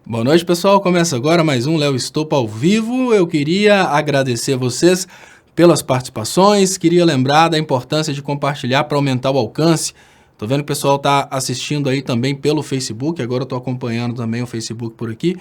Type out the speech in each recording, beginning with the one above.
Boa noite, pessoal. Começa agora mais um Léo Estopa ao vivo. Eu queria agradecer a vocês pelas participações, queria lembrar da importância de compartilhar para aumentar o alcance. Tô vendo que o pessoal tá assistindo aí também pelo Facebook, agora eu tô acompanhando também o Facebook por aqui.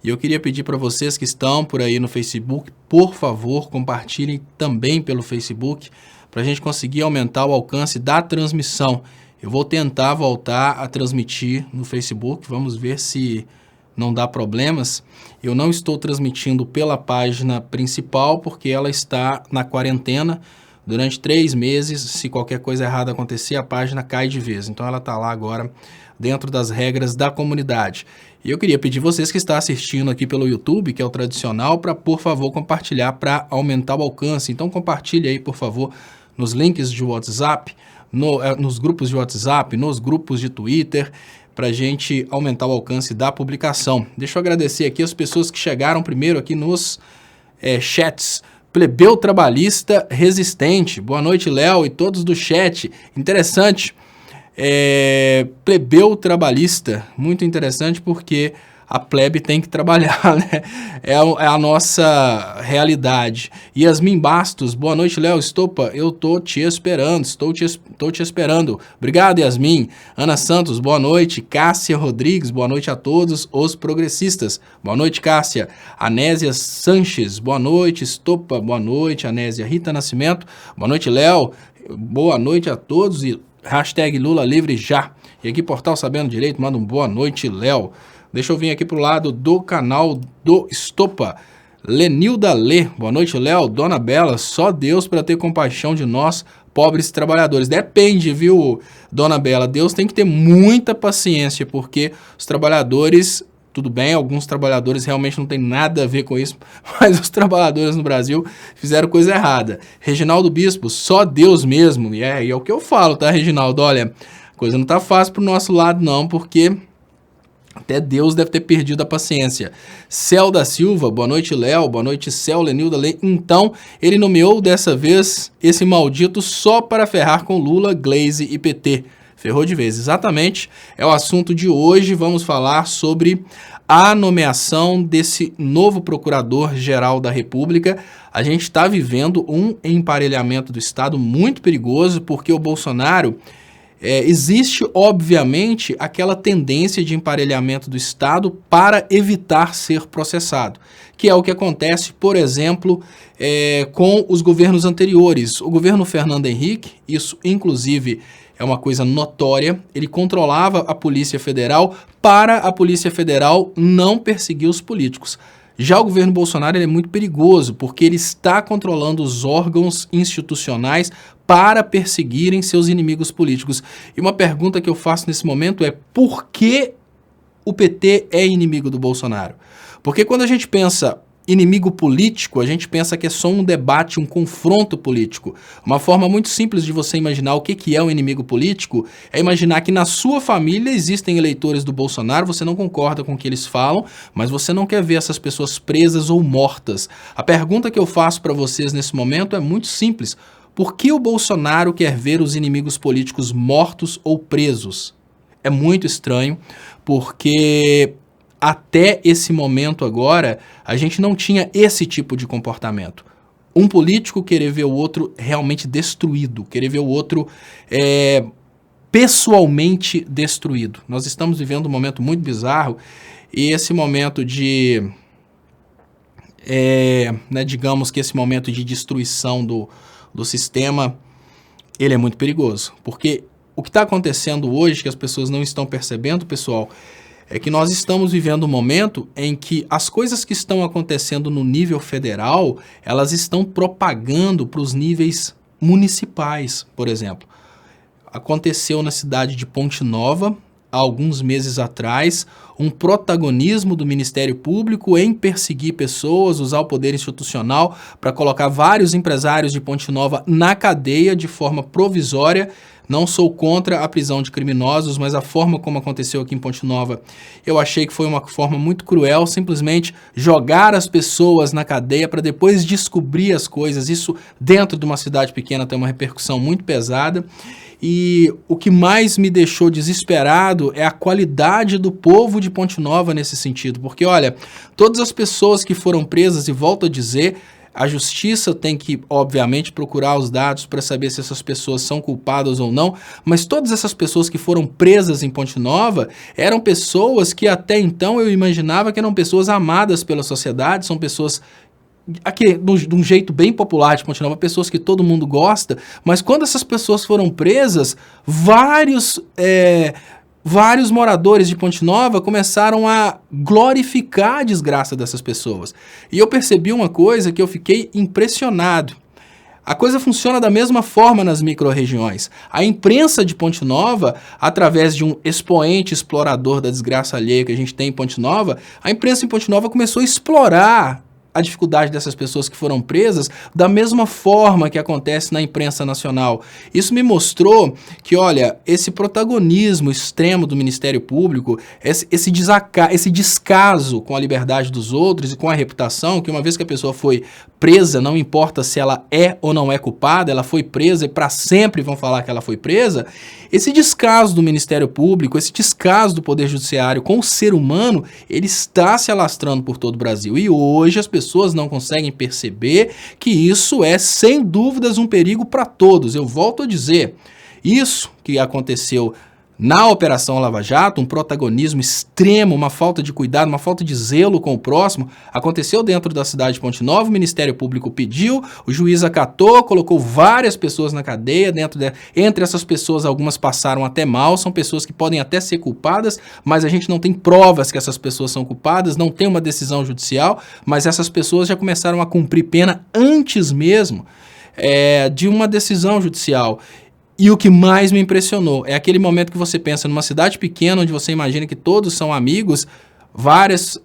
E eu queria pedir para vocês que estão por aí no Facebook, por favor, compartilhem também pelo Facebook, para a gente conseguir aumentar o alcance da transmissão. Eu vou tentar voltar a transmitir no Facebook, vamos ver se não dá problemas. Eu não estou transmitindo pela página principal porque ela está na quarentena durante 3 meses. Se qualquer coisa errada acontecer, a página cai de vez. Então ela está lá agora dentro das regras da comunidade. E eu queria pedir vocês que estão assistindo aqui pelo YouTube, que é o tradicional, para, por favor, compartilhar para aumentar o alcance. Então compartilhe aí, por favor, nos links de WhatsApp, nos grupos de WhatsApp, nos grupos de Twitter, para a gente aumentar o alcance da publicação. Deixa eu agradecer aqui as pessoas que chegaram primeiro aqui nos chats. Plebeu Trabalhista Resistente. Boa noite, Léo, e todos do chat. Interessante. Plebeu Trabalhista. Muito interessante porque a plebe tem que trabalhar, né? É a nossa realidade. Yasmin Bastos, boa noite, Léo Estopa, eu tô te esperando, estou te esperando. Obrigado, Yasmin. Ana Santos, boa noite. Cássia Rodrigues, boa noite a todos os progressistas. Boa noite, Cássia. Anésia Sanches, boa noite. Estopa, boa noite. Anésia Rita Nascimento, boa noite, Léo. Boa noite a todos e hashtag Lula livre já. E aqui, Portal Sabendo Direito, manda um boa noite, Léo. Deixa eu vir aqui pro lado do canal do Estopa. Lenilda Lê, boa noite, Léo. Dona Bela, só Deus para ter compaixão de nós, pobres trabalhadores. Depende, viu, Dona Bela? Deus tem que ter muita paciência, porque os trabalhadores, tudo bem, alguns trabalhadores realmente não tem nada a ver com isso, mas os trabalhadores no Brasil fizeram coisa errada. Reginaldo Bispo, só Deus mesmo. E é o que eu falo, tá, Reginaldo? Olha, a coisa não tá fácil pro nosso lado não, porque até Deus deve ter perdido a paciência. Céu da Silva, boa noite, Léo. Boa noite, Céu, Lenilda Lê. Então, ele nomeou dessa vez esse maldito só para ferrar com Lula, Glaze e PT. Ferrou de vez, exatamente. É o assunto de hoje. Vamos falar sobre a nomeação desse novo Procurador-Geral da República. A gente está vivendo um emparelhamento do Estado muito perigoso, porque o Bolsonaro... existe, obviamente, aquela tendência de emparelhamento do Estado para evitar ser processado, que é o que acontece, por exemplo, com os governos anteriores. O governo Fernando Henrique, isso inclusive é uma coisa notória, ele controlava a Polícia Federal para a Polícia Federal não perseguir os políticos. Já o governo Bolsonaro ele é muito perigoso, porque ele está controlando os órgãos institucionais para perseguirem seus inimigos políticos. E uma pergunta que eu faço nesse momento é: por que o PT é inimigo do Bolsonaro? Porque quando a gente pensa inimigo político, a gente pensa que é só um debate, um confronto político. Uma forma muito simples de você imaginar o que é um inimigo político é imaginar que na sua família existem eleitores do Bolsonaro, você não concorda com o que eles falam, mas você não quer ver essas pessoas presas ou mortas. A pergunta que eu faço para vocês nesse momento é muito simples. Por que o Bolsonaro quer ver os inimigos políticos mortos ou presos? É muito estranho, porque até esse momento agora, a gente não tinha esse tipo de comportamento. Um político querer ver o outro realmente destruído, querer ver o outro pessoalmente destruído. Nós estamos vivendo um momento muito bizarro, e esse momento de... digamos que esse momento de destruição do sistema, ele é muito perigoso. Porque o que está acontecendo hoje, que as pessoas não estão percebendo, pessoal, é que nós estamos vivendo um momento em que as coisas que estão acontecendo no nível federal, elas estão propagando para os níveis municipais, por exemplo. Aconteceu na cidade de Ponte Nova, há alguns meses atrás, um protagonismo do Ministério Público em perseguir pessoas, usar o poder institucional para colocar vários empresários de Ponte Nova na cadeia de forma provisória. Não sou contra a prisão de criminosos, mas a forma como aconteceu aqui em Ponte Nova, eu achei que foi uma forma muito cruel, simplesmente jogar as pessoas na cadeia para depois descobrir as coisas. Isso dentro de uma cidade pequena tem uma repercussão muito pesada. e o que mais me deixou desesperado é a qualidade do povo de Ponte Nova nesse sentido, porque olha, todas as pessoas que foram presas, e volto a dizer, a justiça tem que, obviamente, procurar os dados para saber se essas pessoas são culpadas ou não, mas todas essas pessoas que foram presas em Ponte Nova eram pessoas que até então eu imaginava que eram pessoas amadas pela sociedade, são pessoas aqui, de um jeito bem popular de Ponte Nova, pessoas que todo mundo gosta, mas quando essas pessoas foram presas, vários moradores de Ponte Nova começaram a glorificar a desgraça dessas pessoas. E eu percebi uma coisa que eu fiquei impressionado. A coisa funciona da mesma forma nas micro-regiões. A imprensa de Ponte Nova, através de um expoente explorador da desgraça alheia que a gente tem em Ponte Nova, a imprensa em Ponte Nova começou a explorar a dificuldade dessas pessoas que foram presas da mesma forma que acontece na imprensa nacional. Isso me mostrou que, olha, esse protagonismo extremo do Ministério Público, esse descaso com a liberdade dos outros e com a reputação, que uma vez que a pessoa foi presa, não importa se ela é ou não é culpada, ela foi presa e para sempre vão falar que ela foi presa, esse descaso do Ministério Público, esse descaso do Poder Judiciário com o ser humano, ele está se alastrando por todo o Brasil. E hoje as pessoas não conseguem perceber que isso é, sem dúvidas, um perigo para todos. Eu volto a dizer, isso que aconteceu na Operação Lava Jato, um protagonismo extremo, uma falta de cuidado, uma falta de zelo com o próximo, aconteceu dentro da cidade de Ponte Nova, o Ministério Público pediu, o juiz acatou, colocou várias pessoas na cadeia, entre essas pessoas algumas passaram até mal, são pessoas que podem até ser culpadas, mas a gente não tem provas que essas pessoas são culpadas, não tem uma decisão judicial, mas essas pessoas já começaram a cumprir pena antes mesmo de uma decisão judicial. E o que mais me impressionou é aquele momento que você pensa numa cidade pequena, onde você imagina que todos são amigos, várias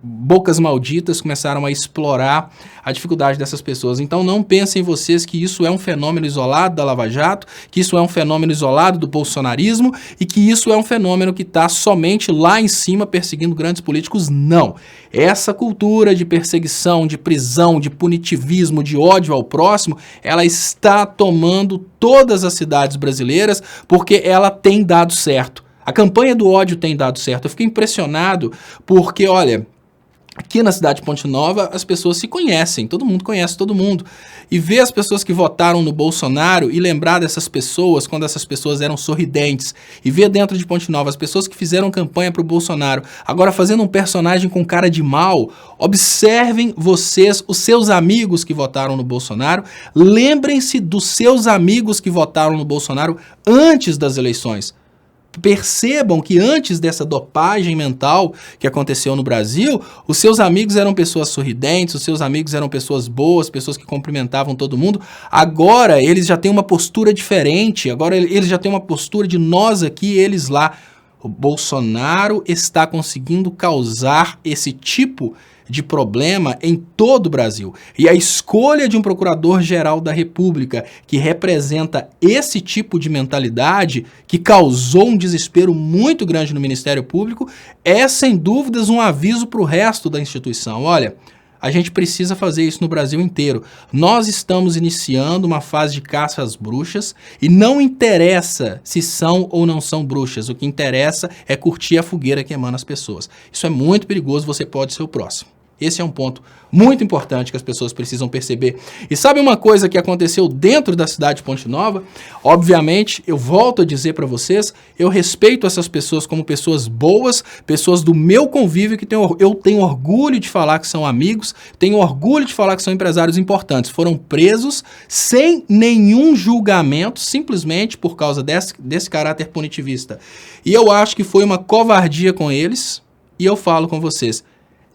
bocas malditas começaram a explorar a dificuldade dessas pessoas. Então não pensem vocês que isso é um fenômeno isolado da Lava Jato, que isso é um fenômeno isolado do bolsonarismo e que isso é um fenômeno que está somente lá em cima perseguindo grandes políticos. Não. Essa cultura de perseguição, de prisão, de punitivismo, de ódio ao próximo, ela está tomando todas as cidades brasileiras porque ela tem dado certo. A campanha do ódio tem dado certo. Eu fiquei impressionado porque, olha, aqui na cidade de Ponte Nova as pessoas se conhecem, todo mundo conhece todo mundo. E ver as pessoas que votaram no Bolsonaro e lembrar dessas pessoas quando essas pessoas eram sorridentes. E ver dentro de Ponte Nova as pessoas que fizeram campanha para o Bolsonaro, agora fazendo um personagem com cara de mal. Observem vocês, os seus amigos que votaram no Bolsonaro. Lembrem-se dos seus amigos que votaram no Bolsonaro antes das eleições. Percebam que antes dessa dopagem mental que aconteceu no Brasil, os seus amigos eram pessoas sorridentes, os seus amigos eram pessoas boas, pessoas que cumprimentavam todo mundo. Agora eles já têm uma postura diferente, agora eles já têm uma postura de nós aqui, eles lá. O Bolsonaro está conseguindo causar esse tipo de problema em todo o Brasil. E a escolha de um procurador-geral da República que representa esse tipo de mentalidade, que causou um desespero muito grande no Ministério Público, é sem dúvidas um aviso para o resto da instituição. Olha, a gente precisa fazer isso no Brasil inteiro. Nós estamos iniciando uma fase de caça às bruxas e não interessa se são ou não são bruxas. O que interessa é curtir a fogueira queimando as pessoas. Isso é muito perigoso, você pode ser o próximo. Esse é um ponto muito importante que as pessoas precisam perceber. E sabe uma coisa que aconteceu dentro da cidade de Ponte Nova? Obviamente, eu volto a dizer para vocês, eu respeito essas pessoas como pessoas boas, pessoas do meu convívio, que eu tenho orgulho de falar que são amigos, tenho orgulho de falar que são empresários importantes. Foram presos sem nenhum julgamento, simplesmente por causa desse caráter punitivista. E eu acho que foi uma covardia com eles, e eu falo com vocês,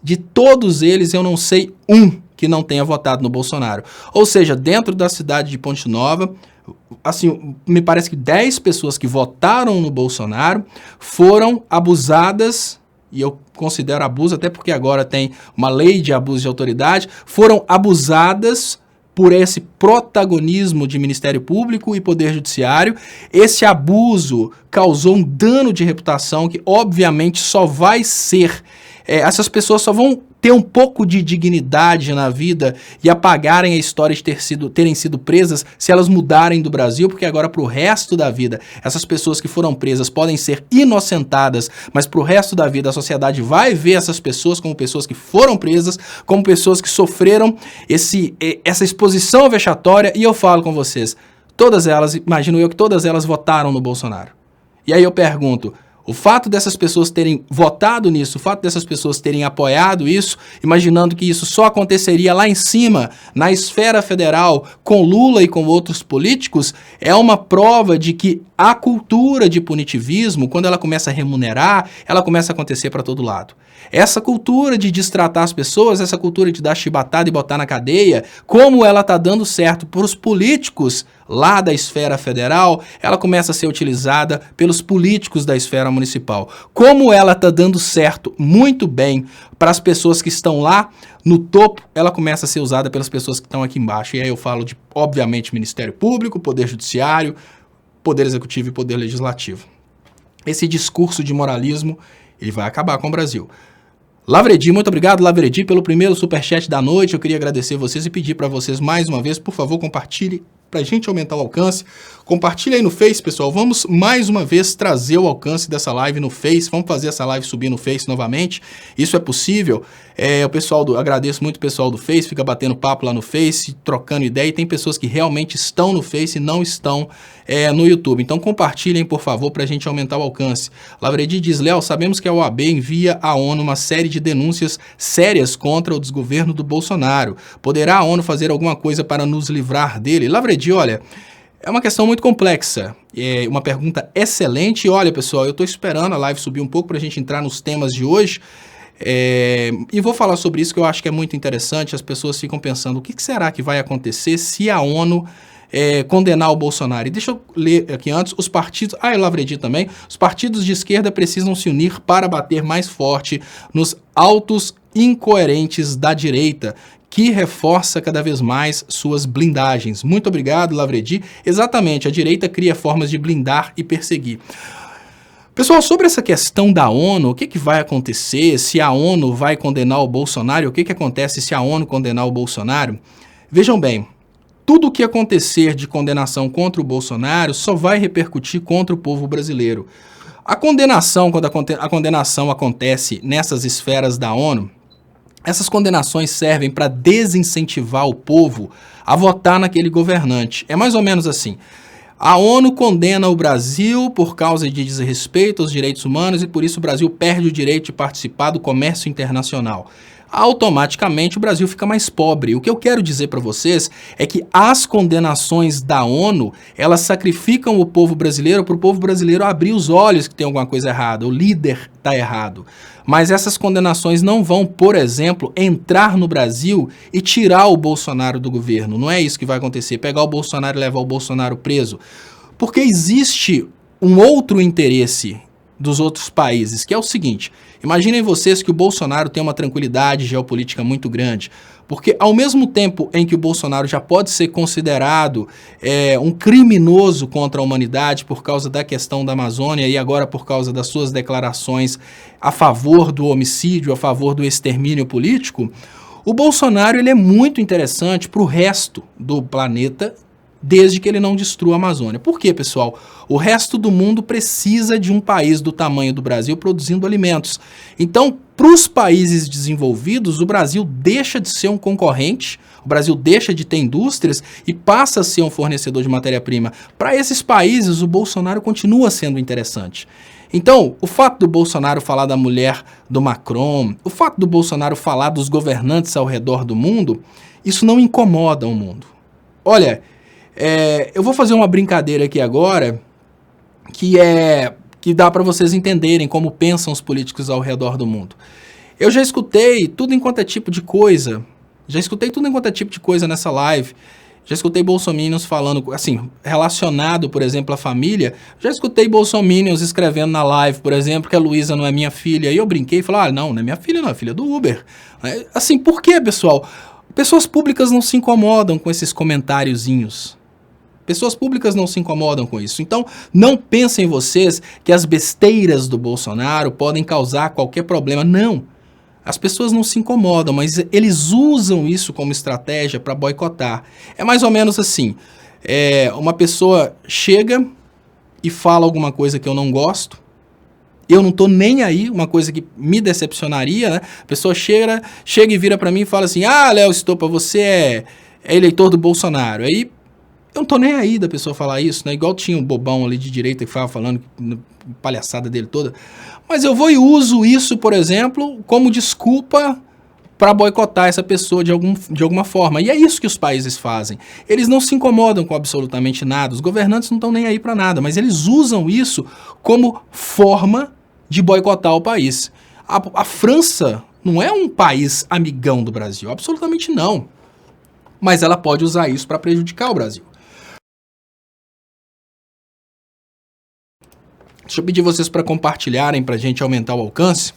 de todos eles, eu não sei um que não tenha votado no Bolsonaro. Ou seja, dentro da cidade de Ponte Nova, assim, me parece que 10 pessoas que votaram no Bolsonaro foram abusadas, e eu considero abuso até porque agora tem uma lei de abuso de autoridade, foram abusadas por esse protagonismo de Ministério Público e Poder Judiciário. Esse abuso causou um dano de reputação que, obviamente, só vai ser essas pessoas só vão ter um pouco de dignidade na vida e apagarem a história de terem sido presas se elas mudarem do Brasil, porque agora pro resto da vida, essas pessoas que foram presas podem ser inocentadas, mas pro resto da vida a sociedade vai ver essas pessoas como pessoas que foram presas, como pessoas que sofreram essa exposição vexatória, e eu falo com vocês, todas elas, imagino eu que todas elas votaram no Bolsonaro. E aí eu pergunto, o fato dessas pessoas terem votado nisso, o fato dessas pessoas terem apoiado isso, imaginando que isso só aconteceria lá em cima, na esfera federal, com Lula e com outros políticos, é uma prova de que a cultura de punitivismo, quando ela começa a remunerar, ela começa a acontecer para todo lado. Essa cultura de destratar as pessoas, essa cultura de dar chibatada e botar na cadeia, como ela está dando certo para os políticos lá da esfera federal, ela começa a ser utilizada pelos políticos da esfera municipal. Como ela está dando certo muito bem para as pessoas que estão lá no topo, ela começa a ser usada pelas pessoas que estão aqui embaixo. E aí eu falo de, obviamente, Ministério Público, Poder Judiciário, Poder Executivo e Poder Legislativo. Esse discurso de moralismo, ele vai acabar com o Brasil. Lavredi, muito obrigado, Lavredi, pelo primeiro superchat da noite. Eu queria agradecer vocês e pedir para vocês mais uma vez, por favor, compartilhe para a gente aumentar o alcance. Compartilha aí no Face, pessoal. Vamos mais uma vez trazer o alcance dessa live no Face. Vamos fazer essa live subir no Face novamente. Isso é possível. O pessoal agradeço muito o pessoal do Face, fica batendo papo lá no Face, trocando ideia. E tem pessoas que realmente estão no Face e não estão no YouTube. Então compartilhem, por favor, para a gente aumentar o alcance. Lavredi diz, Léo, sabemos que a OAB envia à ONU uma série de denúncias sérias contra o desgoverno do Bolsonaro. Poderá a ONU fazer alguma coisa para nos livrar dele? Lavredi, olha, é uma questão muito complexa, é uma pergunta excelente. E olha, pessoal, eu estou esperando a live subir um pouco para a gente entrar nos temas de hoje. E vou falar sobre isso que eu acho que é muito interessante. As pessoas ficam pensando, o que será que vai acontecer se a ONU condenar o Bolsonaro? E deixa eu ler aqui antes, os partidos, e Lavredi também, os partidos de esquerda precisam se unir para bater mais forte nos autos incoerentes da direita, que reforça cada vez mais suas blindagens. Muito obrigado, Lavredi. Exatamente, a direita cria formas de blindar e perseguir. Pessoal, sobre essa questão da ONU, o que vai acontecer se a ONU vai condenar o Bolsonaro? O que acontece se a ONU condenar o Bolsonaro? Vejam bem, tudo o que acontecer de condenação contra o Bolsonaro só vai repercutir contra o povo brasileiro. A condenação, quando a condenação acontece nessas esferas da ONU, essas condenações servem para desincentivar o povo a votar naquele governante. É mais ou menos assim. A ONU condena o Brasil por causa de desrespeito aos direitos humanos e por isso o Brasil perde o direito de participar do comércio internacional. Automaticamente o Brasil fica mais pobre. O que eu quero dizer para vocês é que as condenações da ONU, elas sacrificam o povo brasileiro para o povo brasileiro abrir os olhos que tem alguma coisa errada, o líder está errado. Mas essas condenações não vão, por exemplo, entrar no Brasil e tirar o Bolsonaro do governo. Não é isso que vai acontecer, pegar o Bolsonaro e levar o Bolsonaro preso. Porque existe um outro interesse dos outros países, que é o seguinte: imaginem vocês que o Bolsonaro tem uma tranquilidade geopolítica muito grande, porque ao mesmo tempo em que o Bolsonaro já pode ser considerado um criminoso contra a humanidade por causa da questão da Amazônia e agora por causa das suas declarações a favor do homicídio, a favor do extermínio político, o Bolsonaro ele é muito interessante para o resto do planeta, desde que ele não destrua a Amazônia. Por quê, pessoal? O resto do mundo precisa de um país do tamanho do Brasil produzindo alimentos. Então, para os países desenvolvidos, o Brasil deixa de ser um concorrente, o Brasil deixa de ter indústrias e passa a ser um fornecedor de matéria-prima. Para esses países, o Bolsonaro continua sendo interessante. Então, o fato do Bolsonaro falar da mulher do Macron, o fato do Bolsonaro falar dos governantes ao redor do mundo, isso não incomoda o mundo. Olha, eu vou fazer uma brincadeira aqui agora que dá para vocês entenderem como pensam os políticos ao redor do mundo. Eu já escutei tudo enquanto é tipo de coisa, nessa live. Já escutei bolsominions falando, assim, relacionado, por exemplo, à família. Já escutei bolsominions escrevendo na live, por exemplo, que a Luísa não é minha filha. E eu brinquei e falei, não é minha filha, não, é filha do Uber. Assim, por quê, pessoal? Pessoas públicas não se incomodam com esses comentáriozinhos. Pessoas públicas não se incomodam com isso. Então, não pensem vocês que as besteiras do Bolsonaro podem causar qualquer problema. Não. As pessoas não se incomodam, mas eles usam isso como estratégia para boicotar. É mais ou menos assim, uma pessoa chega e fala alguma coisa que eu não gosto, eu não tô nem aí, uma coisa que me decepcionaria, né? A pessoa chega e vira para mim e fala assim, Léo Stoppa, você é eleitor do Bolsonaro. Aí eu não tô nem aí da pessoa falar isso, né? Igual tinha um bobão ali de direita que ficava falando palhaçada dele toda. Mas eu vou e uso isso, por exemplo, como desculpa para boicotar essa pessoa de alguma forma. E é isso que os países fazem. Eles não se incomodam com absolutamente nada. Os governantes não estão nem aí para nada, mas eles usam isso como forma de boicotar o país. A França não é um país amigão do Brasil, absolutamente não. Mas ela pode usar isso para prejudicar o Brasil. Deixa eu pedir vocês para compartilharem para a gente aumentar o alcance.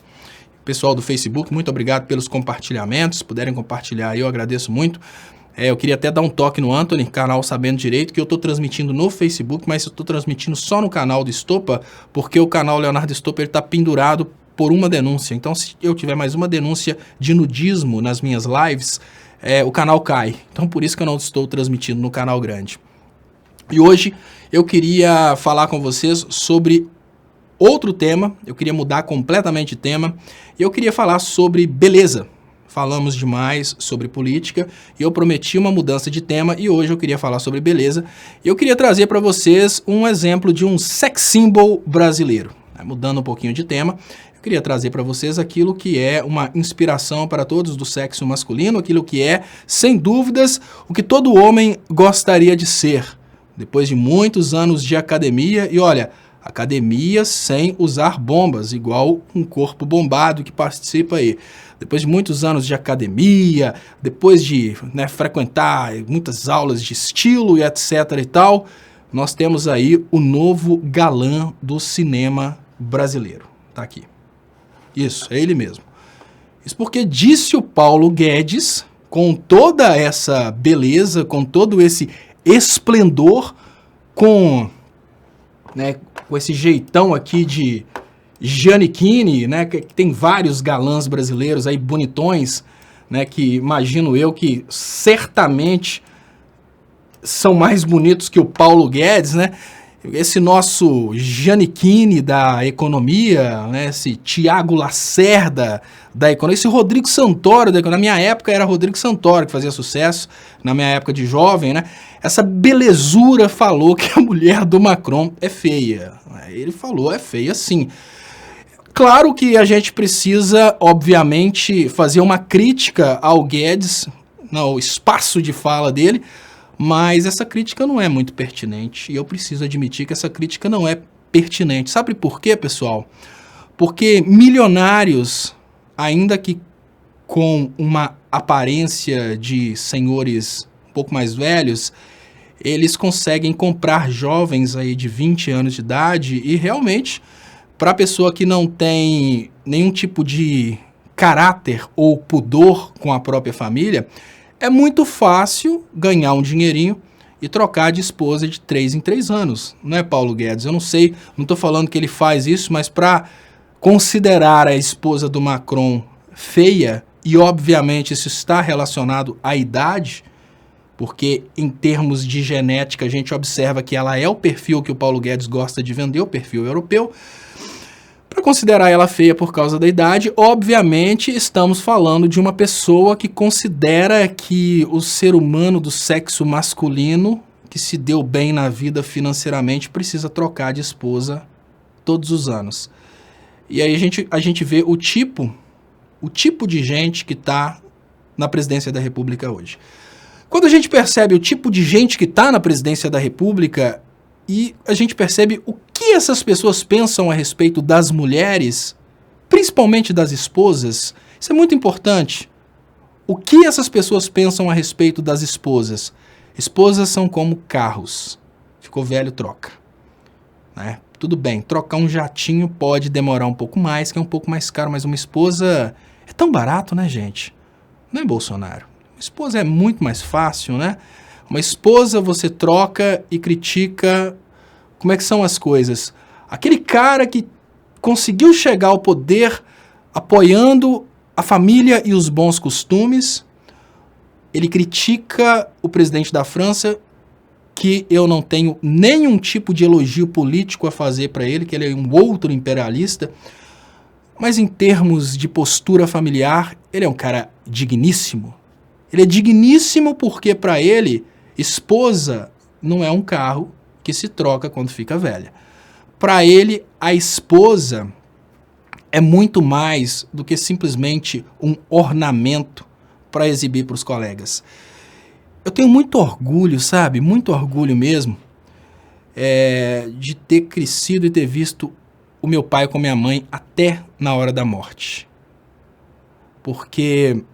Pessoal do Facebook, muito obrigado pelos compartilhamentos. Se puderem compartilhar aí, eu agradeço muito. Eu queria até dar um toque no Anthony, canal Sabendo Direito, que eu estou transmitindo no Facebook, mas eu estou transmitindo só no canal do Stoppa, porque o canal Leonardo Stoppa está pendurado por uma denúncia. Então, se eu tiver mais uma denúncia de nudismo nas minhas lives, o canal cai. Então, por isso que eu não estou transmitindo no canal grande. E hoje eu queria falar com vocês sobre outro tema, eu queria mudar completamente de tema, e eu queria falar sobre beleza. Falamos demais sobre política, e eu prometi uma mudança de tema, e hoje eu queria falar sobre beleza. E eu queria trazer para vocês um exemplo de um sex symbol brasileiro. Mudando um pouquinho de tema, eu queria trazer para vocês aquilo que é uma inspiração para todos do sexo masculino, aquilo que é, sem dúvidas, o que todo homem gostaria de ser. Depois de muitos anos de academia, e olha, academia sem usar bombas, igual um corpo bombado que participa aí. Depois de muitos anos de academia, depois de frequentar muitas aulas de estilo e etc e tal, nós temos aí o novo galã do cinema brasileiro. Tá aqui. Isso, é ele mesmo. Isso porque disse o Paulo Guedes, com toda essa beleza, com todo esse esplendor, com esse jeitão aqui de Giannichini, né, que tem vários galãs brasileiros aí bonitões, né, que imagino eu que certamente são mais bonitos que o Paulo Guedes, né? Esse nosso Giannichini da economia, né, esse Tiago Lacerda da economia, esse Rodrigo Santoro da economia. Na minha época era Rodrigo Santoro que fazia sucesso, na minha época de jovem, né? Essa belezura falou que a mulher do Macron é feia. Ele falou, é feia sim. Claro que a gente precisa, obviamente, fazer uma crítica ao Guedes, no espaço de fala dele, mas essa crítica não é muito pertinente, e eu preciso admitir que essa crítica não é pertinente. Sabe por quê, pessoal? Porque milionários, ainda que com uma aparência de senhores um pouco mais velhos, eles conseguem comprar jovens aí de 20 anos de idade, e realmente, para a pessoa que não tem nenhum tipo de caráter ou pudor com a própria família, é muito fácil ganhar um dinheirinho e trocar de esposa de 3 em 3 anos. Não é, Paulo Guedes? Eu não sei, não estou falando que ele faz isso, mas para considerar a esposa do Macron feia, e obviamente isso está relacionado à idade, porque em termos de genética a gente observa que ela é o perfil que o Paulo Guedes gosta de vender, o perfil europeu. Para considerar ela feia por causa da idade, obviamente estamos falando de uma pessoa que considera que o ser humano do sexo masculino, que se deu bem na vida financeiramente, precisa trocar de esposa todos os anos. E aí a gente vê o tipo de gente que está na presidência da República hoje. Quando a gente percebe o tipo de gente que está na presidência da República, e a gente percebe o que essas pessoas pensam a respeito das mulheres, principalmente das esposas, isso é muito importante. O que essas pessoas pensam a respeito das esposas? Esposas são como carros. Ficou velho, troca. Né? Tudo bem, trocar um jatinho pode demorar um pouco mais, que é um pouco mais caro, mas uma esposa é tão barato, né, gente? Não é, Bolsonaro? Uma esposa é muito mais fácil, né? Uma esposa você troca e critica. Como é que são as coisas? Aquele cara que conseguiu chegar ao poder apoiando a família e os bons costumes. Ele critica o presidente da França, que eu não tenho nenhum tipo de elogio político a fazer para ele, que ele é um outro imperialista. Mas em termos de postura familiar, ele é um cara digníssimo. Ele é digníssimo porque, para ele, esposa não é um carro que se troca quando fica velha. Para ele, a esposa é muito mais do que simplesmente um ornamento para exibir para os colegas. Eu tenho muito orgulho, sabe? Muito orgulho mesmo, de ter crescido e ter visto o meu pai com a minha mãe até na hora da morte. Porque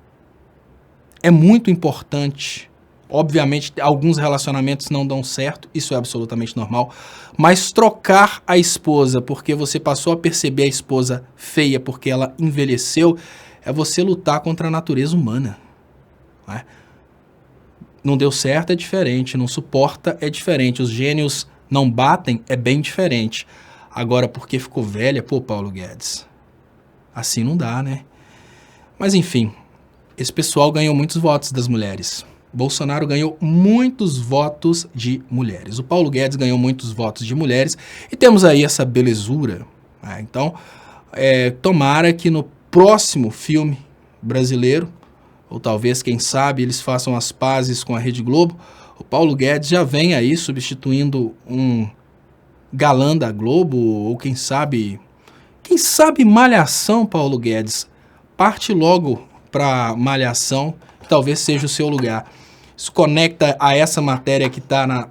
é muito importante. Obviamente, alguns relacionamentos não dão certo, isso é absolutamente normal, mas trocar a esposa porque você passou a perceber a esposa feia porque ela envelheceu, é você lutar contra a natureza humana. Não é? Não deu certo é diferente, não suporta é diferente, os gênios não batem é bem diferente. Agora, porque ficou velha, pô, Paulo Guedes, assim não dá, né? Mas enfim, esse pessoal ganhou muitos votos das mulheres. Bolsonaro ganhou muitos votos de mulheres. O Paulo Guedes ganhou muitos votos de mulheres. E temos aí essa belezura. Né? Então, tomara que no próximo filme brasileiro, ou talvez, quem sabe, eles façam as pazes com a Rede Globo, o Paulo Guedes já vem aí substituindo um galã da Globo, ou quem sabe Malhação, Paulo Guedes. Parte logo para Malhação, que talvez seja o seu lugar. Isso conecta a essa matéria que está na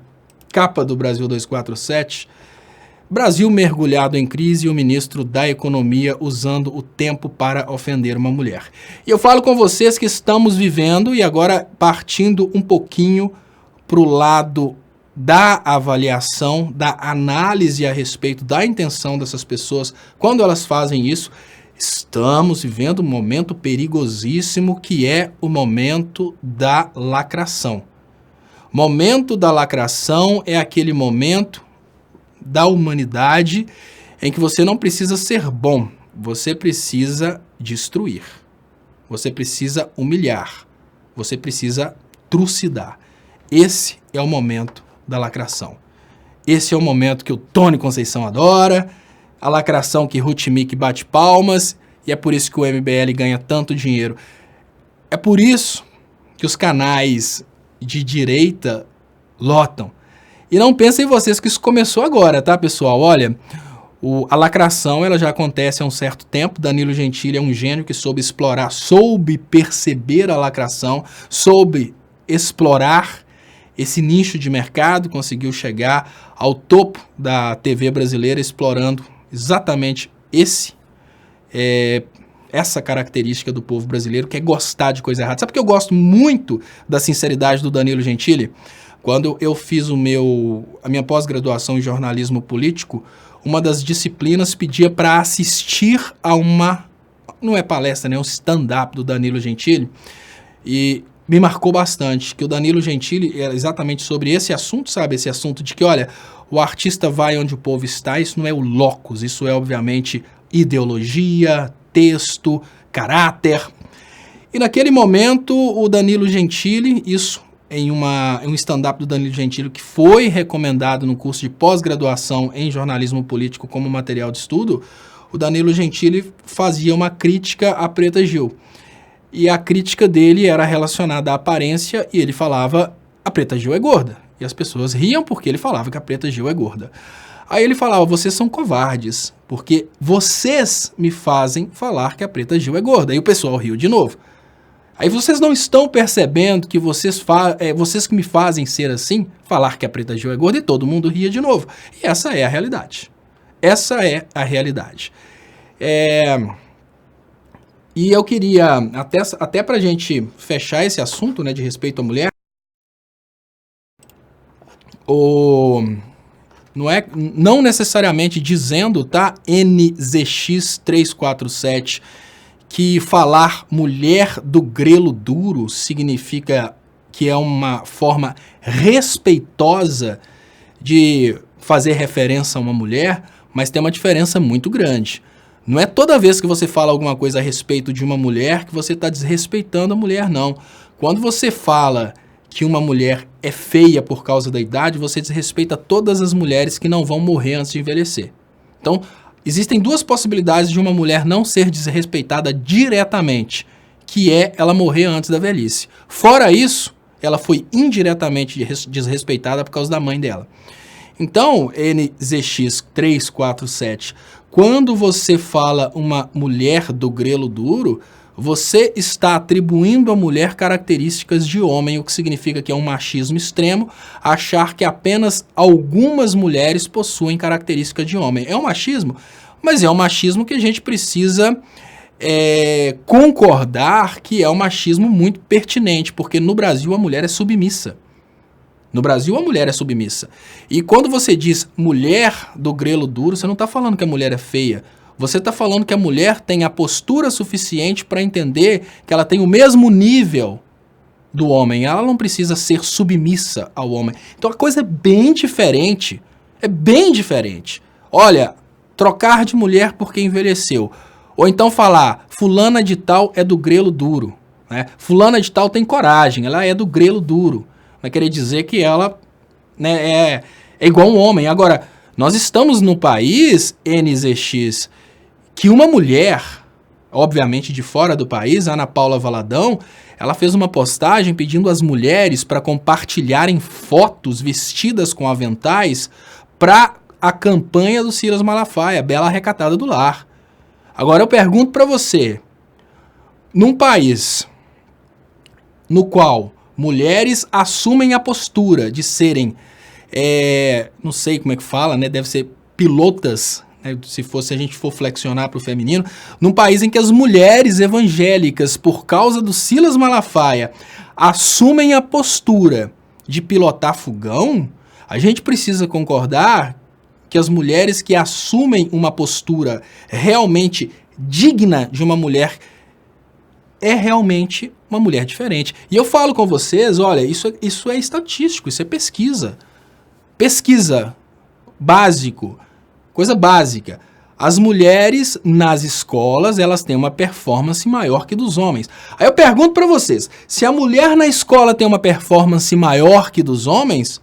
capa do Brasil 247. Brasil mergulhado em crise e o ministro da Economia usando o tempo para ofender uma mulher. E eu falo com vocês que estamos vivendo, e agora partindo um pouquinho para o lado da avaliação, da análise a respeito da intenção dessas pessoas quando elas fazem isso, estamos vivendo um momento perigosíssimo que é o momento da lacração. Momento da lacração é aquele momento da humanidade em que você não precisa ser bom, você precisa destruir, você precisa humilhar, você precisa trucidar. Esse é o momento da lacração. Esse é o momento que o Tony Conceição adora, a lacração que Ruth Mick bate palmas, e é por isso que o MBL ganha tanto dinheiro. É por isso que os canais de direita lotam. E não pensem vocês que isso começou agora, tá, pessoal? Olha, a lacração ela já acontece há um certo tempo. Danilo Gentili é um gênio que soube explorar, soube perceber a lacração, soube explorar esse nicho de mercado, conseguiu chegar ao topo da TV brasileira explorando exatamente essa característica do povo brasileiro, que é gostar de coisa errada. Sabe por que eu gosto muito da sinceridade do Danilo Gentili? Quando eu fiz a minha pós-graduação em jornalismo político, uma das disciplinas pedia para assistir a não é palestra, né, um stand-up do Danilo Gentili, e me marcou bastante, que o Danilo Gentili era exatamente sobre esse assunto, sabe? Esse assunto de que, olha, o artista vai onde o povo está, isso não é o locus, isso é, obviamente, ideologia, texto, caráter. E naquele momento, o Danilo Gentili, isso em um stand-up do Danilo Gentili, que foi recomendado no curso de pós-graduação em jornalismo político como material de estudo, o Danilo Gentili fazia uma crítica a Preta Gil. E a crítica dele era relacionada à aparência, e ele falava, a Preta Gil é gorda. E as pessoas riam porque ele falava que a Preta Gil é gorda. Aí ele falava, vocês são covardes, porque vocês me fazem falar que a Preta Gil é gorda. E o pessoal riu de novo. Aí vocês não estão percebendo que vocês que me fazem ser assim, falar que a Preta Gil é gorda, e todo mundo ria de novo. E essa é a realidade. Essa é a realidade. E eu queria, até pra gente fechar esse assunto, né, de respeito à mulher, não necessariamente dizendo, tá, NZX347, que falar mulher do grelo duro significa que é uma forma respeitosa de fazer referência a uma mulher, mas tem uma diferença muito grande. Não é toda vez que você fala alguma coisa a respeito de uma mulher que você está desrespeitando a mulher, não. Quando você fala que uma mulher é feia por causa da idade, você desrespeita todas as mulheres que não vão morrer antes de envelhecer. Então, existem duas possibilidades de uma mulher não ser desrespeitada diretamente, que é ela morrer antes da velhice. Fora isso, ela foi indiretamente desrespeitada por causa da mãe dela. Então, NZX 347, quando você fala uma mulher do grelo duro, você está atribuindo à mulher características de homem, o que significa que é um machismo extremo, achar que apenas algumas mulheres possuem características de homem. É um machismo, mas é um machismo que a gente precisa concordar que é um machismo muito pertinente, porque no Brasil a mulher é submissa. No Brasil, a mulher é submissa. E quando você diz mulher do grelo duro, você não está falando que a mulher é feia. Você está falando que a mulher tem a postura suficiente para entender que ela tem o mesmo nível do homem. Ela não precisa ser submissa ao homem. Então a coisa é bem diferente. É bem diferente. Olha, trocar de mulher porque envelheceu. Ou então falar, fulana de tal é do grelo duro. Né? Fulana de tal tem coragem, ela é do grelo duro. Vai querer dizer que ela, né, é igual um homem. Agora, nós estamos num país, NZX, que uma mulher, obviamente de fora do país, a Ana Paula Valadão, ela fez uma postagem pedindo às mulheres para compartilharem fotos vestidas com aventais para a campanha do Silas Malafaia, Bela Recatada do Lar. Agora eu pergunto para você, num país no qual mulheres assumem a postura de serem, não sei como é que fala, né? Deve ser pilotas, né? Se a gente for flexionar para o feminino, num país em que as mulheres evangélicas, por causa do Silas Malafaia, assumem a postura de pilotar fogão, a gente precisa concordar que as mulheres que assumem uma postura realmente digna de uma mulher é realmente uma mulher diferente. E eu falo com vocês, olha, isso é estatístico, isso é pesquisa. Pesquisa, básico, coisa básica. As mulheres nas escolas, elas têm uma performance maior que dos homens. Aí eu pergunto para vocês, se a mulher na escola tem uma performance maior que dos homens,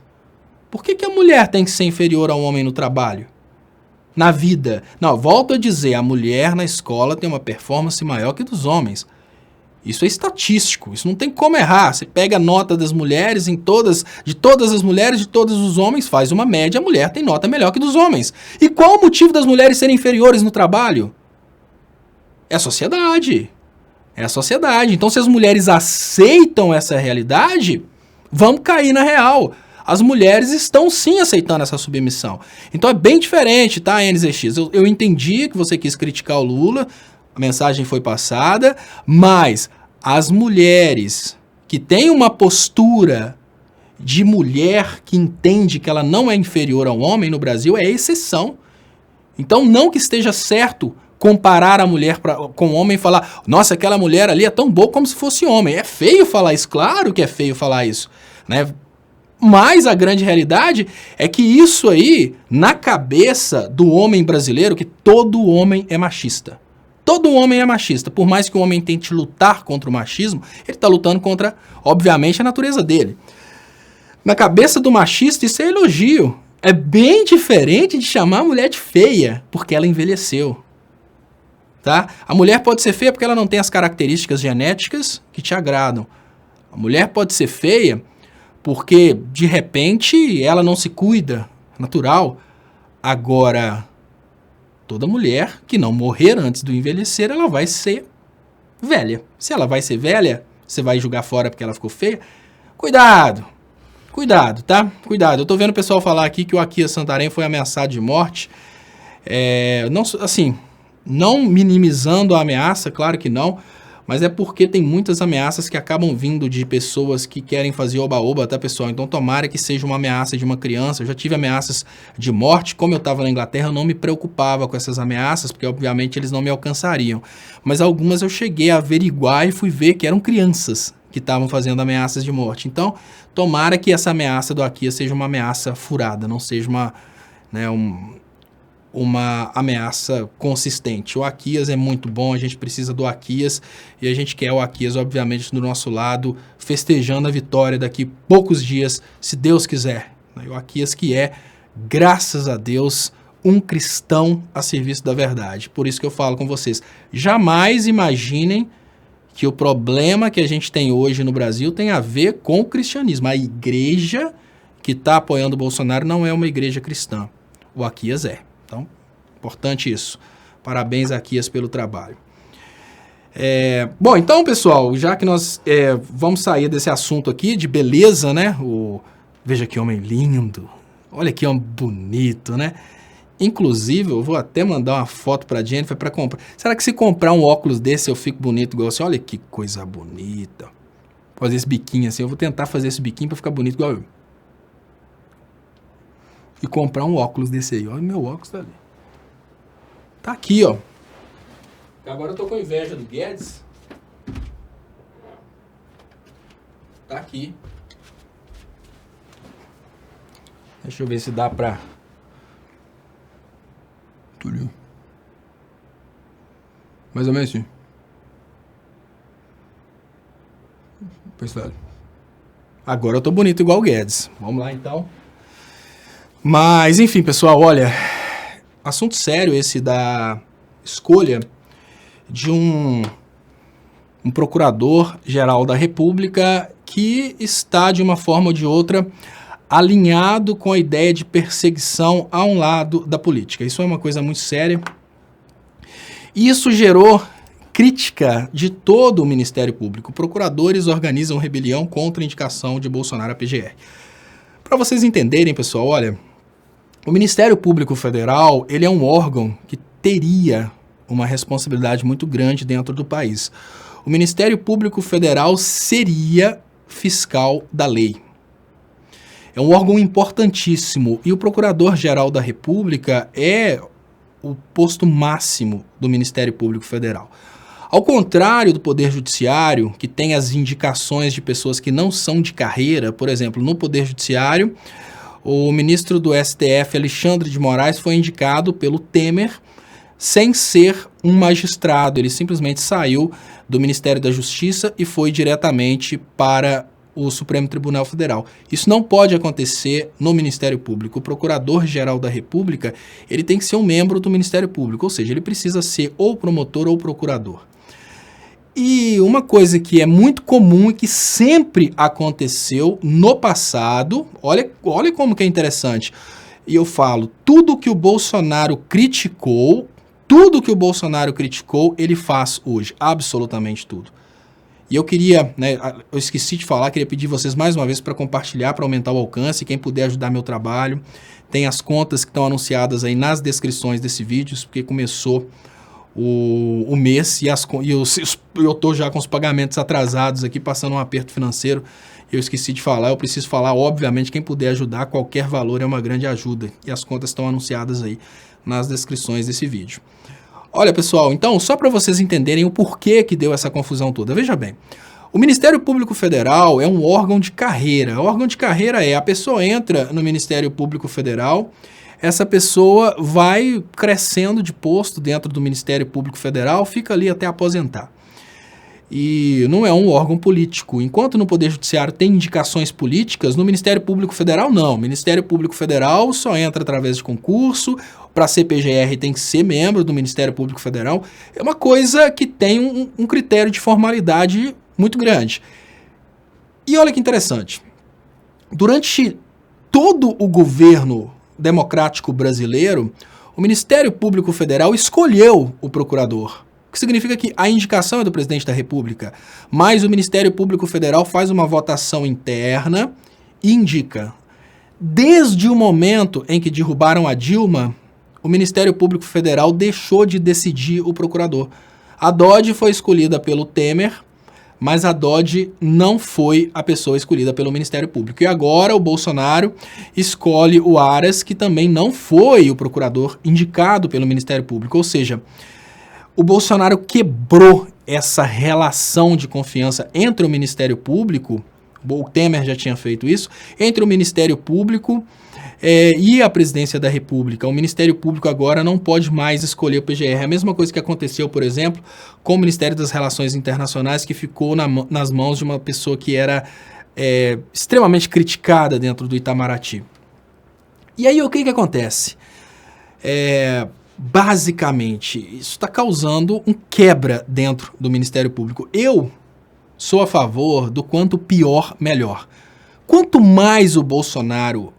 por que a mulher tem que ser inferior ao homem no trabalho? Na vida? Não, volto a dizer, a mulher na escola tem uma performance maior que dos homens. Isso é estatístico, isso não tem como errar. Você pega a nota das mulheres de todas as mulheres, de todos os homens, faz uma média, a mulher tem nota melhor que dos homens. E qual o motivo das mulheres serem inferiores no trabalho? É a sociedade. É a sociedade. Então, se as mulheres aceitam essa realidade, vamos cair na real. As mulheres estão sim aceitando essa submissão. Então é bem diferente, tá, NZX? Eu entendi que você quis criticar o Lula, a mensagem foi passada, mas as mulheres que têm uma postura de mulher que entende que ela não é inferior ao homem no Brasil é exceção. Então não que esteja certo comparar a mulher com o homem e falar, nossa, aquela mulher ali é tão boa como se fosse homem. É feio falar isso, claro que é feio falar isso, né? Mas a grande realidade é que isso aí, na cabeça do homem brasileiro, que todo homem é machista. Todo homem é machista. Por mais que o homem tente lutar contra o machismo, ele está lutando contra, obviamente, a natureza dele. Na cabeça do machista, isso é elogio. É bem diferente de chamar a mulher de feia, porque ela envelheceu. Tá? A mulher pode ser feia porque ela não tem as características genéticas que te agradam. A mulher pode ser feia porque, de repente, ela não se cuida, natural. Agora, toda mulher que não morrer antes do envelhecer, ela vai ser velha. Se ela vai ser velha, você vai jogar fora porque ela ficou feia? Cuidado! Cuidado, tá? Cuidado. Eu tô vendo o pessoal falar aqui que o Aquias Santarém foi ameaçado de morte. Não minimizando a ameaça, claro que não, mas é porque tem muitas ameaças que acabam vindo de pessoas que querem fazer oba-oba, tá, pessoal? Então tomara que seja uma ameaça de uma criança. Eu já tive ameaças de morte. Como eu estava na Inglaterra, eu não me preocupava com essas ameaças, porque obviamente eles não me alcançariam. Mas algumas eu cheguei a averiguar e fui ver que eram crianças que estavam fazendo ameaças de morte. Então, tomara que essa ameaça do Aquias seja uma ameaça furada, não seja uma ameaça consistente. O Aquias é muito bom, a gente precisa do Aquias e a gente quer o Aquias, obviamente, do nosso lado, festejando a vitória daqui poucos dias, se Deus quiser. E o Aquias que é, graças a Deus, um cristão a serviço da verdade. Por isso que eu falo com vocês, jamais imaginem que o problema que a gente tem hoje no Brasil tem a ver com o cristianismo. A igreja que está apoiando o Bolsonaro não é uma igreja cristã. O Aquias é. Então, importante isso. Parabéns, Aquias, pelo trabalho. Bom, então, pessoal, já que nós vamos sair desse assunto aqui de beleza, né? Veja que homem lindo. Olha que homem bonito, né? Inclusive, eu vou até mandar uma foto pra Jennifer para comprar. Será que se comprar um óculos desse eu fico bonito igual assim? Olha que coisa bonita. Fazer esse biquinho assim. Eu vou tentar fazer esse biquinho pra ficar bonito igual eu. E comprar um óculos desse aí. Olha, meu óculos tá ali. Tá aqui, ó. Agora eu tô com inveja do Guedes. Tá aqui. Deixa eu ver se dá pra... Mais ou menos assim. Pessoal. Agora eu tô bonito igual o Guedes. Vamos lá, então. Mas, enfim, pessoal, olha... Assunto sério esse da escolha de um procurador-geral da República que está, de uma forma ou de outra, alinhado com a ideia de perseguição a um lado da política. Isso é uma coisa muito séria. E isso gerou crítica de todo o Ministério Público. Procuradores organizam rebelião contra a indicação de Bolsonaro à PGR. Para vocês entenderem, pessoal, olha, o Ministério Público Federal, ele é um órgão que teria uma responsabilidade muito grande dentro do país. O Ministério Público Federal seria fiscal da lei. É um órgão importantíssimo e o Procurador-Geral da República é o posto máximo do Ministério Público Federal. Ao contrário do Poder Judiciário, que tem as indicações de pessoas que não são de carreira, por exemplo, no Poder Judiciário, o ministro do STF, Alexandre de Moraes, foi indicado pelo Temer sem ser um magistrado. Ele simplesmente saiu do Ministério da Justiça e foi diretamente para o Supremo Tribunal Federal. Isso não pode acontecer no Ministério Público. O Procurador-Geral da República, ele tem que ser um membro do Ministério Público, ou seja, ele precisa ser ou promotor ou procurador. E uma coisa que é muito comum e que sempre aconteceu no passado, olha como que é interessante, e eu falo, tudo que o Bolsonaro criticou, ele faz hoje, absolutamente tudo. E eu queria, eu esqueci de falar, queria pedir vocês mais uma vez para compartilhar, para aumentar o alcance, quem puder ajudar meu trabalho, tem as contas que estão anunciadas aí nas descrições desse vídeo, porque começou o mês e eu estou já com os pagamentos atrasados aqui, passando um aperto financeiro, eu esqueci de falar, eu preciso falar, obviamente, quem puder ajudar, qualquer valor é uma grande ajuda, e as contas estão anunciadas aí nas descrições desse vídeo. Olha, pessoal, então, só para vocês entenderem o porquê que deu essa confusão toda, veja bem, o Ministério Público Federal é um órgão de carreira. O órgão de carreira a pessoa entra no Ministério Público Federal, essa pessoa vai crescendo de posto dentro do Ministério Público Federal, fica ali até aposentar. E não é um órgão político. Enquanto no Poder Judiciário tem indicações políticas, no Ministério Público Federal não. O Ministério Público Federal só entra através de concurso, para ser PGR tem que ser membro do Ministério Público Federal. É uma coisa que tem um critério de formalidade muito grande. E olha que interessante. Durante todo o governo democrático brasileiro, o Ministério Público Federal escolheu o procurador. O que significa que a indicação é do presidente da República, mas o Ministério Público Federal faz uma votação interna e indica. Desde o momento em que derrubaram a Dilma, o Ministério Público Federal deixou de decidir o procurador. A Dodge foi escolhida pelo Temer, mas a Dodge não foi a pessoa escolhida pelo Ministério Público. E agora o Bolsonaro escolhe o Aras, que também não foi o procurador indicado pelo Ministério Público. Ou seja, o Bolsonaro quebrou essa relação de confiança entre o Ministério Público, o Temer já tinha feito isso, entre o Ministério Público e a presidência da República. O Ministério Público agora não pode mais escolher o PGR. É a mesma coisa que aconteceu, por exemplo, com o Ministério das Relações Internacionais, que ficou nas mãos de uma pessoa que era extremamente criticada dentro do Itamaraty. E aí o que acontece? Basicamente, isso está causando um quebra dentro do Ministério Público. Eu sou a favor do quanto pior, melhor. Quanto mais o Bolsonaro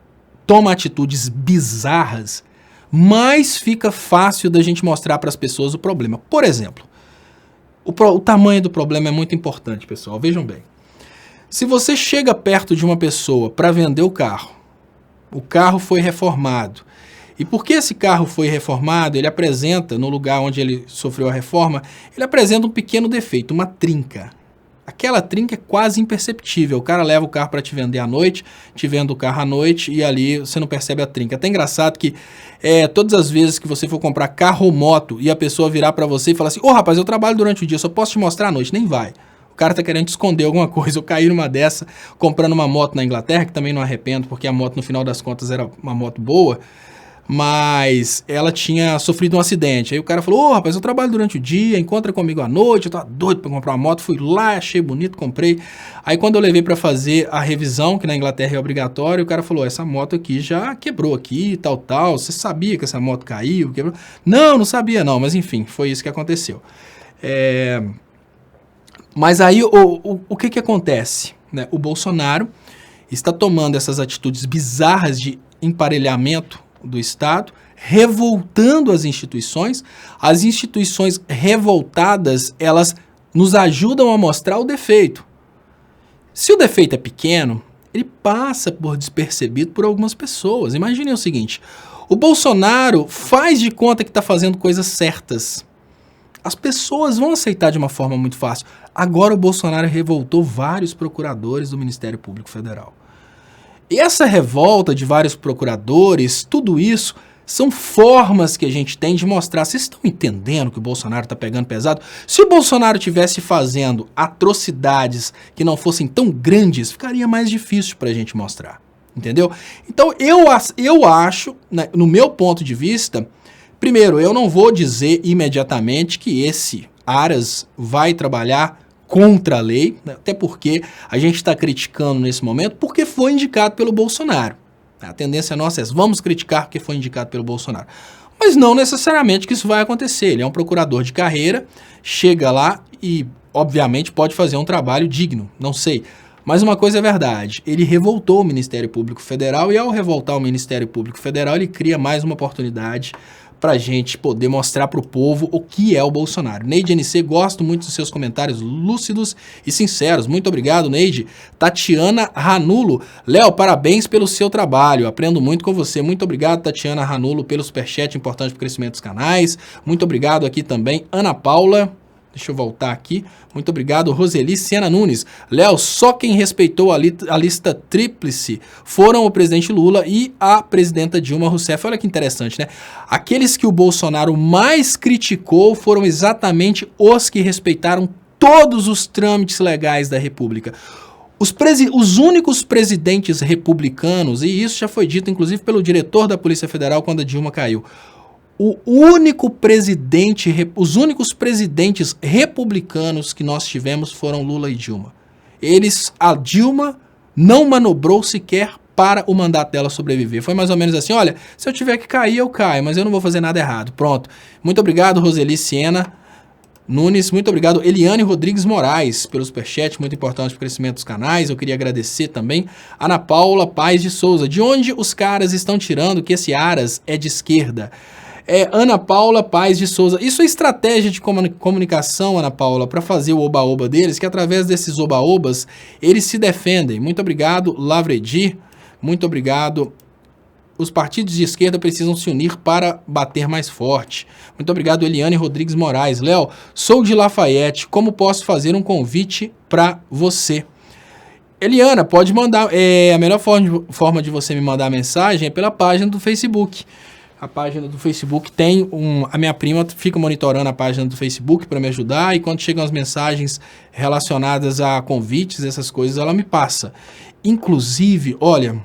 toma atitudes bizarras, mais fica fácil da gente mostrar para as pessoas o problema. Por exemplo, o tamanho do problema é muito importante, pessoal. Vejam bem. Se você chega perto de uma pessoa para vender o carro foi reformado. E porque esse carro foi reformado, ele apresenta, no lugar onde ele sofreu a reforma, ele apresenta um pequeno defeito, uma trinca. Aquela trinca é quase imperceptível. O cara leva o carro para te vender à noite, te vende o carro à noite e ali você não percebe a trinca. É até engraçado que todas as vezes que você for comprar carro ou moto e a pessoa virar para você e falar assim, rapaz, eu trabalho durante o dia, só posso te mostrar à noite. Nem vai. O cara tá querendo te esconder alguma coisa. Eu caí numa dessa comprando uma moto na Inglaterra, que também não arrependo, porque a moto no final das contas era uma moto boa, mas ela tinha sofrido um acidente. Aí o cara falou, rapaz, eu trabalho durante o dia, encontra comigo à noite, eu tava doido pra comprar uma moto, fui lá, achei bonito, comprei. Aí quando eu levei pra fazer a revisão, que na Inglaterra é obrigatório, o cara falou, essa moto aqui já quebrou aqui, tal, você sabia que essa moto caiu, quebrou? Não sabia não, mas enfim, foi isso que aconteceu. Mas aí o que acontece? Né? O Bolsonaro está tomando essas atitudes bizarras de emparelhamento do Estado, revoltando as instituições revoltadas, elas nos ajudam a mostrar o defeito. Se o defeito é pequeno, ele passa por despercebido por algumas pessoas. Imaginem o seguinte, o Bolsonaro faz de conta que está fazendo coisas certas. As pessoas vão aceitar de uma forma muito fácil. Agora o Bolsonaro revoltou vários procuradores do Ministério Público Federal. E essa revolta de vários procuradores, tudo isso, são formas que a gente tem de mostrar. Vocês estão entendendo que o Bolsonaro está pegando pesado? Se o Bolsonaro estivesse fazendo atrocidades que não fossem tão grandes, ficaria mais difícil para a gente mostrar. Entendeu? Então eu acho, né, no meu ponto de vista, primeiro, eu não vou dizer imediatamente que esse Aras vai trabalhar contra a lei, né? Até porque a gente está criticando nesse momento porque foi indicado pelo Bolsonaro. A tendência nossa é, vamos criticar porque foi indicado pelo Bolsonaro. Mas não necessariamente que isso vai acontecer. Ele é um procurador de carreira, chega lá e, obviamente, pode fazer um trabalho digno, não sei. Mas uma coisa é verdade, ele revoltou o Ministério Público Federal e ao revoltar o Ministério Público Federal, ele cria mais uma oportunidade para a gente poder mostrar para o povo o que é o Bolsonaro. Neide NC, gosto muito dos seus comentários lúcidos e sinceros. Muito obrigado, Neide. Tatiana Ranulo. Léo, parabéns pelo seu trabalho. Aprendo muito com você. Muito obrigado, Tatiana Ranulo, pelo superchat importante para o crescimento dos canais. Muito obrigado aqui também, Ana Paula. Deixa eu voltar aqui. Muito obrigado, Roseli Siena Nunes. Léo, só quem respeitou a lista tríplice foram o presidente Lula e a presidenta Dilma Rousseff. Olha que interessante, né? Aqueles que o Bolsonaro mais criticou foram exatamente os que respeitaram todos os trâmites legais da República. Os únicos presidentes republicanos, e isso já foi dito inclusive pelo diretor da Polícia Federal quando a Dilma caiu, os únicos presidentes republicanos que nós tivemos foram Lula e Dilma. A Dilma não manobrou sequer para o mandato dela sobreviver. Foi mais ou menos assim, olha, se eu tiver que cair, eu caio, mas eu não vou fazer nada errado. Pronto. Muito obrigado, Roseli Siena Nunes. Muito obrigado, Eliane Rodrigues Moraes, pelo superchat, muito importante para o crescimento dos canais. Eu queria agradecer também Ana Paula Paz de Souza. De onde os caras estão tirando que esse Aras é de esquerda? Ana Paula Paz de Souza. Isso é estratégia de comunicação, Ana Paula, para fazer o oba-oba deles, que através desses oba-obas eles se defendem. Muito obrigado, Lavredir. Muito obrigado. Os partidos de esquerda precisam se unir para bater mais forte. Muito obrigado, Eliane Rodrigues Moraes. Léo, sou de Lafayette. Como posso fazer um convite para você? Eliana, pode mandar. A melhor forma de você me mandar mensagem é pela página do Facebook. A página do Facebook tem a minha prima fica monitorando a página do Facebook para me ajudar e quando chegam as mensagens relacionadas a convites, essas coisas, ela me passa. Inclusive, olha,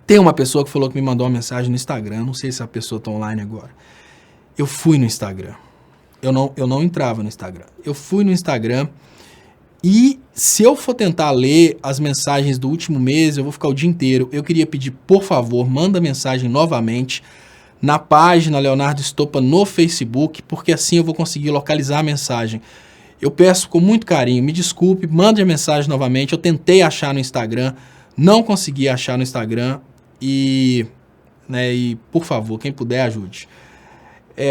Tem uma pessoa que falou que me mandou uma mensagem no Instagram, não sei se a pessoa está online agora. Eu fui no Instagram. Eu não entrava no Instagram. Eu fui no Instagram e se eu for tentar ler as mensagens do último mês, eu vou ficar o dia inteiro. Eu queria pedir, por favor, manda mensagem novamente na página Leonardo Estopa no Facebook, porque assim eu vou conseguir localizar a mensagem. Eu peço com muito carinho, me desculpe, mande a mensagem novamente. Eu tentei achar no Instagram, não consegui achar no Instagram e por favor, quem puder, ajude.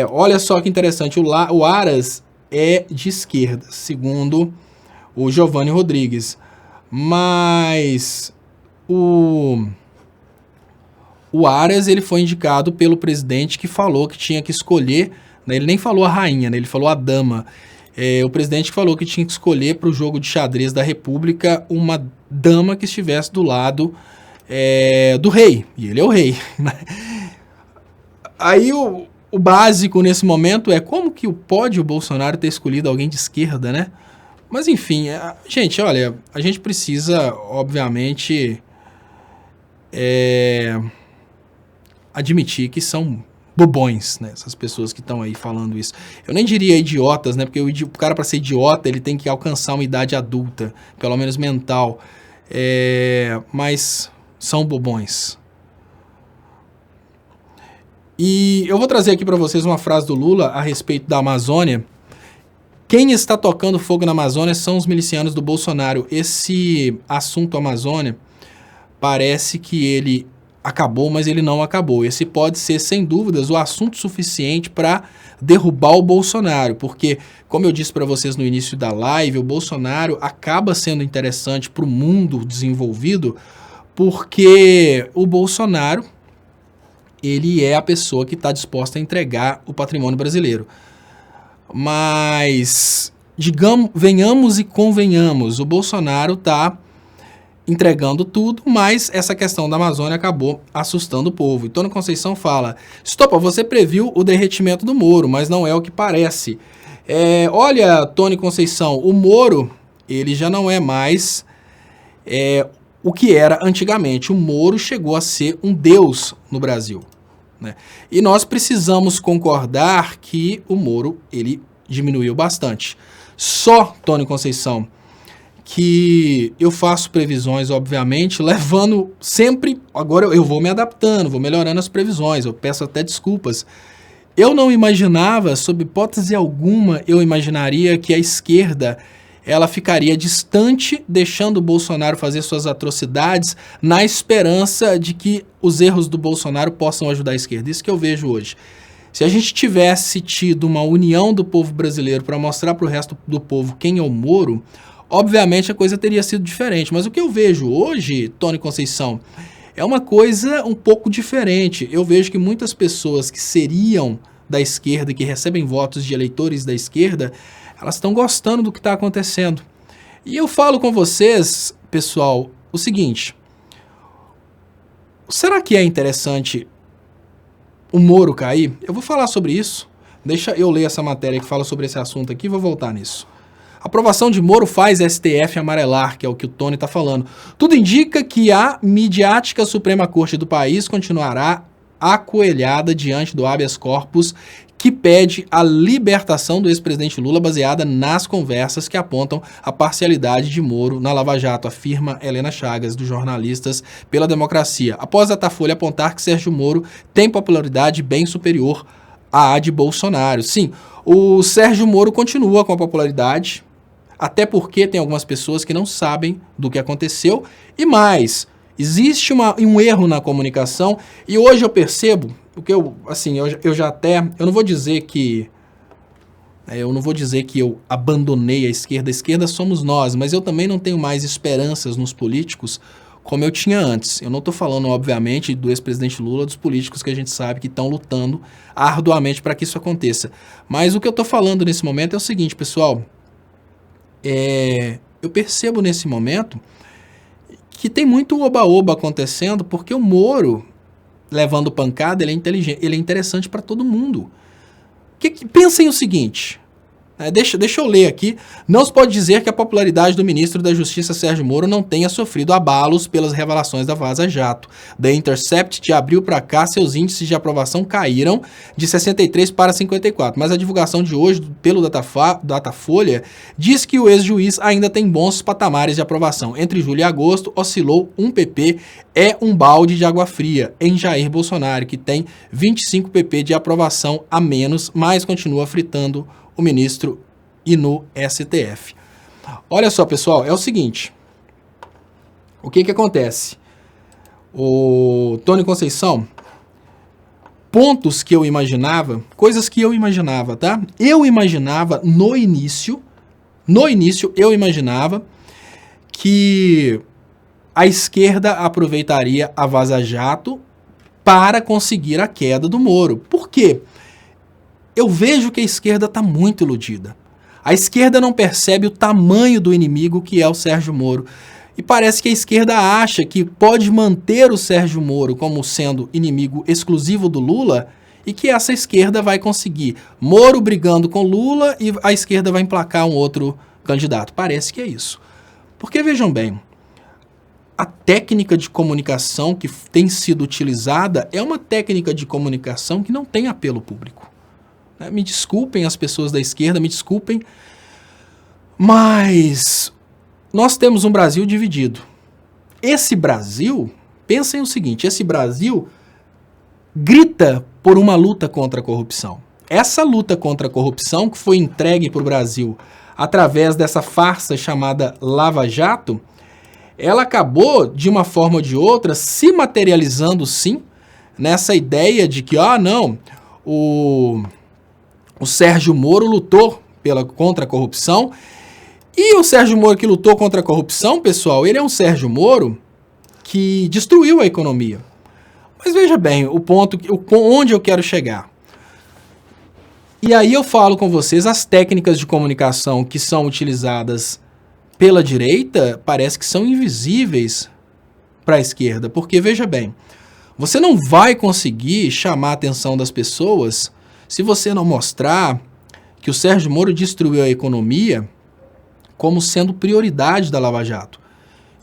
Olha só que interessante, o Aras é de esquerda, segundo o Giovanni Rodrigues, mas o Aras ele foi indicado pelo presidente que falou que tinha que escolher, né, ele nem falou a rainha, né, ele falou a dama. O presidente falou que tinha que escolher para o jogo de xadrez da República uma dama que estivesse do lado do rei, e ele é o rei. Aí o básico nesse momento é como que pode o Bolsonaro ter escolhido alguém de esquerda, né? Mas enfim, gente, olha, a gente precisa, obviamente, admitir que são bobões, né? Essas pessoas que estão aí falando isso. Eu nem diria idiotas, né? Porque o cara, para ser idiota, ele tem que alcançar uma idade adulta, pelo menos mental. Mas são bobões. E eu vou trazer aqui para vocês uma frase do Lula a respeito da Amazônia. Quem está tocando fogo na Amazônia são os milicianos do Bolsonaro. Esse assunto Amazônia parece que ele acabou, mas ele não acabou. Esse pode ser, sem dúvidas, o assunto suficiente para derrubar o Bolsonaro, porque, como eu disse para vocês no início da live, o Bolsonaro acaba sendo interessante para o mundo desenvolvido, porque o Bolsonaro, ele é a pessoa que está disposta a entregar o patrimônio brasileiro. Mas, venhamos e convenhamos, o Bolsonaro está entregando tudo, mas essa questão da Amazônia acabou assustando o povo. E Tony Conceição fala, Estopa, você previu o derretimento do Moro, mas não é o que parece. Olha, Tony Conceição, o Moro, ele já não é mais o que era antigamente. O Moro chegou a ser um deus no Brasil, né? E nós precisamos concordar que o Moro, ele diminuiu bastante. Só, Tony Conceição, que eu faço previsões, obviamente, levando sempre... Agora eu vou me adaptando, vou melhorando as previsões, eu peço até desculpas. Eu não imaginava, sob hipótese alguma, eu imaginaria que a esquerda ela ficaria distante, deixando o Bolsonaro fazer suas atrocidades, na esperança de que os erros do Bolsonaro possam ajudar a esquerda. Isso que eu vejo hoje. Se a gente tivesse tido uma união do povo brasileiro para mostrar para o resto do povo quem é o Moro, obviamente a coisa teria sido diferente. Mas o que eu vejo hoje, Tony Conceição, é uma coisa um pouco diferente. Eu vejo que muitas pessoas que seriam da esquerda, que recebem votos de eleitores da esquerda, elas estão gostando do que está acontecendo. E eu falo com vocês, pessoal, o seguinte: será que é interessante o Moro cair? Eu vou falar sobre isso. Deixa eu ler essa matéria que fala sobre esse assunto aqui e vou voltar nisso. Aprovação de Moro faz STF amarelar, que é o que o Tony está falando. Tudo indica que a midiática Suprema Corte do país continuará acoelhada diante do habeas corpus que pede a libertação do ex-presidente Lula baseada nas conversas que apontam a parcialidade de Moro na Lava Jato, afirma Helena Chagas, do Jornalistas pela Democracia, após a Datafolha apontar que Sérgio Moro tem popularidade bem superior à de Bolsonaro. Sim, o Sérgio Moro continua com a popularidade, até porque tem algumas pessoas que não sabem do que aconteceu, e mais, existe um erro na comunicação, e hoje eu percebo, porque eu não vou dizer que eu abandonei a esquerda somos nós, mas eu também não tenho mais esperanças nos políticos como eu tinha antes. Eu não estou falando, obviamente, do ex-presidente Lula, dos políticos que a gente sabe que estão lutando arduamente para que isso aconteça. Mas o que eu estou falando nesse momento é o seguinte, pessoal, eu percebo nesse momento que tem muito oba-oba acontecendo, porque o Moro, levando pancada, ele é inteligente, ele é interessante para todo mundo. Pensem o seguinte, Deixa eu ler aqui. Não se pode dizer que a popularidade do ministro da Justiça, Sérgio Moro, não tenha sofrido abalos pelas revelações da Vaza Jato. Da Intercept, de abril para cá, seus índices de aprovação caíram de 63 para 54. Mas a divulgação de hoje, pelo Datafolha, diz que o ex-juiz ainda tem bons patamares de aprovação. Entre julho e agosto, oscilou 1 pp, é um balde de água fria, em Jair Bolsonaro, que tem 25 pp de aprovação a menos, mas continua fritando o ministro e no STF. Olha só, pessoal, é o seguinte. O que acontece? O Tony Conceição, pontos que eu imaginava, coisas que eu imaginava, tá? Eu imaginava no início eu imaginava que a esquerda aproveitaria a Vaza Jato para conseguir a queda do Moro. Por quê? Eu vejo que a esquerda está muito iludida. A esquerda não percebe o tamanho do inimigo que é o Sérgio Moro. E parece que a esquerda acha que pode manter o Sérgio Moro como sendo inimigo exclusivo do Lula e que essa esquerda vai conseguir Moro brigando com Lula e a esquerda vai emplacar um outro candidato. Parece que é isso. Porque, vejam bem, a técnica de comunicação que tem sido utilizada é uma técnica de comunicação que não tem apelo público. Me desculpem as pessoas da esquerda, me desculpem, mas nós temos um Brasil dividido. Esse Brasil, pensem o seguinte, esse Brasil grita por uma luta contra a corrupção. Essa luta contra a corrupção que foi entregue para o Brasil através dessa farsa chamada Lava Jato, ela acabou, de uma forma ou de outra, se materializando sim, nessa ideia de que, não, o Sérgio Moro lutou contra a corrupção, e o Sérgio Moro que lutou contra a corrupção, pessoal, ele é um Sérgio Moro que destruiu a economia. Mas veja bem, onde eu quero chegar. E aí eu falo com vocês, as técnicas de comunicação que são utilizadas pela direita, parece que são invisíveis para a esquerda, porque veja bem, você não vai conseguir chamar a atenção das pessoas se você não mostrar que o Sérgio Moro destruiu a economia como sendo prioridade da Lava Jato.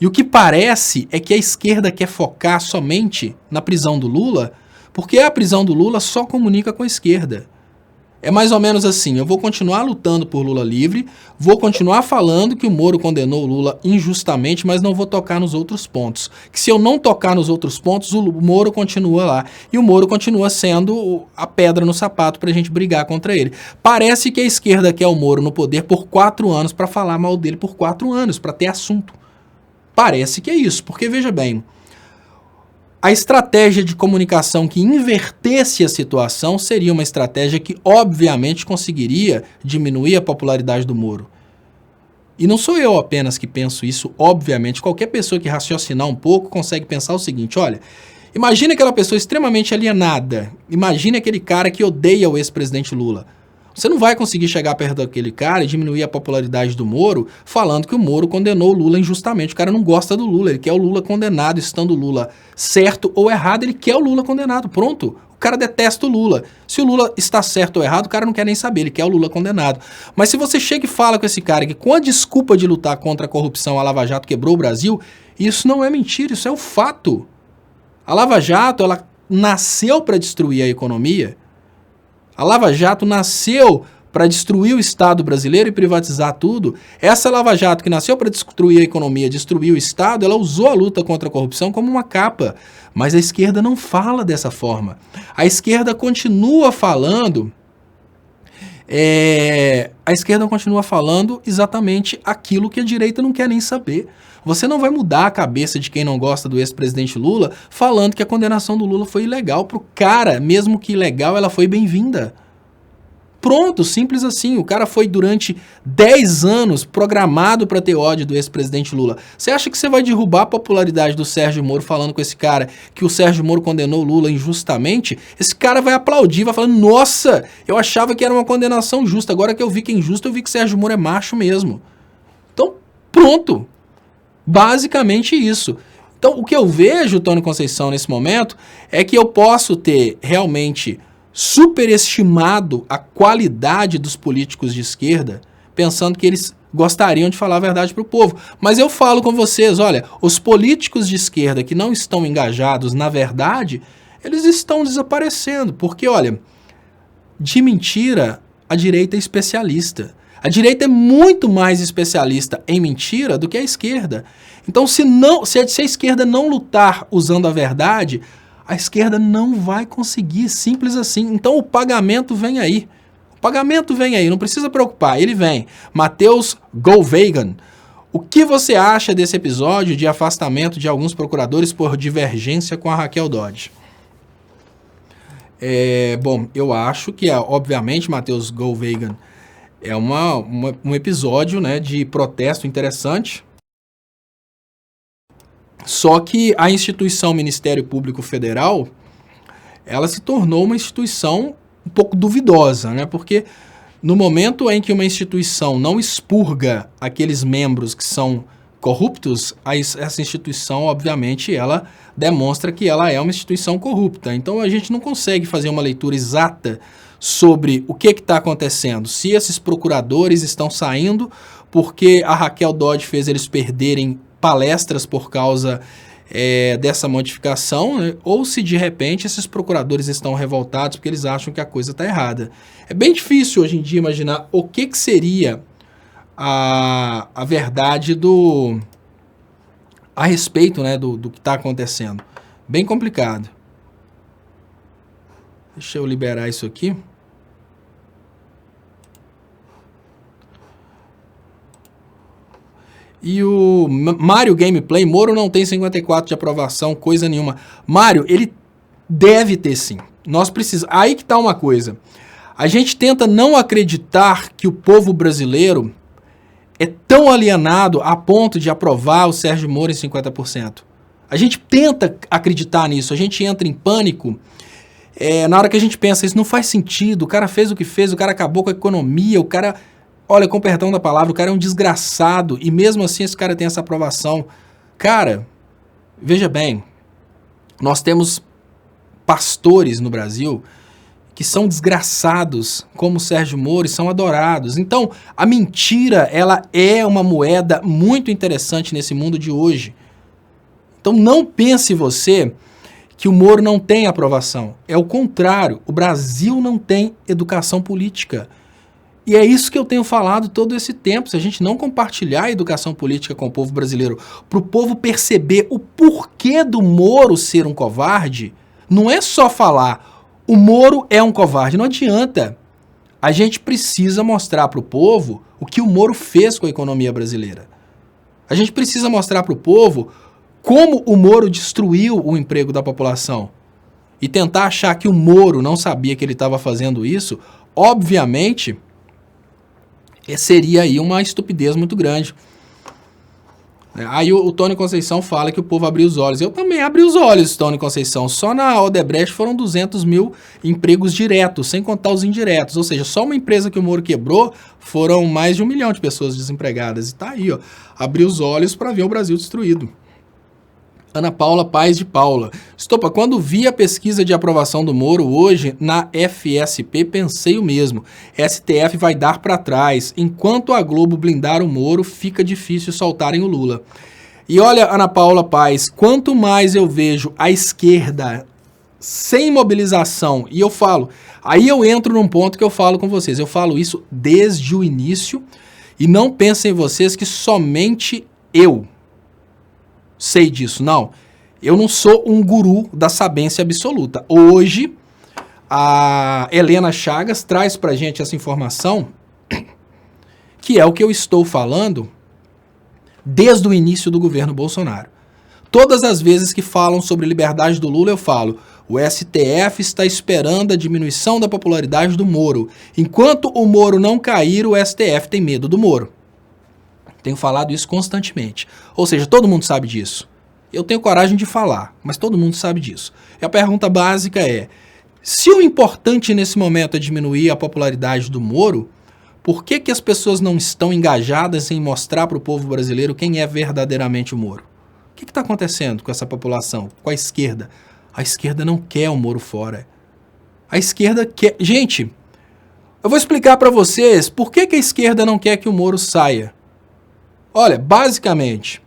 E o que parece é que a esquerda quer focar somente na prisão do Lula, porque a prisão do Lula só comunica com a esquerda. É mais ou menos assim, eu vou continuar lutando por Lula livre, vou continuar falando que o Moro condenou o Lula injustamente, mas não vou tocar nos outros pontos. Que se eu não tocar nos outros pontos, o Moro continua lá. E o Moro continua sendo a pedra no sapato pra gente brigar contra ele. Parece que a esquerda quer o Moro no poder por 4 anos para falar mal dele por 4 anos, para ter assunto. Parece que é isso, porque veja bem, a estratégia de comunicação que invertesse a situação seria uma estratégia que, obviamente, conseguiria diminuir a popularidade do Moro. E não sou eu apenas que penso isso, obviamente. Qualquer pessoa que raciocinar um pouco consegue pensar o seguinte, olha, imagine aquela pessoa extremamente alienada, imagine aquele cara que odeia o ex-presidente Lula. Você não vai conseguir chegar perto daquele cara e diminuir a popularidade do Moro falando que o Moro condenou o Lula injustamente. O cara não gosta do Lula, ele quer o Lula condenado, estando o Lula certo ou errado, ele quer o Lula condenado, pronto. O cara detesta o Lula. Se o Lula está certo ou errado, o cara não quer nem saber, ele quer o Lula condenado. Mas se você chega e fala com esse cara que com a desculpa de lutar contra a corrupção a Lava Jato quebrou o Brasil, isso não é mentira, isso é o fato. A Lava Jato, ela nasceu para destruir a economia. A Lava Jato nasceu para destruir o Estado brasileiro e privatizar tudo. Essa Lava Jato que nasceu para destruir a economia, destruir o Estado, ela usou a luta contra a corrupção como uma capa. Mas a esquerda não fala dessa forma. A esquerda continua falando... A esquerda continua falando exatamente aquilo que a direita não quer nem saber. Você não vai mudar a cabeça de quem não gosta do ex-presidente Lula falando que a condenação do Lula foi ilegal. Pro cara, mesmo que ilegal, ela foi bem-vinda. Pronto, simples assim. O cara foi durante 10 anos programado para ter ódio do ex-presidente Lula. Você acha que você vai derrubar a popularidade do Sérgio Moro falando com esse cara que o Sérgio Moro condenou o Lula injustamente? Esse cara vai aplaudir, vai falar, nossa, eu achava que era uma condenação justa, agora que eu vi que é injusto, eu vi que o Sérgio Moro é macho mesmo. Então, pronto. Basicamente isso. Então, o que eu vejo, Tony Conceição, nesse momento, é que eu posso ter realmente superestimado a qualidade dos políticos de esquerda, pensando que eles gostariam de falar a verdade para o povo. Mas eu falo com vocês, olha, os políticos de esquerda que não estão engajados na verdade, eles estão desaparecendo, porque, olha, de mentira, a direita é especialista. A direita é muito mais especialista em mentira do que a esquerda. Então, se a esquerda não lutar usando a verdade, a esquerda não vai conseguir, simples assim. Então, o pagamento vem aí. O pagamento vem aí, não precisa preocupar, ele vem. Matheus Goldwagen, o que você acha desse episódio de afastamento de alguns procuradores por divergência com a Raquel Dodge? Bom, eu acho que, obviamente, Matheus Goldwagen, é um episódio, né, de protesto interessante. Só que a instituição Ministério Público Federal, ela se tornou uma instituição um pouco duvidosa, né? Porque no momento em que uma instituição não expurga aqueles membros que são corruptos, essa instituição, obviamente, ela demonstra que ela é uma instituição corrupta. Então, a gente não consegue fazer uma leitura exata sobre o que está acontecendo. Se esses procuradores estão saindo porque a Raquel Dodge fez eles perderem palestras por causa dessa modificação, né? Ou se de repente esses procuradores estão revoltados porque eles acham que a coisa está errada. É bem difícil hoje em dia imaginar o que seria a verdade a respeito, né, do que está acontecendo. Bem complicado. Deixa eu liberar isso aqui. E o Mário Gameplay, Moro não tem 54 de aprovação, coisa nenhuma. Mário, ele deve ter sim. Nós precisamos. Aí que tá uma coisa. A gente tenta não acreditar que o povo brasileiro é tão alienado a ponto de aprovar o Sérgio Moro em 50%. A gente tenta acreditar nisso, a gente entra em pânico na hora que a gente pensa, isso não faz sentido, o cara fez o que fez, o cara acabou com a economia, o cara... Olha, com perdão da palavra, o cara é um desgraçado e mesmo assim esse cara tem essa aprovação. Cara, veja bem, nós temos pastores no Brasil que são desgraçados como o Sérgio Moro e são adorados. Então, a mentira, ela é uma moeda muito interessante nesse mundo de hoje. Então, não pense você que o Moro não tem aprovação. É o contrário, o Brasil não tem educação política. E é isso que eu tenho falado todo esse tempo. Se a gente não compartilhar a educação política com o povo brasileiro, para o povo perceber o porquê do Moro ser um covarde, não é só falar, o Moro é um covarde, não adianta. A gente precisa mostrar para o povo o que o Moro fez com a economia brasileira. A gente precisa mostrar para o povo como o Moro destruiu o emprego da população. E tentar achar que o Moro não sabia que ele estava fazendo isso, obviamente... seria aí uma estupidez muito grande. Aí o Tony Conceição fala que o povo abriu os olhos. Eu também abri os olhos, Tony Conceição. Só na Odebrecht foram 200 mil empregos diretos, sem contar os indiretos. Ou seja, só uma empresa que o Moro quebrou foram mais de 1 milhão de pessoas desempregadas. E tá aí, ó. Abriu os olhos para ver o Brasil destruído. Ana Paula Paz de Paula. Estopa, quando vi a pesquisa de aprovação do Moro hoje na FSP, pensei o mesmo. STF vai dar para trás. Enquanto a Globo blindar o Moro, fica difícil soltarem o Lula. E olha, Ana Paula Paz, quanto mais eu vejo a esquerda sem mobilização, e eu falo, aí eu entro num ponto que eu falo com vocês, eu falo isso desde o início, e não pensem vocês que somente eu sei disso, não. Eu não sou um guru da sabência absoluta. Hoje, a Helena Chagas traz pra gente essa informação, que é o que eu estou falando desde o início do governo Bolsonaro. Todas as vezes que falam sobre liberdade do Lula, eu falo, o STF está esperando a diminuição da popularidade do Moro. Enquanto o Moro não cair, o STF tem medo do Moro. Tenho falado isso constantemente. Ou seja, todo mundo sabe disso. Eu tenho coragem de falar, mas todo mundo sabe disso. E a pergunta básica é, se o importante nesse momento é diminuir a popularidade do Moro, por que as pessoas não estão engajadas em mostrar para o povo brasileiro quem é verdadeiramente o Moro? O que está acontecendo com essa população, com a esquerda? A esquerda não quer o Moro fora. A esquerda quer... Gente, eu vou explicar para vocês por que a esquerda não quer que o Moro saia. Olha, basicamente,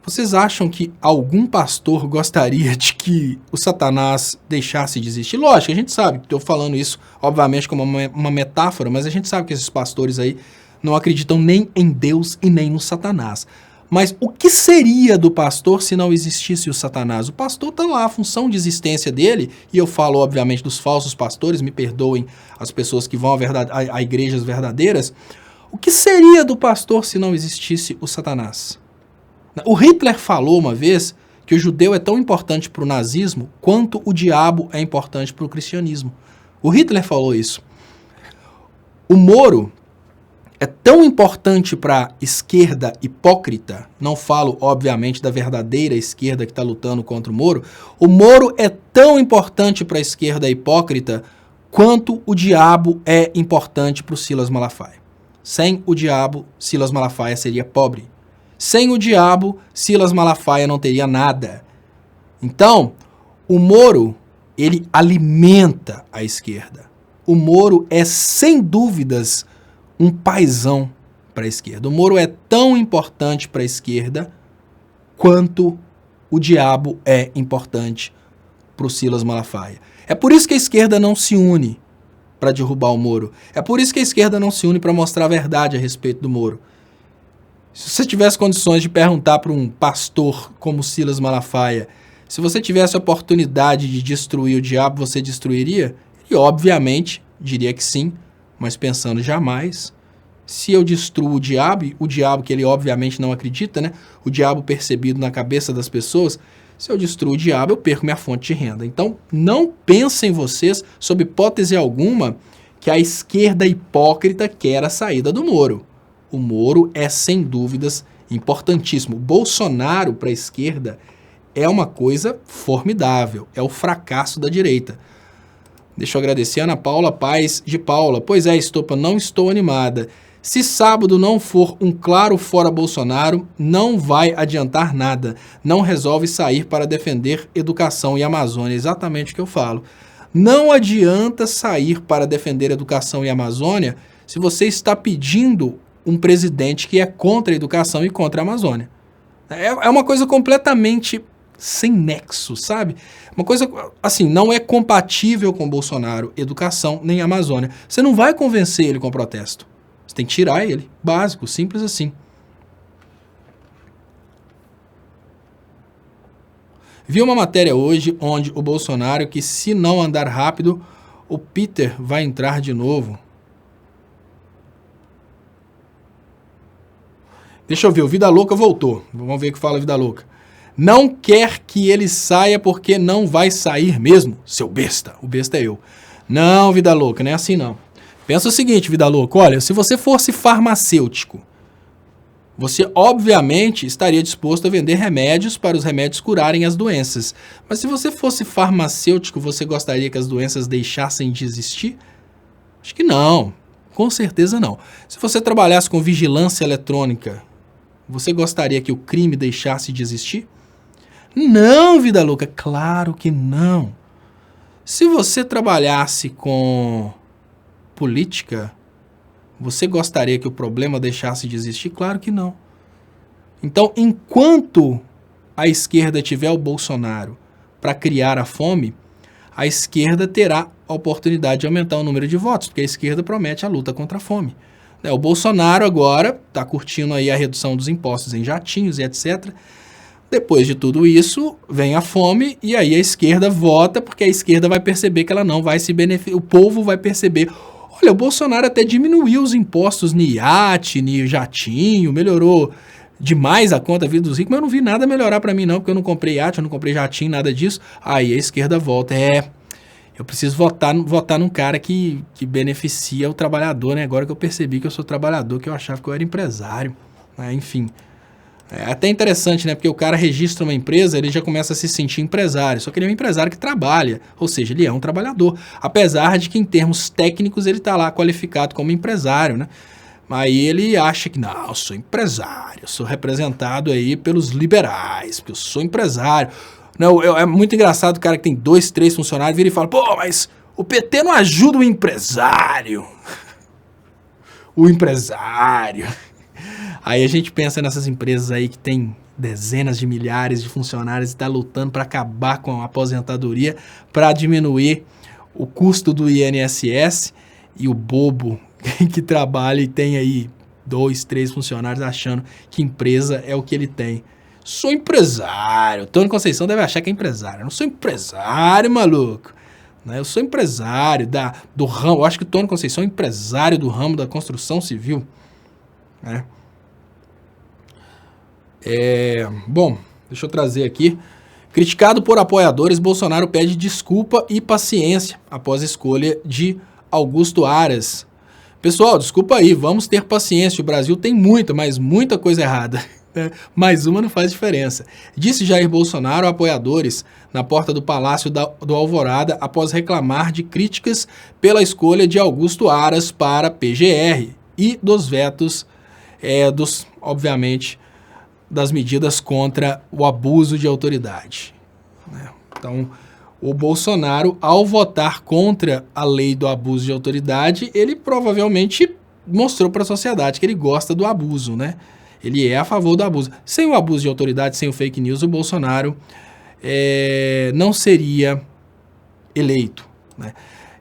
vocês acham que algum pastor gostaria de que o Satanás deixasse de existir? Lógico, a gente sabe, estou falando isso, obviamente, como uma metáfora, mas a gente sabe que esses pastores aí não acreditam nem em Deus e nem no Satanás. Mas o que seria do pastor se não existisse o Satanás? O pastor está lá, a função de existência dele, e eu falo, obviamente, dos falsos pastores, me perdoem as pessoas que vão a igrejas verdadeiras. O que seria do pastor se não existisse o Satanás? O Hitler falou uma vez que o judeu é tão importante para o nazismo quanto o diabo é importante para o cristianismo. O Hitler falou isso. O Moro é tão importante para a esquerda hipócrita, não falo, obviamente, da verdadeira esquerda que está lutando contra o Moro é tão importante para a esquerda hipócrita quanto o diabo é importante para o Silas Malafaia. Sem o diabo, Silas Malafaia seria pobre. Sem o diabo, Silas Malafaia não teria nada. Então, o Moro, ele alimenta a esquerda. O Moro é, sem dúvidas, um paizão para a esquerda. O Moro é tão importante para a esquerda quanto o diabo é importante para o Silas Malafaia. É por isso que a esquerda não se une para derrubar o Moro. É por isso que a esquerda não se une para mostrar a verdade a respeito do Moro. Se você tivesse condições de perguntar para um pastor como Silas Malafaia, se você tivesse a oportunidade de destruir o diabo, você destruiria? E obviamente diria que sim, mas pensando jamais. Se eu destruo o diabo que ele obviamente não acredita, né? O diabo percebido na cabeça das pessoas, se eu destruo o diabo, eu perco minha fonte de renda. Então, não pensem vocês, sob hipótese alguma, que a esquerda hipócrita quer a saída do Moro. O Moro é, sem dúvidas, importantíssimo. Bolsonaro para a esquerda é uma coisa formidável, é o fracasso da direita. Deixa eu agradecer a Ana Paula Paz de Paula. Pois é, Estopa, não estou animada. Se sábado não for um claro fora Bolsonaro, não vai adiantar nada. Não resolve sair para defender educação e Amazônia. Exatamente o que eu falo. Não adianta sair para defender educação e Amazônia se você está pedindo um presidente que é contra a educação e contra a Amazônia. É uma coisa completamente sem nexo, sabe? Uma coisa, assim, não é compatível com Bolsonaro, educação, nem Amazônia. Você não vai convencer ele com protesto. Você tem que tirar ele. Básico, simples assim. Vi uma matéria hoje onde o Bolsonaro, que se não andar rápido, o Peter vai entrar de novo. Deixa eu ver, o Vida Louca voltou. Vamos ver o que fala Vida Louca. Não quer que ele saia porque não vai sair mesmo, seu besta. O besta é eu. Não, Vida Louca, não é assim não. Pensa o seguinte, Vida Louca, olha, se você fosse farmacêutico, você obviamente estaria disposto a vender remédios para os remédios curarem as doenças. Mas se você fosse farmacêutico, você gostaria que as doenças deixassem de existir? Acho que não, com certeza não. Se você trabalhasse com vigilância eletrônica, você gostaria que o crime deixasse de existir? Não, Vida Louca, claro que não. Se você trabalhasse com política, você gostaria que o problema deixasse de existir? Claro que não. Então, enquanto a esquerda tiver o Bolsonaro para criar a fome, a esquerda terá a oportunidade de aumentar o número de votos, porque a esquerda promete a luta contra a fome. O Bolsonaro agora está curtindo aí a redução dos impostos em jatinhos e etc. Depois de tudo isso, vem a fome e aí a esquerda vota, porque a esquerda vai perceber que ela não vai se beneficiar, o povo vai perceber. Olha, o Bolsonaro até diminuiu os impostos no iate, no jatinho, melhorou demais a conta da vida dos ricos, mas eu não vi nada melhorar para mim não, porque eu não comprei iate, eu não comprei jatinho, nada disso. Aí a esquerda volta, eu preciso votar num cara que beneficia o trabalhador, né? Agora que eu percebi que eu sou trabalhador, que eu achava que eu era empresário, enfim. É até interessante, né? Porque o cara registra uma empresa, ele já começa a se sentir empresário. Só que ele é um empresário que trabalha, ou seja, ele é um trabalhador. Apesar de que, em termos técnicos, ele está lá qualificado como empresário, né? Aí ele acha que, não, eu sou empresário, eu sou representado aí pelos liberais, porque eu sou empresário. Não, é muito engraçado o cara que tem 2, 3 funcionários vira e fala, pô, mas o PT não ajuda o empresário. O empresário. Aí a gente pensa nessas empresas aí que tem dezenas de milhares de funcionários e está lutando para acabar com a aposentadoria, para diminuir o custo do INSS, e o bobo que trabalha e tem aí 2, 3 funcionários achando que empresa é o que ele tem. Sou empresário. Tony Conceição deve achar que é empresário. Eu não sou empresário, maluco. Eu sou empresário do ramo. Eu acho que o Tony Conceição é empresário do ramo da construção civil. Né? Bom, deixa eu trazer aqui. Criticado por apoiadores, Bolsonaro pede desculpa e paciência após a escolha de Augusto Aras. Pessoal, desculpa aí, vamos ter paciência. O Brasil tem muita, mas muita coisa errada. Mais uma não faz diferença. Disse Jair Bolsonaro a apoiadores na porta do Palácio do Alvorada após reclamar de críticas pela escolha de Augusto Aras para PGR e dos vetos, obviamente, das medidas contra o abuso de autoridade. Então, o Bolsonaro, ao votar contra a lei do abuso de autoridade, ele provavelmente mostrou para a sociedade que ele gosta do abuso, né? Ele é a favor do abuso. Sem o abuso de autoridade, sem o fake news, o Bolsonaro não seria eleito, né?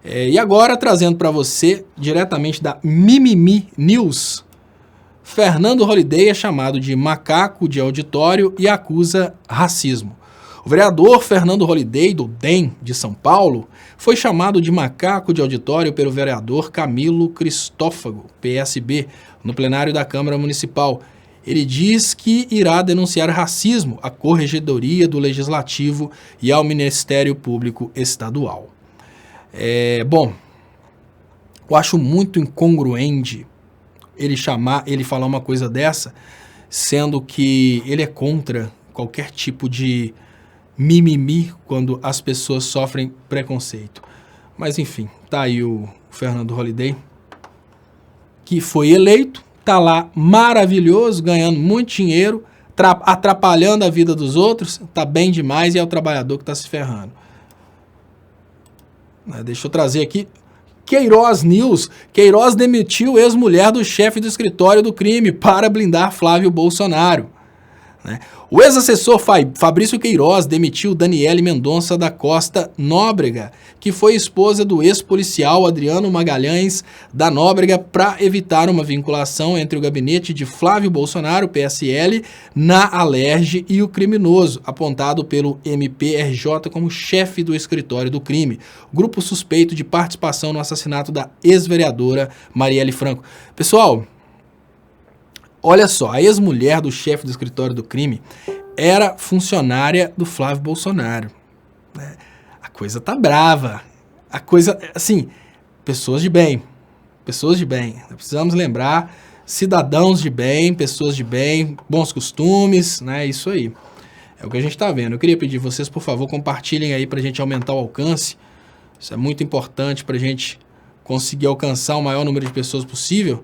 E agora, trazendo para você, diretamente da Mimimi News, Fernando Holliday é chamado de macaco de auditório e acusa racismo. O vereador Fernando Holliday, do DEM de São Paulo, foi chamado de macaco de auditório pelo vereador Camilo Cristófago, PSB, no plenário da Câmara Municipal. Ele diz que irá denunciar racismo à Corregedoria do Legislativo e ao Ministério Público Estadual. Bom, eu acho muito incongruente ele falar uma coisa dessa, sendo que ele é contra qualquer tipo de mimimi quando as pessoas sofrem preconceito. Mas enfim, tá aí o Fernando Holliday, que foi eleito, tá lá maravilhoso, ganhando muito dinheiro, atrapalhando a vida dos outros, tá bem demais e é o trabalhador que tá se ferrando. Deixa eu trazer aqui Queiroz News. Queiroz demitiu ex-mulher do chefe do escritório do crime para blindar Flávio Bolsonaro. O ex-assessor Fabrício Queiroz demitiu Daniele Mendonça da Costa Nóbrega, que foi esposa do ex-policial Adriano Magalhães da Nóbrega, para evitar uma vinculação entre o gabinete de Flávio Bolsonaro, PSL, na Alerj e o criminoso, apontado pelo MPRJ como chefe do escritório do crime, grupo suspeito de participação no assassinato da ex-vereadora Marielle Franco. Pessoal, olha só, a ex-mulher do chefe do escritório do crime era funcionária do Flávio Bolsonaro. A coisa tá brava. A coisa, assim, pessoas de bem. Precisamos lembrar, cidadãos de bem, pessoas de bem, bons costumes, né? Isso aí. É o que a gente tá vendo. Eu queria pedir vocês, por favor, compartilhem aí pra gente aumentar o alcance. Isso é muito importante pra gente conseguir alcançar o maior número de pessoas possível.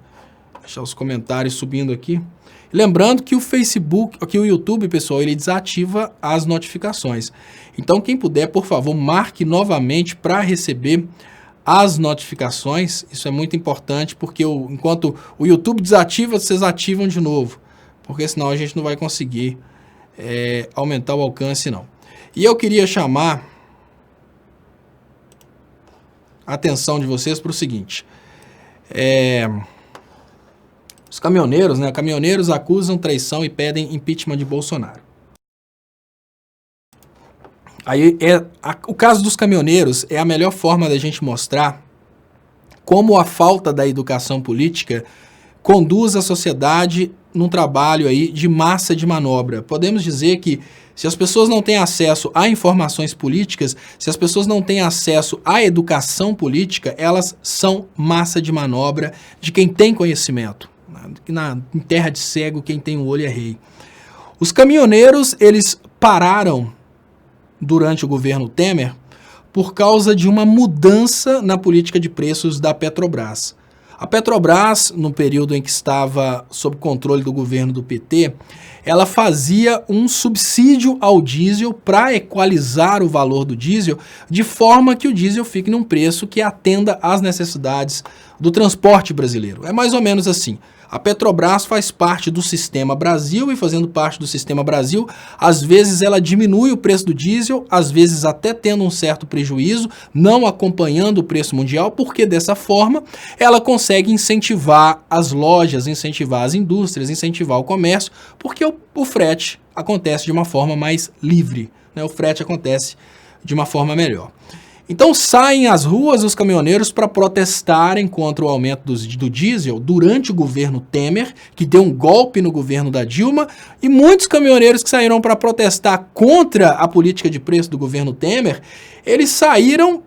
Deixar os comentários subindo aqui. Lembrando que o Facebook, que o YouTube, pessoal, ele desativa as notificações. Então, quem puder, por favor, marque novamente para receber as notificações. Isso é muito importante, porque enquanto o YouTube desativa, vocês ativam de novo. Porque senão a gente não vai conseguir aumentar o alcance, não. E eu queria chamar a atenção de vocês para o seguinte. Os caminhoneiros, né? Caminhoneiros acusam traição e pedem impeachment de Bolsonaro. Aí o caso dos caminhoneiros é a melhor forma da gente mostrar como a falta da educação política conduz a sociedade num trabalho aí de massa de manobra. Podemos dizer que se as pessoas não têm acesso a informações políticas, se as pessoas não têm acesso à educação política, elas são massa de manobra de quem tem conhecimento. Em terra de cego, quem tem o olho é rei. Os caminhoneiros, eles pararam durante o governo Temer por causa de uma mudança na política de preços da Petrobras. A Petrobras, no período em que estava sob controle do governo do PT, ela fazia um subsídio ao diesel para equalizar o valor do diesel, de forma que o diesel fique num preço que atenda às necessidades do transporte brasileiro. É mais ou menos assim. A Petrobras faz parte do Sistema Brasil e, fazendo parte do Sistema Brasil, às vezes ela diminui o preço do diesel, às vezes até tendo um certo prejuízo, não acompanhando o preço mundial, porque dessa forma ela consegue incentivar as lojas, incentivar as indústrias, incentivar o comércio, porque o frete acontece de uma forma mais livre, né? O frete acontece de uma forma melhor. Então saem às ruas os caminhoneiros para protestarem contra o aumento do diesel durante o governo Temer, que deu um golpe no governo da Dilma, e muitos caminhoneiros que saíram para protestar contra a política de preço do governo Temer, eles saíram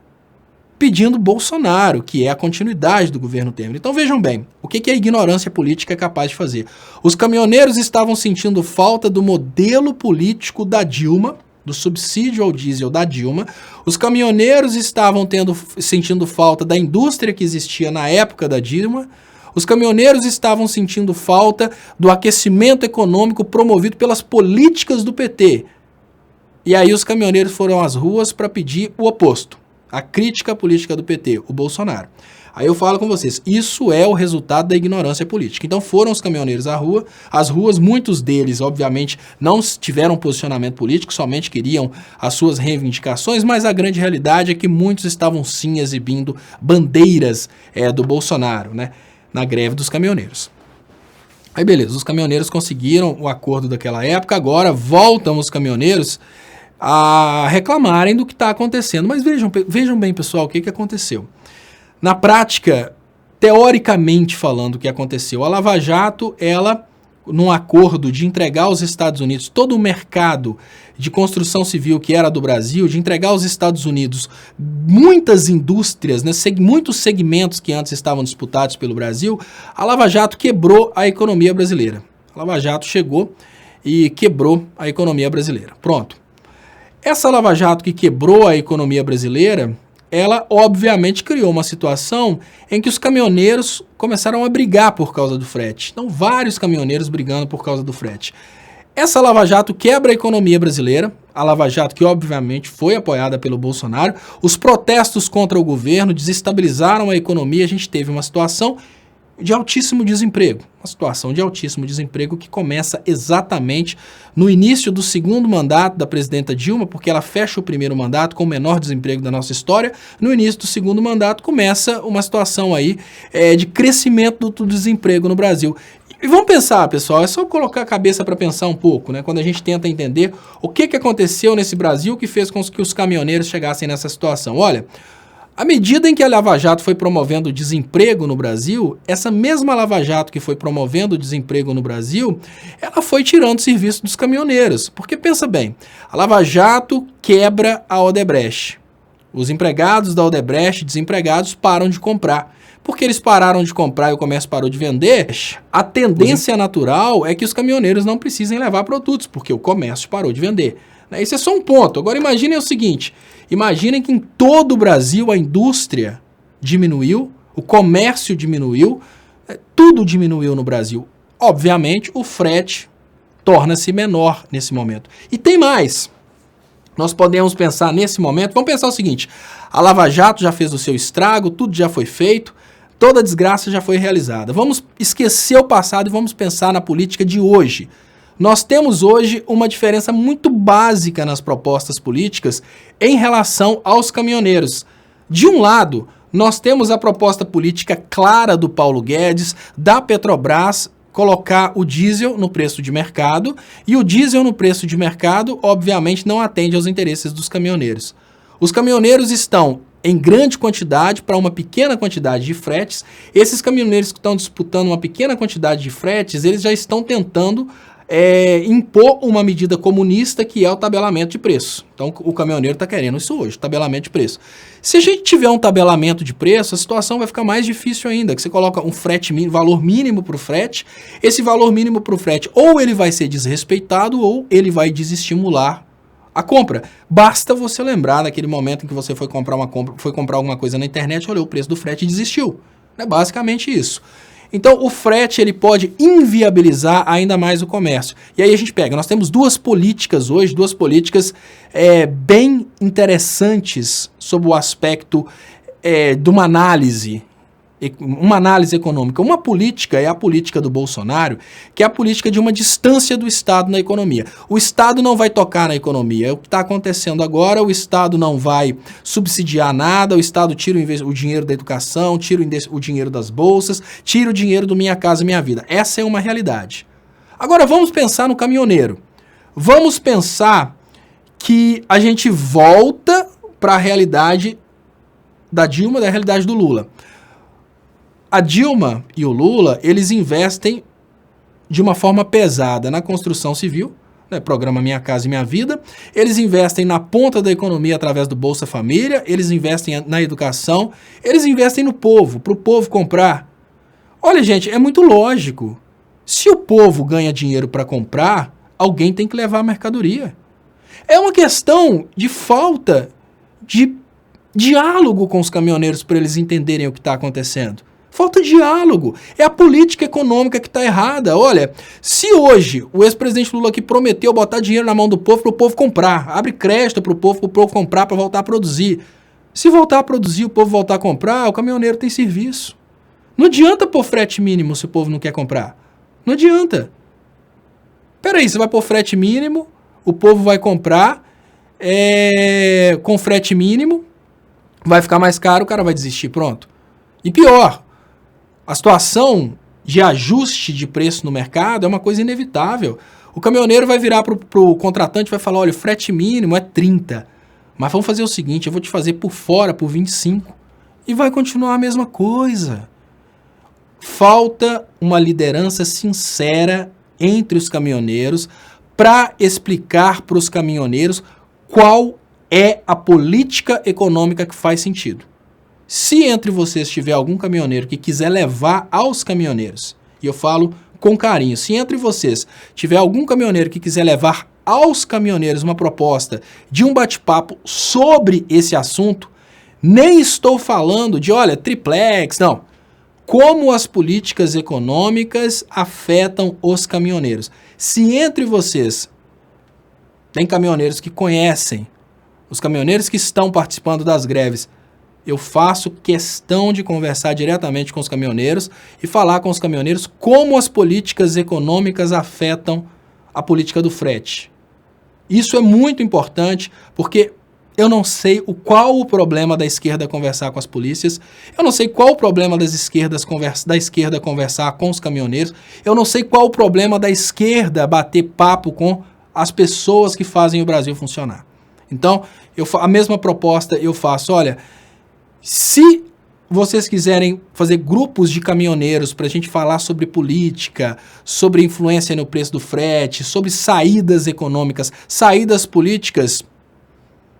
pedindo Bolsonaro, que é a continuidade do governo Temer. Então vejam bem, o que a ignorância política é capaz de fazer? Os caminhoneiros estavam sentindo falta do modelo político da Dilma, do subsídio ao diesel da Dilma. Os caminhoneiros estavam sentindo falta da indústria que existia na época da Dilma. Os caminhoneiros estavam sentindo falta do aquecimento econômico promovido pelas políticas do PT. E aí os caminhoneiros foram às ruas para pedir o oposto, a crítica à política do PT, o Bolsonaro. Aí eu falo com vocês, isso é o resultado da ignorância política. Então foram os caminhoneiros à rua, as ruas, muitos deles, obviamente, não tiveram posicionamento político, somente queriam as suas reivindicações, mas a grande realidade é que muitos estavam sim exibindo bandeiras do Bolsonaro, né, na greve dos caminhoneiros. Aí beleza, os caminhoneiros conseguiram o acordo daquela época, agora voltam os caminhoneiros a reclamarem do que está acontecendo. Mas vejam bem, pessoal, o que aconteceu. Na prática, teoricamente falando, o que aconteceu? A Lava Jato, ela, num acordo de entregar aos Estados Unidos todo o mercado de construção civil que era do Brasil, de entregar aos Estados Unidos muitas indústrias, né, muitos segmentos que antes estavam disputados pelo Brasil, a Lava Jato quebrou a economia brasileira. A Lava Jato chegou e quebrou a economia brasileira. Pronto. Essa Lava Jato que quebrou a economia brasileira, ela obviamente criou uma situação em que os caminhoneiros começaram a brigar por causa do frete. Então, vários caminhoneiros brigando por causa do frete. Essa Lava Jato quebra a economia brasileira, a Lava Jato que obviamente foi apoiada pelo Bolsonaro. Os protestos contra o governo desestabilizaram a economia, a gente teve uma situação de altíssimo desemprego. Uma situação de altíssimo desemprego que começa exatamente no início do segundo mandato da presidenta Dilma, porque ela fecha o primeiro mandato com o menor desemprego da nossa história. No início do segundo mandato começa uma situação aí de crescimento do desemprego no Brasil. E vamos pensar, pessoal, é só colocar a cabeça para pensar um pouco, né? Quando a gente tenta entender o que aconteceu nesse Brasil que fez com que os caminhoneiros chegassem nessa situação. Olha, à medida em que a Lava Jato foi promovendo o desemprego no Brasil, essa mesma Lava Jato que foi promovendo o desemprego no Brasil, ela foi tirando o serviço dos caminhoneiros. Porque pensa bem, a Lava Jato quebra a Odebrecht. Os empregados da Odebrecht, desempregados, param de comprar. Porque eles pararam de comprar e o comércio parou de vender, a tendência natural é que os caminhoneiros não precisem levar produtos, porque o comércio parou de vender. Esse é só um ponto. Agora imaginem o seguinte, imaginem que em todo o Brasil a indústria diminuiu, o comércio diminuiu, tudo diminuiu no Brasil. Obviamente o frete torna-se menor nesse momento. E tem mais. Nós podemos pensar nesse momento, vamos pensar o seguinte, a Lava Jato já fez o seu estrago, tudo já foi feito, toda a desgraça já foi realizada. Vamos esquecer o passado e vamos pensar na política de hoje. Nós temos hoje uma diferença muito básica nas propostas políticas em relação aos caminhoneiros. De um lado, nós temos a proposta política clara do Paulo Guedes, da Petrobras, colocar o diesel no preço de mercado, e o diesel no preço de mercado, obviamente, não atende aos interesses dos caminhoneiros. Os caminhoneiros estão em grande quantidade para uma pequena quantidade de fretes. Esses caminhoneiros que estão disputando uma pequena quantidade de fretes, eles já estão tentando impor uma medida comunista que é o tabelamento de preço. Então o caminhoneiro está querendo isso hoje, tabelamento de preço. Se a gente tiver um tabelamento de preço, a situação vai ficar mais difícil ainda, que você coloca um frete valor mínimo para o frete, esse valor mínimo para o frete ou ele vai ser desrespeitado ou ele vai desestimular a compra. Basta você lembrar daquele momento em que você foi comprar alguma coisa na internet, olhou o preço do frete e desistiu. É basicamente isso. Então, o frete ele pode inviabilizar ainda mais o comércio. E aí a gente pega, nós temos duas políticas hoje, bem interessantes sob o aspecto de uma análise econômica. Uma política é a política do Bolsonaro, que é a política de uma distância do Estado na economia. O Estado não vai tocar na economia. É o que está acontecendo agora, o Estado não vai subsidiar nada, o Estado tira o dinheiro da educação, tira o dinheiro das bolsas, tira o dinheiro do Minha Casa Minha Vida. Essa é uma realidade. Agora vamos pensar no caminhoneiro. Vamos pensar que a gente volta para a realidade da Dilma, da realidade do Lula. A Dilma e o Lula, eles investem de uma forma pesada na construção civil, né, programa Minha Casa e Minha Vida, eles investem na ponta da economia através do Bolsa Família, eles investem na educação, eles investem no povo, para o povo comprar. Olha, gente, é muito lógico. Se o povo ganha dinheiro para comprar, alguém tem que levar a mercadoria. É uma questão de falta de diálogo com os caminhoneiros para eles entenderem o que está acontecendo. Falta diálogo. É a política econômica que está errada. Olha, se hoje o ex-presidente Lula aqui prometeu botar dinheiro na mão do povo para o povo comprar, abre crédito para o povo comprar, para voltar a produzir. Se voltar a produzir, o povo voltar a comprar, o caminhoneiro tem serviço. Não adianta pôr frete mínimo se o povo não quer comprar. Não adianta. Peraí, você vai pôr frete mínimo, o povo vai comprar com frete mínimo, vai ficar mais caro, o cara vai desistir, pronto. E pior, a situação de ajuste de preço no mercado é uma coisa inevitável. O caminhoneiro vai virar pro contratante e vai falar, olha, o frete mínimo é 30, mas vamos fazer o seguinte, eu vou te fazer por fora por 25. E vai continuar a mesma coisa. Falta uma liderança sincera entre os caminhoneiros para explicar para os caminhoneiros qual é a política econômica que faz sentido. Se entre vocês tiver algum caminhoneiro que quiser levar aos caminhoneiros, e eu falo com carinho, se entre vocês tiver algum caminhoneiro que quiser levar aos caminhoneiros uma proposta de um bate-papo sobre esse assunto, nem estou falando de, olha, triplex, não. Como as políticas econômicas afetam os caminhoneiros. Se entre vocês tem caminhoneiros que conhecem, os caminhoneiros que estão participando das greves, eu faço questão de conversar diretamente com os caminhoneiros e falar com os caminhoneiros como as políticas econômicas afetam a política do frete. Isso é muito importante porque eu não sei qual o problema da esquerda conversar com as polícias, eu não sei qual o problema da esquerda conversar com os caminhoneiros, eu não sei qual o problema da esquerda bater papo com as pessoas que fazem o Brasil funcionar. Então, a mesma proposta eu faço, olha, se vocês quiserem fazer grupos de caminhoneiros para a gente falar sobre política, sobre influência no preço do frete, sobre saídas econômicas, saídas políticas,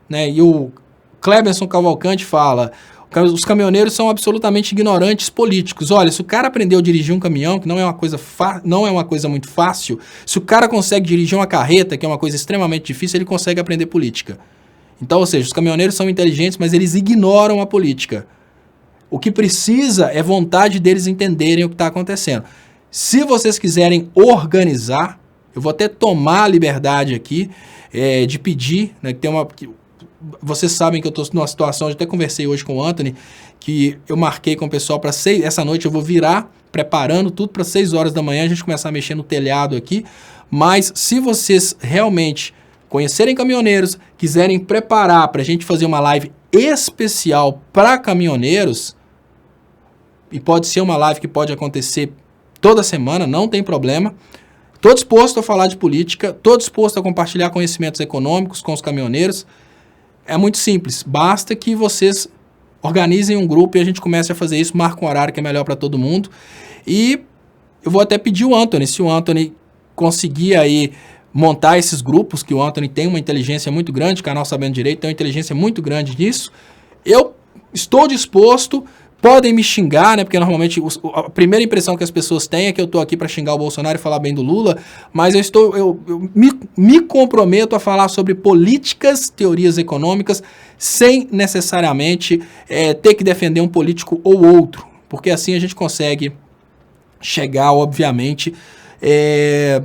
né? E o Cleberson Cavalcante fala, os caminhoneiros são absolutamente ignorantes políticos. Olha, se o cara aprendeu a dirigir um caminhão, que não é uma coisa muito fácil, se o cara consegue dirigir uma carreta, que é uma coisa extremamente difícil, ele consegue aprender política. Então, ou seja, os caminhoneiros são inteligentes, mas eles ignoram a política. O que precisa é vontade deles entenderem o que está acontecendo. Se vocês quiserem organizar, eu vou até tomar a liberdade aqui de pedir, né, vocês sabem que eu estou numa situação, eu até conversei hoje com o Anthony, que eu marquei com o pessoal para essa noite eu vou virar, preparando tudo para 6 horas da manhã, a gente começar a mexer no telhado aqui, mas se vocês realmente conhecerem caminhoneiros, quiserem preparar para a gente fazer uma live especial para caminhoneiros, e pode ser uma live que pode acontecer toda semana, não tem problema. Estou disposto a falar de política, estou disposto a compartilhar conhecimentos econômicos com os caminhoneiros. É muito simples, basta que vocês organizem um grupo e a gente comece a fazer isso, marca um horário que é melhor para todo mundo. E eu vou até pedir o Anthony, se o Anthony conseguir aí montar esses grupos, que o Anthony tem uma inteligência muito grande, canal Sabendo Direito tem uma inteligência muito grande nisso, eu estou disposto, podem me xingar, né, porque normalmente a primeira impressão que as pessoas têm é que eu estou aqui para xingar o Bolsonaro e falar bem do Lula, mas eu me comprometo a falar sobre políticas, teorias econômicas, sem necessariamente ter que defender um político ou outro, porque assim a gente consegue chegar, obviamente,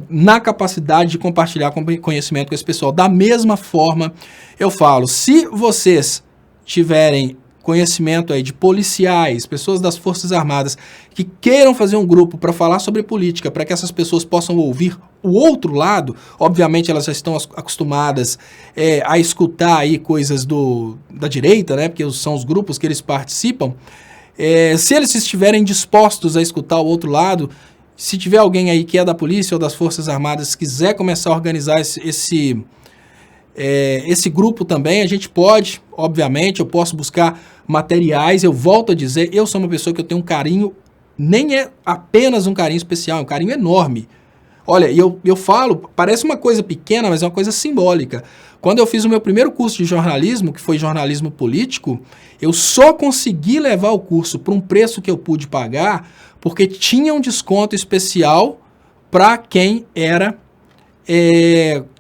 na capacidade de compartilhar conhecimento com esse pessoal. Da mesma forma, eu falo, se vocês tiverem conhecimento aí de policiais, pessoas das Forças Armadas, que queiram fazer um grupo para falar sobre política, para que essas pessoas possam ouvir o outro lado, obviamente elas já estão acostumadas a escutar aí coisas da direita, né, porque são os grupos que eles participam, se eles estiverem dispostos a escutar o outro lado, se tiver alguém aí que é da polícia ou das Forças Armadas, quiser começar a organizar esse grupo também, a gente pode, obviamente, eu posso buscar materiais, eu volto a dizer, eu sou uma pessoa que eu tenho um carinho, nem é apenas um carinho especial, é um carinho enorme. Olha, eu falo, parece uma coisa pequena, mas é uma coisa simbólica. Quando eu fiz o meu primeiro curso de jornalismo, que foi jornalismo político, eu só consegui levar o curso para um preço que eu pude pagar, porque tinha um desconto especial para quem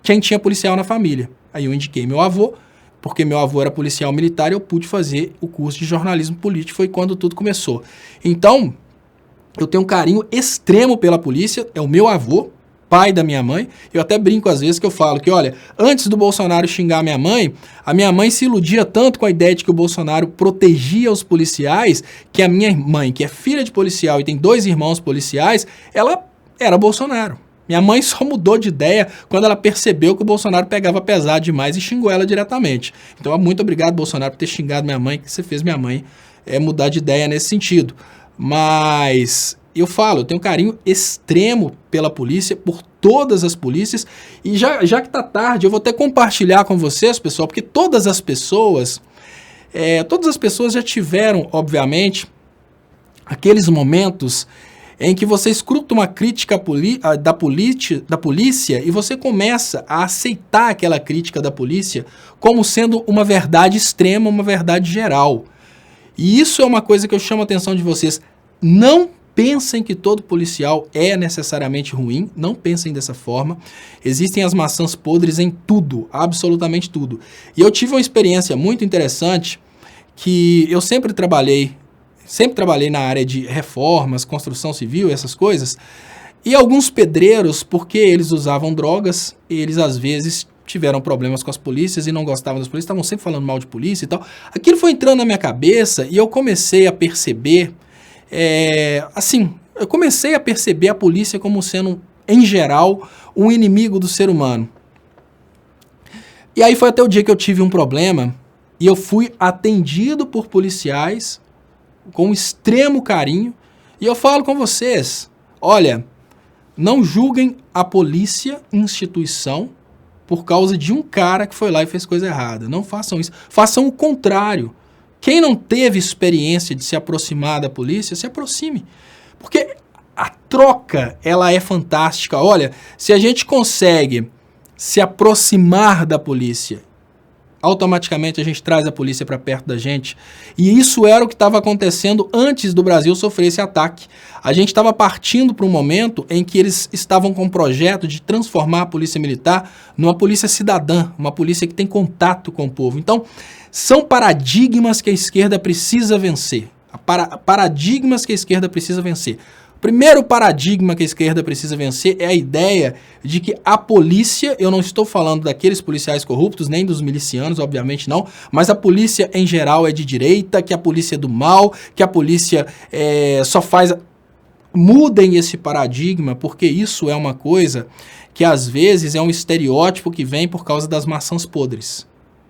quem tinha policial na família. Aí eu indiquei meu avô, porque meu avô era policial militar e eu pude fazer o curso de jornalismo político, foi quando tudo começou. Então, eu tenho um carinho extremo pela polícia, é o meu avô, pai da minha mãe. Eu até brinco às vezes que eu falo que, olha, antes do Bolsonaro xingar a minha mãe se iludia tanto com a ideia de que o Bolsonaro protegia os policiais, que a minha mãe, que é filha de policial e tem 2 irmãos policiais, ela era Bolsonaro. Minha mãe só mudou de ideia quando ela percebeu que o Bolsonaro pegava pesado demais e xingou ela diretamente. Então, muito obrigado, Bolsonaro, por ter xingado minha mãe, que você fez minha mãe mudar de ideia nesse sentido. Mas eu falo, eu tenho um carinho extremo pela polícia, por todas as polícias, e já que tá tarde, eu vou até compartilhar com vocês, pessoal, porque todas as pessoas já tiveram, obviamente, aqueles momentos em que você escuta uma crítica da polícia e você começa a aceitar aquela crítica da polícia como sendo uma verdade extrema, uma verdade geral. E isso é uma coisa que eu chamo a atenção de vocês. Não pensem que todo policial é necessariamente ruim, não pensem dessa forma. Existem as maçãs podres em tudo, absolutamente tudo. E eu tive uma experiência muito interessante que eu sempre trabalhei na área de reformas, construção civil, essas coisas, e alguns pedreiros, porque eles usavam drogas, eles às vezes tiveram problemas com as polícias e não gostavam das polícias, estavam sempre falando mal de polícia e tal. Aquilo foi entrando na minha cabeça e eu comecei a perceber, eu comecei a perceber a polícia como sendo, em geral, um inimigo do ser humano. E aí foi até o dia que eu tive um problema e eu fui atendido por policiais com extremo carinho, e eu falo com vocês, olha, não julguem a polícia instituição por causa de um cara que foi lá e fez coisa errada. Não façam isso. Façam o contrário. Quem não teve experiência de se aproximar da polícia, se aproxime. Porque a troca, ela é fantástica. Olha, se a gente consegue se aproximar da polícia, automaticamente a gente traz a polícia para perto da gente. E isso era o que estava acontecendo antes do Brasil sofrer esse ataque. A gente estava partindo para um momento em que eles estavam com um projeto de transformar a polícia militar numa polícia cidadã, uma polícia que tem contato com o povo. Então, são paradigmas que a esquerda precisa vencer. Paradigmas que a esquerda precisa vencer. O primeiro paradigma que a esquerda precisa vencer é a ideia de que a polícia, eu não estou falando daqueles policiais corruptos, nem dos milicianos, obviamente não, mas a polícia em geral é de direita, que a polícia é do mal, que a polícia só faz... Mudem esse paradigma, porque isso é uma coisa que às vezes é um estereótipo que vem por causa das maçãs podres.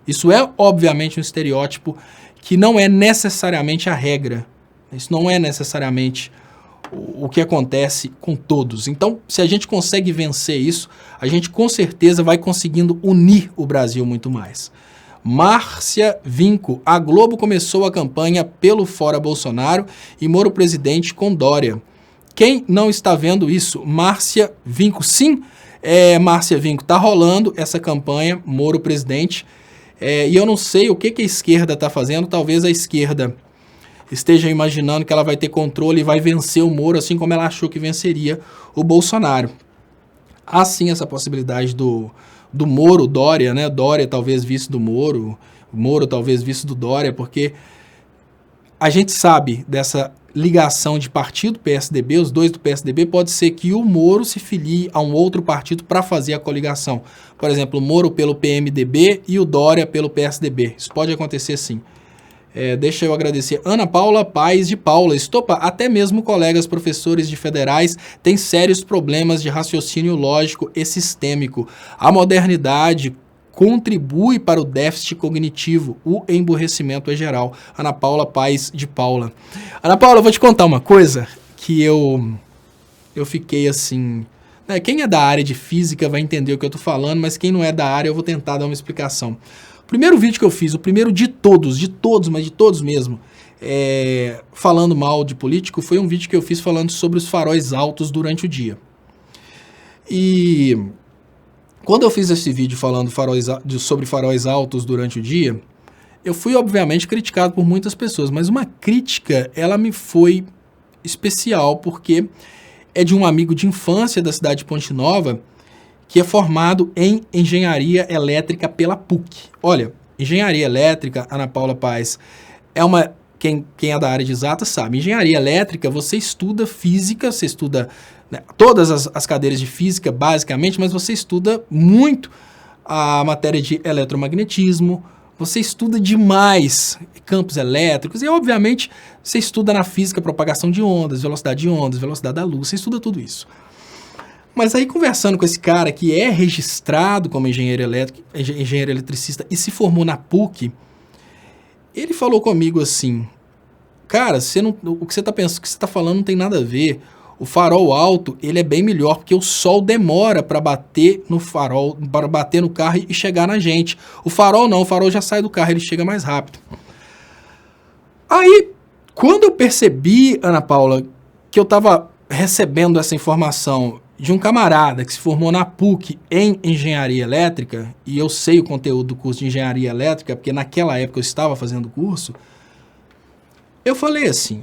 Isso é, obviamente, um estereótipo que não é necessariamente a regra. Isso não é necessariamente o que acontece com todos. Então, se a gente consegue vencer isso, a gente com certeza vai conseguindo unir o Brasil muito mais. Márcia Vinco, a Globo começou a campanha pelo Fora Bolsonaro e Moro presidente com Dória. Quem não está vendo isso? Márcia Vinco, sim, Márcia Vinco, está rolando essa campanha, Moro presidente, e eu não sei o que a esquerda está fazendo, talvez a esquerda esteja imaginando que ela vai ter controle e vai vencer o Moro, assim como ela achou que venceria o Bolsonaro. Há sim essa possibilidade do Moro, Dória, né? Dória talvez vice do Moro, Moro talvez vice do Dória, porque a gente sabe dessa ligação de partido PSDB, os dois do PSDB, pode ser que o Moro se filie a um outro partido para fazer a coligação. Por exemplo, o Moro pelo PMDB e o Dória pelo PSDB. Isso pode acontecer sim. Deixa eu agradecer. Ana Paula Paes de Paula. Estopa, até mesmo colegas professores de federais têm sérios problemas de raciocínio lógico e sistêmico. A modernidade contribui para o déficit cognitivo. O emburrecimento é geral. Ana Paula Paes de Paula. Ana Paula, eu vou te contar uma coisa que eu fiquei assim... Né, quem é da área de física vai entender o que eu tô falando, mas quem não é da área eu vou tentar dar uma explicação. O primeiro vídeo que eu fiz, o primeiro de todos, mas de todos mesmo, falando mal de político, foi um vídeo que eu fiz falando sobre os faróis altos durante o dia. E quando eu fiz esse vídeo falando sobre faróis altos durante o dia, eu fui obviamente criticado por muitas pessoas, mas uma crítica, ela me foi especial, porque é de um amigo de infância da cidade de Ponte Nova, que é formado em engenharia elétrica pela PUC. Olha, engenharia elétrica, Ana Paula Paes, quem é da área de exatas sabe, engenharia elétrica, você estuda física, você estuda, né, todas as cadeiras de física, basicamente, mas você estuda muito a matéria de eletromagnetismo, você estuda demais campos elétricos e, obviamente, você estuda na física propagação de ondas, velocidade da luz, você estuda tudo isso. Mas aí, conversando com esse cara que é registrado como engenheiro eletricista e se formou na PUC, ele falou comigo assim, cara, o que você está pensando, o que você está falando não tem nada a ver. O farol alto, ele é bem melhor, porque o sol demora para bater no farol, para bater no carro e chegar na gente. O farol não, o farol já sai do carro, ele chega mais rápido. Aí, quando eu percebi, Ana Paula, que eu estava recebendo essa informação de um camarada que se formou na PUC em engenharia elétrica, e eu sei o conteúdo do curso de engenharia elétrica, porque naquela época eu estava fazendo o curso, eu falei assim,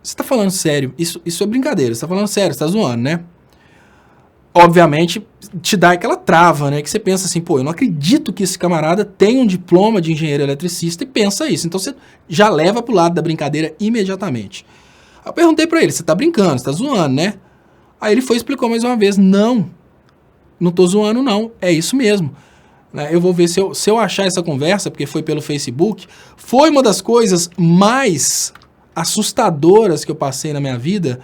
você está falando sério? Isso é brincadeira, você está falando sério, você está zoando, né? Obviamente, te dá aquela trava, né? Que você pensa assim, pô, eu não acredito que esse camarada tem um diploma de engenheiro eletricista e pensa isso. Então você já leva pro lado da brincadeira imediatamente. Eu perguntei para ele, você está brincando, você está zoando, né? Aí ele foi e explicou mais uma vez, não tô zoando não, é isso mesmo. Eu vou ver se eu achar essa conversa, porque foi pelo Facebook, foi uma das coisas mais assustadoras que eu passei na minha vida,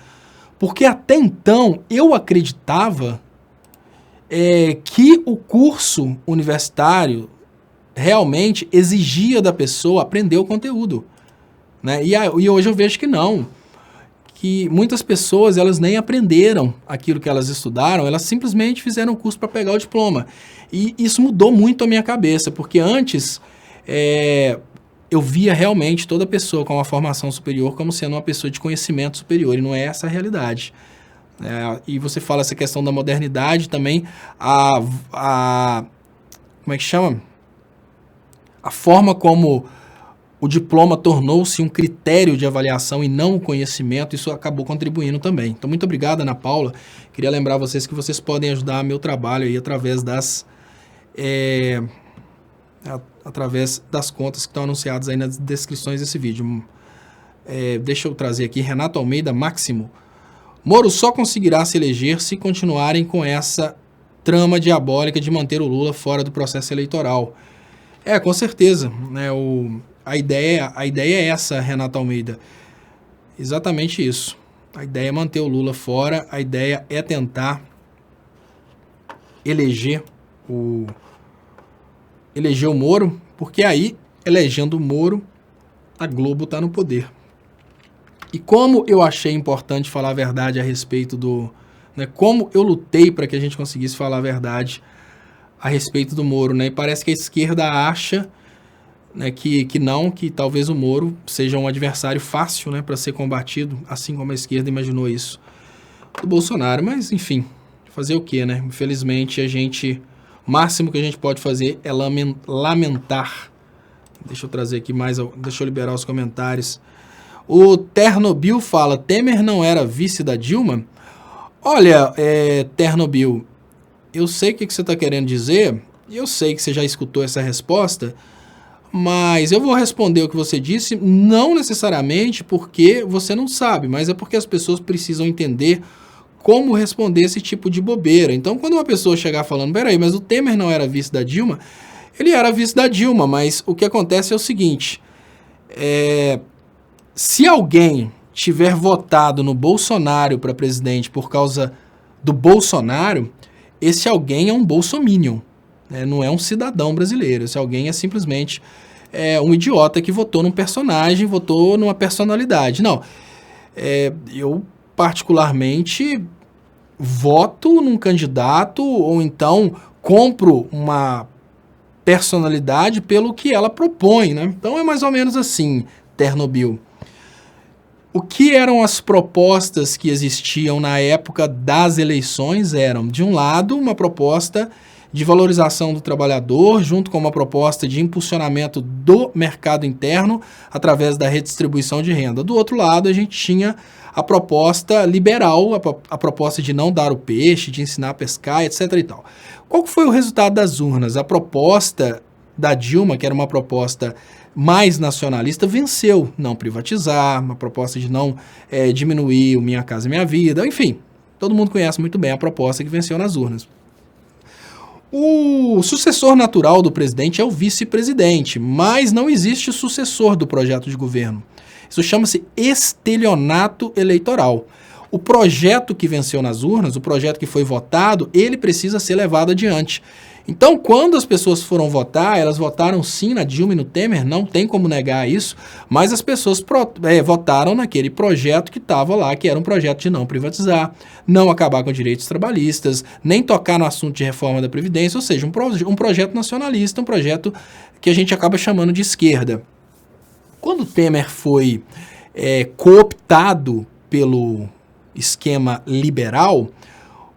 porque até então eu acreditava que o curso universitário realmente exigia da pessoa aprender o conteúdo, né? E hoje eu vejo que não, que muitas pessoas elas nem aprenderam aquilo que elas estudaram, elas simplesmente fizeram o curso para pegar o diploma. E isso mudou muito a minha cabeça, porque antes eu via realmente toda pessoa com uma formação superior como sendo uma pessoa de conhecimento superior, e não é essa a realidade. E você fala essa questão da modernidade também, como é que chama? A forma como o diploma tornou-se um critério de avaliação e não o conhecimento, isso acabou contribuindo também. Então, muito obrigado, Ana Paula. Queria lembrar vocês que vocês podem ajudar meu trabalho aí através das contas que estão anunciadas aí nas descrições desse vídeo. Deixa eu trazer aqui, Renato Almeida Máximo. Moro só conseguirá se eleger se continuarem com essa trama diabólica de manter o Lula fora do processo eleitoral. Com certeza, né? A ideia é essa, Renato Almeida. Exatamente isso. A ideia é manter o Lula fora, a ideia é tentar eleger o Moro, porque aí, elegendo o Moro, a Globo está no poder. E como eu achei importante falar a verdade a respeito né, como eu lutei para que a gente conseguisse falar a verdade a respeito do Moro, né? E parece que a esquerda acha, né, que talvez o Moro seja um adversário fácil, né, para ser combatido, assim como a esquerda imaginou isso do Bolsonaro. Mas, enfim, fazer o quê, né? Infelizmente, o máximo que a gente pode fazer é lamentar. Deixa eu trazer aqui deixa eu liberar os comentários. O Ternobil fala, Temer não era vice da Dilma? Olha, Ternobil, eu sei o que você está querendo dizer, e eu sei que você já escutou essa resposta, Mas eu vou responder o que você disse, não necessariamente porque você não sabe, mas é porque as pessoas precisam entender como responder esse tipo de bobeira. Então, quando uma pessoa chegar falando, peraí, mas o Temer não era vice da Dilma, ele era vice da Dilma, mas o que acontece é o seguinte, se alguém tiver votado no Bolsonaro para presidente por causa do Bolsonaro, esse alguém é um bolsominion, né? Não é um cidadão brasileiro, esse alguém é simplesmente um idiota que votou num personagem, votou numa personalidade. Não, eu particularmente voto num candidato ou então compro uma personalidade pelo que ela propõe, né? Então é mais ou menos assim, Ternobil. O que eram as propostas que existiam na época das eleições eram, de um lado, uma proposta de valorização do trabalhador, junto com uma proposta de impulsionamento do mercado interno através da redistribuição de renda. Do outro lado, a gente tinha a proposta liberal, a proposta de não dar o peixe, de ensinar a pescar, etc. e tal. Qual foi o resultado das urnas? A proposta da Dilma, que era uma proposta mais nacionalista, venceu. Não privatizar, uma proposta de não diminuir o Minha Casa Minha Vida, enfim, todo mundo conhece muito bem a proposta que venceu nas urnas. O sucessor natural do presidente é o vice-presidente, mas não existe sucessor do projeto de governo. Isso chama-se estelionato eleitoral. O projeto que venceu nas urnas, o projeto que foi votado, ele precisa ser levado adiante. Então, quando as pessoas foram votar, elas votaram sim na Dilma e no Temer, não tem como negar isso, mas as pessoas votaram naquele projeto que estava lá, que era um projeto de não privatizar, não acabar com direitos trabalhistas, nem tocar no assunto de reforma da Previdência, ou seja, um projeto nacionalista, um projeto que a gente acaba chamando de esquerda. Quando o Temer foi cooptado pelo esquema liberal,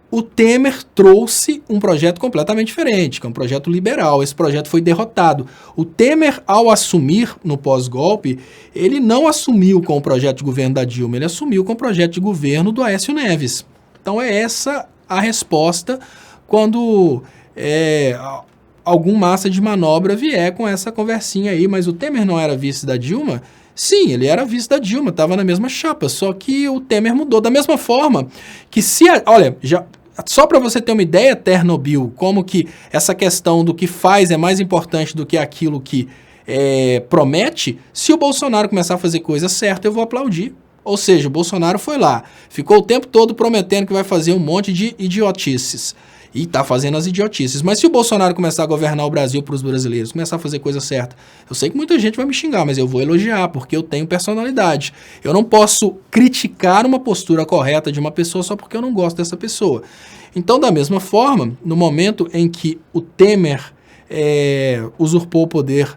o Temer trouxe um projeto completamente diferente, que é um projeto liberal. Esse projeto foi derrotado. O Temer, ao assumir no pós-golpe, ele não assumiu com o projeto de governo da Dilma, ele assumiu com o projeto de governo do Aécio Neves. Então é essa a resposta quando algum massa de manobra vier com essa conversinha aí. Mas o Temer não era vice da Dilma? Sim, ele era vice da Dilma, estava na mesma chapa, só que o Temer mudou. Da mesma forma que olha, só para você ter uma ideia, Ternobil, como que essa questão do que faz é mais importante do que aquilo que promete, se o Bolsonaro começar a fazer coisa certa, eu vou aplaudir. Ou seja, o Bolsonaro foi lá, ficou o tempo todo prometendo que vai fazer um monte de idiotices. E está fazendo as idiotices. Mas se o Bolsonaro começar a governar o Brasil para os brasileiros, começar a fazer coisa certa, eu sei que muita gente vai me xingar, mas eu vou elogiar, porque eu tenho personalidade. Eu não posso criticar uma postura correta de uma pessoa só porque eu não gosto dessa pessoa. Então, da mesma forma, no momento em que o Temer usurpou o poder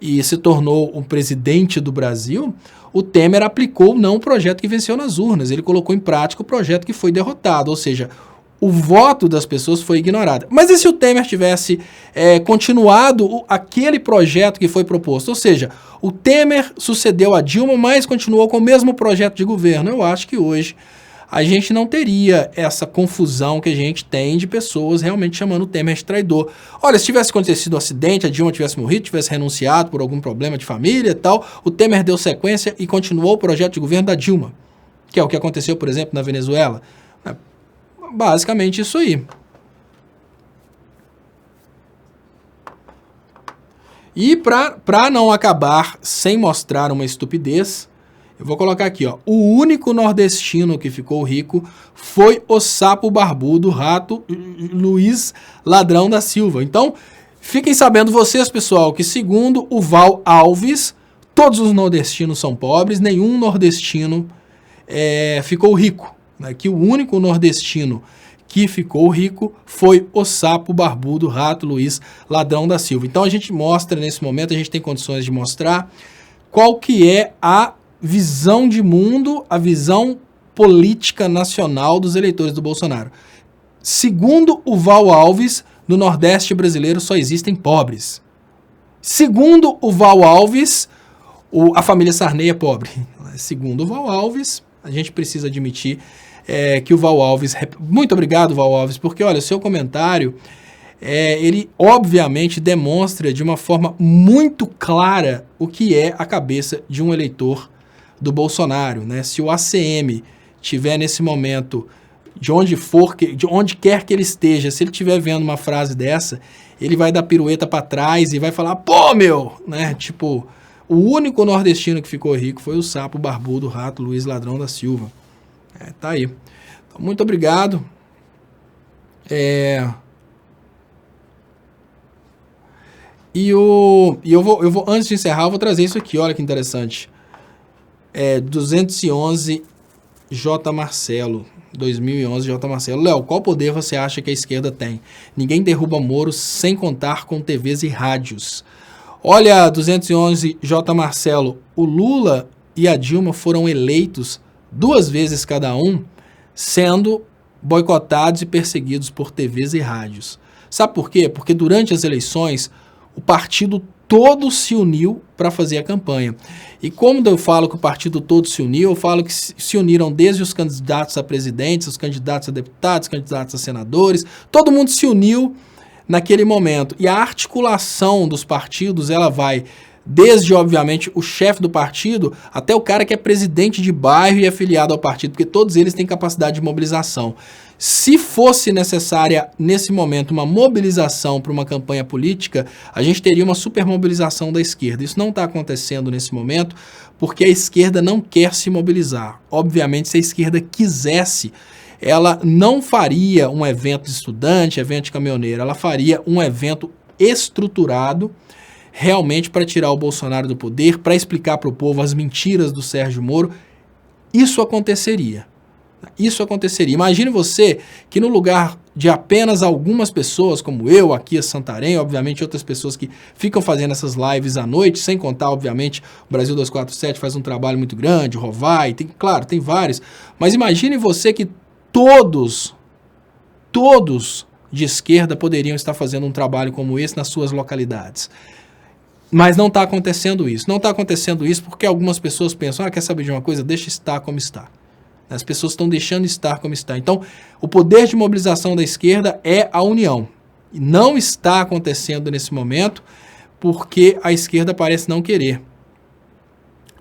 e se tornou um presidente do Brasil, o Temer aplicou não o projeto que venceu nas urnas, ele colocou em prática o projeto que foi derrotado, ou seja, o voto das pessoas foi ignorado. Mas e se o Temer tivesse continuado aquele projeto que foi proposto? Ou seja, o Temer sucedeu a Dilma, mas continuou com o mesmo projeto de governo. Eu acho que hoje a gente não teria essa confusão que a gente tem de pessoas realmente chamando o Temer de traidor. Olha, se tivesse acontecido um acidente, a Dilma tivesse morrido, tivesse renunciado por algum problema de família e tal, o Temer deu sequência e continuou o projeto de governo da Dilma, que é o que aconteceu, por exemplo, na Venezuela. Basicamente isso aí. E para não acabar sem mostrar uma estupidez, eu vou colocar aqui, ó. O único nordestino que ficou rico foi o sapo barbudo, rato Luiz Ladrão da Silva. Então, fiquem sabendo vocês, pessoal, que segundo o Val Alves, todos os nordestinos são pobres, nenhum nordestino ficou rico. Né? Que o único nordestino que ficou rico foi o sapo barbudo, rato Luiz Ladrão da Silva. Então a gente mostra nesse momento, a gente tem condições de mostrar qual que é a visão de mundo, a visão política nacional dos eleitores do Bolsonaro. Segundo o Val Alves, no Nordeste brasileiro só existem pobres. Segundo o Val Alves, a família Sarney é pobre. Segundo o Val Alves, a gente precisa admitir que o Val Alves... Muito obrigado, Val Alves, porque, olha, seu comentário ele obviamente demonstra de uma forma muito clara o que é a cabeça de um eleitor do Bolsonaro, né? Se o ACM tiver nesse momento, de onde quer que ele esteja, se ele estiver vendo uma frase dessa, ele vai dar pirueta para trás e vai falar, pô, meu, né? Tipo, o único nordestino que ficou rico foi o sapo barbudo, rato Luiz Ladrão da Silva. Tá aí. Então, muito obrigado. E eu vou, antes de encerrar, eu vou trazer isso aqui, olha que interessante. 211 J. Marcelo, 2011 J. Marcelo. Léo, qual poder você acha que a esquerda tem? Ninguém derruba Moro sem contar com TVs e rádios. Olha, 211 J. Marcelo, o Lula e a Dilma foram eleitos 2 vezes cada um, sendo boicotados e perseguidos por TVs e rádios. Sabe por quê? Porque durante as eleições, o partido todo se uniu para fazer a campanha. E como eu falo que o partido todo se uniu, eu falo que se uniram desde os candidatos a presidentes, os candidatos a deputados, os candidatos a senadores, todo mundo se uniu naquele momento. E a articulação dos partidos, ela vai desde, obviamente, o chefe do partido até o cara que é presidente de bairro e afiliado ao partido, porque todos eles têm capacidade de mobilização. Se fosse necessária, nesse momento, uma mobilização para uma campanha política, a gente teria uma supermobilização da esquerda. Isso não está acontecendo nesse momento, porque a esquerda não quer se mobilizar. Obviamente, se a esquerda quisesse, ela não faria um evento de estudante, evento de caminhoneiro, ela faria um evento estruturado, realmente para tirar o Bolsonaro do poder, para explicar para o povo as mentiras do Sérgio Moro. Isso aconteceria. Isso aconteceria. Imagine você que no lugar de apenas algumas pessoas, como eu, aqui a Santarém, obviamente outras pessoas que ficam fazendo essas lives à noite, sem contar, obviamente, o Brasil 247 faz um trabalho muito grande, o Rovai, claro, tem vários, mas imagine você que todos de esquerda poderiam estar fazendo um trabalho como esse nas suas localidades. Mas não está acontecendo isso. Não está acontecendo isso porque algumas pessoas pensam, quer saber de uma coisa? Deixa estar como está. As pessoas estão deixando estar como está. Então, o poder de mobilização da esquerda é a união. E não está acontecendo nesse momento porque a esquerda parece não querer.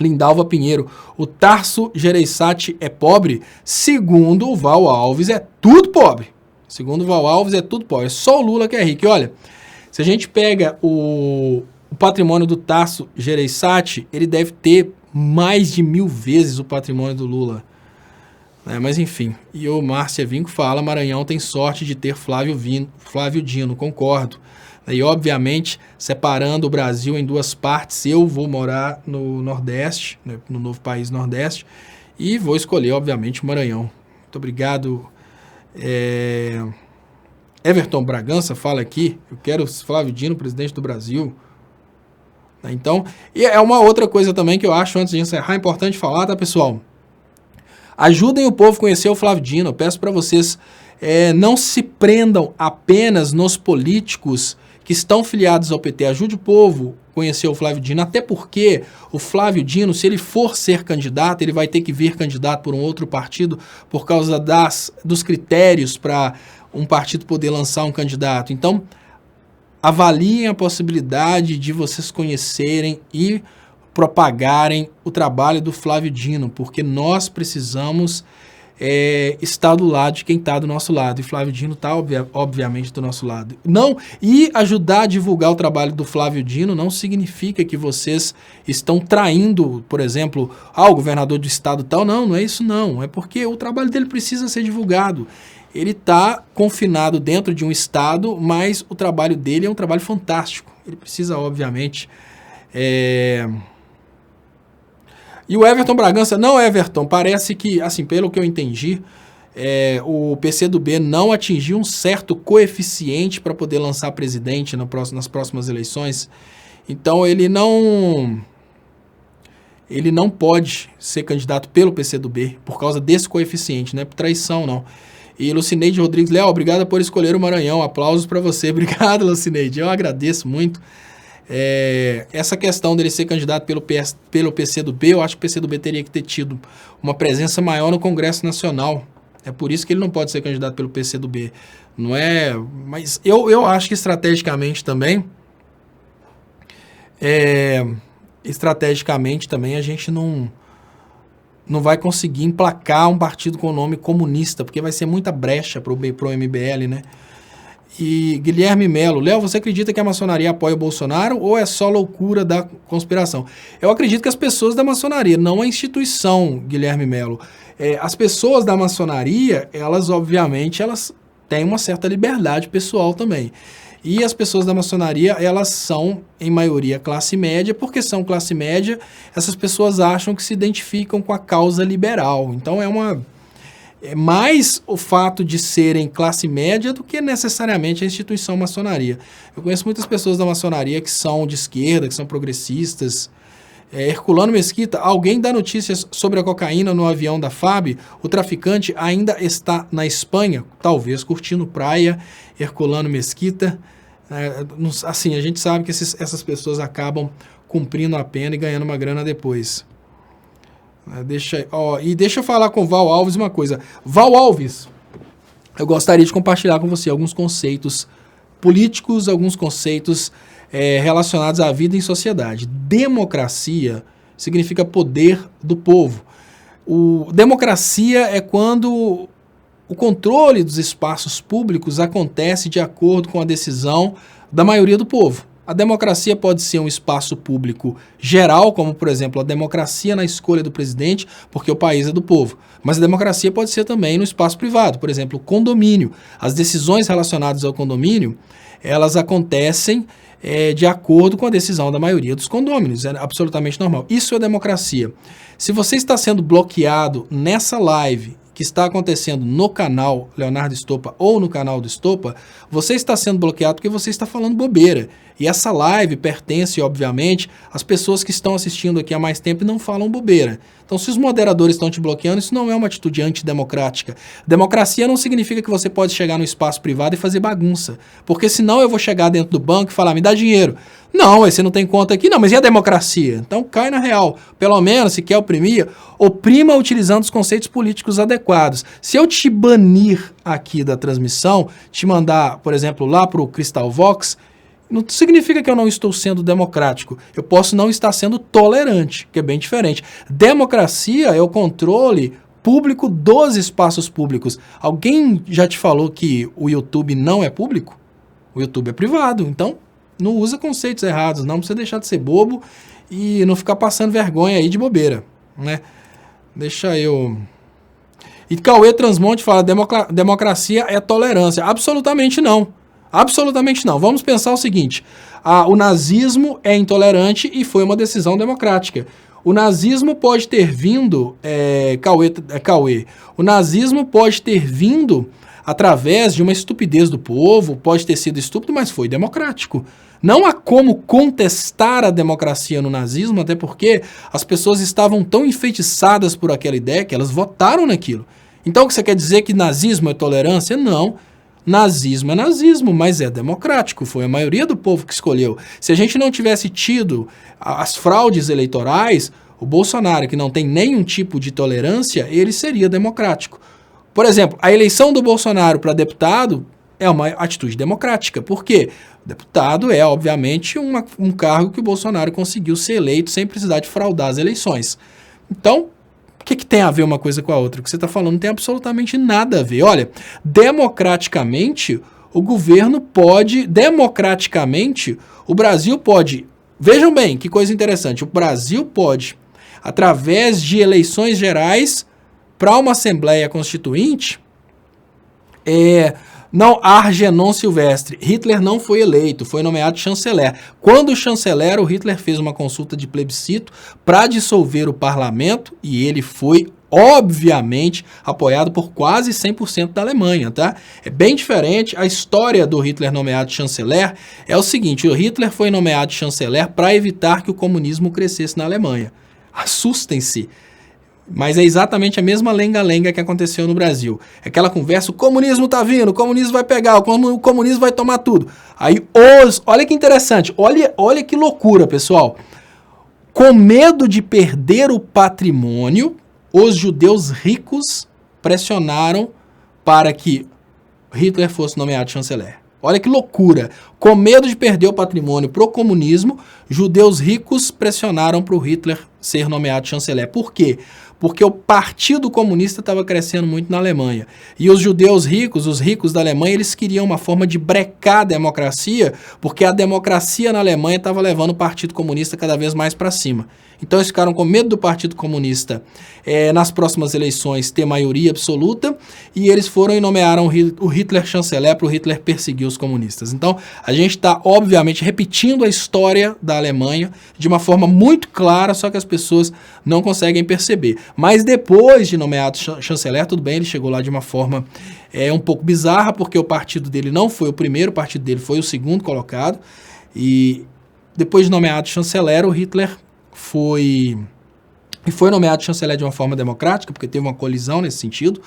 Lindalva Pinheiro, o Tarso Gereissati é pobre? Segundo o Val Alves, é tudo pobre. Segundo o Val Alves, é tudo pobre. É só o Lula que é rico. E olha, se a gente pega o patrimônio do Tarso Gereissati, ele deve ter mais de 1000 vezes o patrimônio do Lula. Mas enfim, e o Márcia Vinco fala, Maranhão tem sorte de ter Flávio Dino, concordo. E obviamente, separando o Brasil em 2 partes, eu vou morar no Nordeste, né, no novo país Nordeste, e vou escolher, obviamente, o Maranhão. Muito obrigado. Everton Bragança fala aqui, eu quero Flávio Dino, presidente do Brasil. Então, e é uma outra coisa também que eu acho, antes de encerrar, importante falar, tá, pessoal? Ajudem o povo a conhecer o Flávio Dino. Eu peço para vocês, não se prendam apenas nos políticos que estão filiados ao PT. Ajude o povo a conhecer o Flávio Dino, até porque o Flávio Dino, se ele for ser candidato, ele vai ter que vir candidato por um outro partido por causa dos critérios para um partido poder lançar um candidato. Então, avaliem a possibilidade de vocês conhecerem e propagarem o trabalho do Flávio Dino, porque nós precisamos estar do lado de quem está do nosso lado, e Flávio Dino está obviamente do nosso lado. E ajudar a divulgar o trabalho do Flávio Dino não significa que vocês estão traindo, por exemplo, o governador do estado tal, não é isso não, é porque o trabalho dele precisa ser divulgado. Ele está confinado dentro de um estado, mas o trabalho dele é um trabalho fantástico, ele precisa obviamente... E o Everton Bragança, não, Everton, parece que, assim, pelo que eu entendi, o PCdoB não atingiu um certo coeficiente para poder lançar presidente nas próximas eleições. Então, ele não pode ser candidato pelo PCdoB por causa desse coeficiente, não é por traição, não. E Lucineide Rodrigues, Léo, obrigado por escolher o Maranhão, aplausos para você. Obrigado, Lucineide, eu agradeço muito. Essa questão dele ser candidato pelo PCdoB, eu acho que o PCdoB teria que ter tido uma presença maior no Congresso Nacional. É por isso que ele não pode ser candidato pelo PCdoB. Não é... Mas eu acho que estrategicamente também... Estrategicamente também a gente não vai conseguir emplacar um partido com o nome comunista, porque vai ser muita brecha pro MBL, né? E Guilherme Melo, Léo, você acredita que a maçonaria apoia o Bolsonaro ou é só loucura da conspiração? Eu acredito que as pessoas da maçonaria, não a instituição, Guilherme Melo. As pessoas da maçonaria, elas obviamente, elas têm uma certa liberdade pessoal também. E as pessoas da maçonaria, elas são, em maioria, classe média, porque são classe média, essas pessoas acham que se identificam com a causa liberal. Então é mais o fato de serem classe média do que necessariamente a instituição maçonaria. Eu conheço muitas pessoas da maçonaria que são de esquerda, que são progressistas. Herculano Mesquita, alguém dá notícias sobre a cocaína no avião da FAB? O traficante ainda está na Espanha? Talvez curtindo praia. Herculano Mesquita. Assim, a gente sabe que essas pessoas acabam cumprindo a pena e ganhando uma grana depois. Deixa eu falar com o Val Alves uma coisa. Val Alves, eu gostaria de compartilhar com você alguns conceitos políticos, alguns conceitos relacionados à vida em sociedade. Democracia significa poder do povo. Democracia é quando o controle dos espaços públicos acontece de acordo com a decisão da maioria do povo. A democracia pode ser um espaço público geral, como, por exemplo, a democracia na escolha do presidente, porque o país é do povo. Mas a democracia pode ser também no espaço privado, por exemplo, o condomínio. As decisões relacionadas ao condomínio, elas acontecem de acordo com a decisão da maioria dos condôminos. É absolutamente normal. Isso é democracia. Se você está sendo bloqueado nessa live que está acontecendo no canal Leonardo Estopa ou no canal do Estopa, você está sendo bloqueado porque você está falando bobeira. E essa live pertence, obviamente, às pessoas que estão assistindo aqui há mais tempo e não falam bobeira. Então, se os moderadores estão te bloqueando, isso não é uma atitude antidemocrática. Democracia não significa que você pode chegar no espaço privado e fazer bagunça. Porque senão eu vou chegar dentro do banco e falar, me dá dinheiro. Não, você não tem conta aqui, não, mas e a democracia? Então cai na real. Pelo menos, se quer oprimir, oprima utilizando os conceitos políticos adequados. Se eu te banir aqui da transmissão, te mandar, por exemplo, lá para o Crystal Vox, não significa que eu não estou sendo democrático. Eu posso não estar sendo tolerante, que é bem diferente. Democracia é o controle público dos espaços públicos. Alguém já te falou que o YouTube não é público? O YouTube é privado, então não usa conceitos errados, não, pra você deixar de ser bobo e não ficar passando vergonha aí de bobeira, né? Deixa eu... E Cauê Transmonte fala, democracia é tolerância. Absolutamente não. Absolutamente não. Vamos pensar o seguinte, o nazismo é intolerante e foi uma decisão democrática. O nazismo pode ter vindo, Cauê, o nazismo pode ter vindo através de uma estupidez do povo, pode ter sido estúpido, mas foi democrático. Não há como contestar a democracia no nazismo, até porque as pessoas estavam tão enfeitiçadas por aquela ideia que elas votaram naquilo. Então o que você quer dizer que nazismo é tolerância? Não. Nazismo é nazismo, mas é democrático. Foi a maioria do povo que escolheu. Se a gente não tivesse tido as fraudes eleitorais, o Bolsonaro, que não tem nenhum tipo de tolerância, ele seria democrático. Por exemplo, a eleição do Bolsonaro para deputado é uma atitude democrática. Por quê? O deputado é, obviamente, um cargo que o Bolsonaro conseguiu ser eleito sem precisar de fraudar as eleições. Então, o que tem a ver uma coisa com a outra? O que você está falando não tem absolutamente nada a ver. Olha, democraticamente, o governo pode... Democraticamente, o Brasil pode... Vejam bem, que coisa interessante. O Brasil pode, através de eleições gerais, para uma Assembleia Constituinte... Não, Argenon Silvestre. Hitler não foi eleito, foi nomeado chanceler. Quando chanceler, o Hitler fez uma consulta de plebiscito para dissolver o parlamento e ele foi, obviamente, apoiado por quase 100% da Alemanha, tá? É bem diferente. A história do Hitler nomeado chanceler é o seguinte, o Hitler foi nomeado chanceler para evitar que o comunismo crescesse na Alemanha. Assustem-se. Mas é exatamente a mesma lenga-lenga que aconteceu no Brasil. Aquela conversa, o comunismo tá vindo, o comunismo vai pegar, o comunismo vai tomar tudo. Aí olha que interessante, olha que loucura, pessoal. Com medo de perder o patrimônio, os judeus ricos pressionaram para que Hitler fosse nomeado chanceler. Olha que loucura. Com medo de perder o patrimônio pro comunismo, judeus ricos pressionaram para o Hitler ser nomeado chanceler. Por quê? Porque o Partido Comunista estava crescendo muito na Alemanha. E os judeus ricos, os ricos da Alemanha, eles queriam uma forma de brecar a democracia, porque a democracia na Alemanha estava levando o Partido Comunista cada vez mais para cima. Então eles ficaram com medo do Partido Comunista nas próximas eleições ter maioria absoluta, e eles foram e nomearam o Hitler chanceler para o Hitler perseguir os comunistas. Então a gente está, obviamente, repetindo a história da Alemanha de uma forma muito clara, só que as pessoas não conseguem perceber. Mas depois de nomeado chanceler, tudo bem, ele chegou lá de uma forma um pouco bizarra, porque o partido dele não foi o primeiro, o partido dele foi o segundo colocado, e depois de nomeado chanceler, o Hitler foi nomeado chanceler de uma forma democrática, porque teve uma colisão nesse sentido.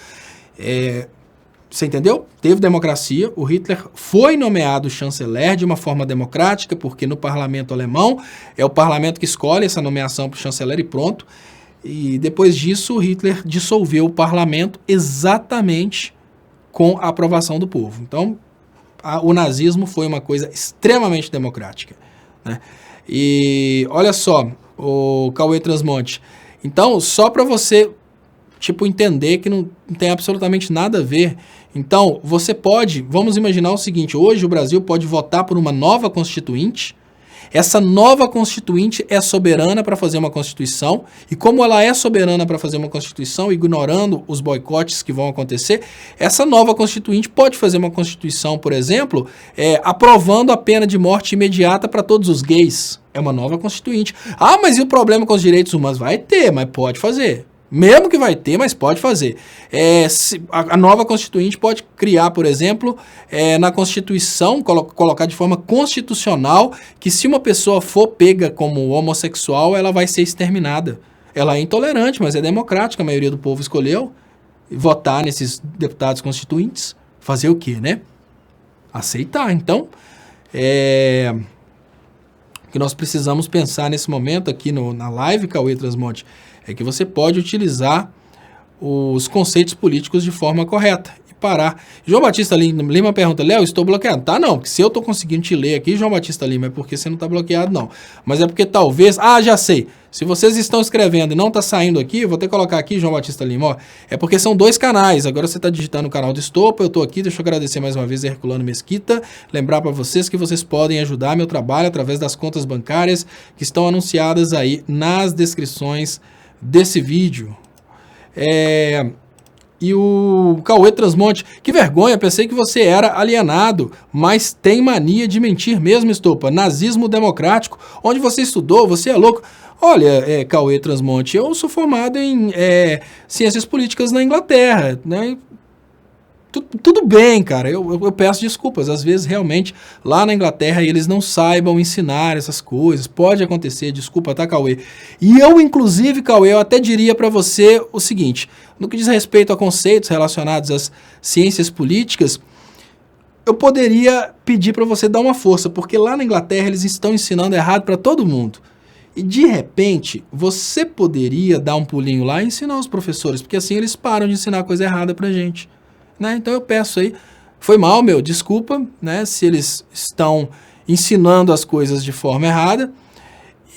Você entendeu? Teve democracia, o Hitler foi nomeado chanceler de uma forma democrática, porque no parlamento alemão é o parlamento que escolhe essa nomeação para o chanceler e pronto. E depois disso, o Hitler dissolveu o parlamento exatamente com a aprovação do povo. Então, o nazismo foi uma coisa extremamente democrática, né? E olha só, o Cauê Transmonte. Então, só para você entender que não tem absolutamente nada a ver. Então, você pode, vamos imaginar o seguinte, hoje o Brasil pode votar por uma nova constituinte. Essa nova constituinte é soberana para fazer uma constituição, e como ela é soberana para fazer uma constituição, ignorando os boicotes que vão acontecer, essa nova constituinte pode fazer uma constituição, por exemplo, aprovando a pena de morte imediata para todos os gays. É uma nova constituinte. Ah, mas e o problema com os direitos humanos? Vai ter, mas pode fazer. Mesmo que vai ter, mas pode fazer. A nova constituinte pode criar, por exemplo, na Constituição, colocar de forma constitucional que se uma pessoa for pega como homossexual, ela vai ser exterminada. Ela é intolerante, mas é democrática, a maioria do povo escolheu votar nesses deputados constituintes. Fazer o quê, né? Aceitar. Então, o que nós precisamos pensar nesse momento aqui na live, Cauê Transmonte, é que você pode utilizar os conceitos políticos de forma correta e parar. João Batista Lima pergunta, Léo, estou bloqueado? Tá, não, porque se eu estou conseguindo te ler aqui, João Batista Lima, é porque você não está bloqueado, não. Mas é porque talvez... Ah, já sei. Se vocês estão escrevendo e não está saindo aqui, eu vou ter que colocar aqui, João Batista Lima, ó, é porque são 2 canais. Agora você está digitando o canal do Estopa, eu estou aqui, deixa eu agradecer mais uma vez a Herculano Mesquita, lembrar para vocês que vocês podem ajudar meu trabalho através das contas bancárias que estão anunciadas aí nas descrições desse vídeo. E o Cauê Transmonte, que vergonha, pensei que você era alienado, mas tem mania de mentir mesmo, Estopa. Nazismo democrático, onde você estudou, você é louco. Olha, Cauê Transmonte, eu sou formado em ciências políticas na Inglaterra, né? Tudo bem, cara, eu peço desculpas, às vezes realmente lá na Inglaterra eles não saibam ensinar essas coisas, pode acontecer, desculpa, tá, Cauê? E eu, inclusive, Cauê, eu até diria para você o seguinte, no que diz respeito a conceitos relacionados às ciências políticas, eu poderia pedir para você dar uma força, porque lá na Inglaterra eles estão ensinando errado para todo mundo. E de repente, você poderia dar um pulinho lá e ensinar os professores, porque assim eles param de ensinar coisa errada pra gente. Né? Então eu peço aí, foi mal, desculpa, né, se eles estão ensinando as coisas de forma errada,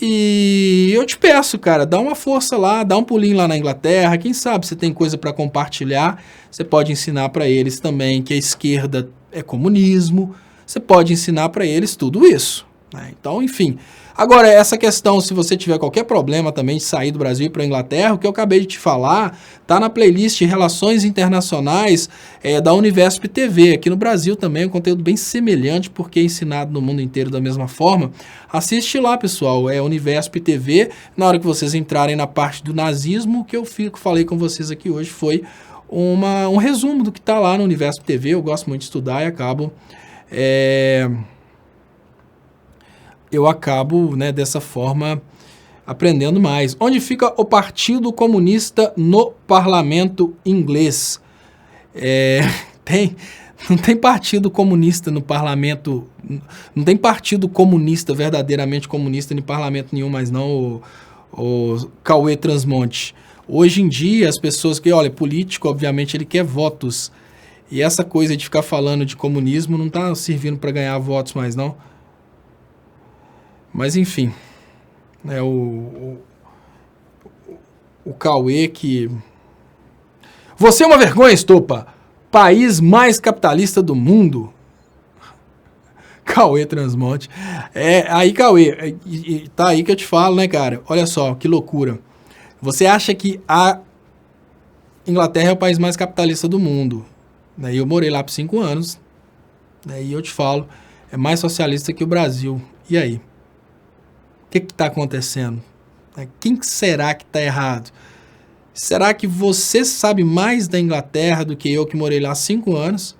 e eu te peço, cara, dá uma força lá, dá um pulinho lá na Inglaterra, quem sabe você tem coisa para compartilhar, você pode ensinar para eles também que a esquerda é comunismo, você pode ensinar para eles tudo isso, né? Então, enfim. Agora, essa questão, se você tiver qualquer problema também de sair do Brasil e ir para a Inglaterra, o que eu acabei de te falar, tá na playlist Relações Internacionais da Univesp TV. Aqui no Brasil também é um conteúdo bem semelhante, porque é ensinado no mundo inteiro da mesma forma. Assiste lá, pessoal, Univesp TV. Na hora que vocês entrarem na parte do nazismo, o que eu falei com vocês aqui hoje foi um resumo do que está lá no Univesp TV. Eu gosto muito de estudar e acabo... eu acabo, né, dessa forma, aprendendo mais. Onde fica o Partido Comunista no parlamento inglês? Não tem partido comunista no parlamento, não tem partido comunista, verdadeiramente comunista, em parlamento nenhum, mas não o Cauê Transmonte. Hoje em dia, as pessoas que, olha, político, obviamente, ele quer votos. E essa coisa de ficar falando de comunismo não tá servindo para ganhar votos mais, não. Mas, enfim. O Cauê que... Você é uma vergonha, Estopa. País mais capitalista do mundo. Cauê Transmonte. Aí, Cauê, tá aí que eu te falo, né, cara? Olha só, que loucura. Você acha que a Inglaterra é o país mais capitalista do mundo. Daí eu morei lá por 5 anos. Daí eu te falo, é mais socialista que o Brasil. E aí? O que está acontecendo? Quem será que está errado? Será que você sabe mais da Inglaterra do que eu, que morei lá 5 anos?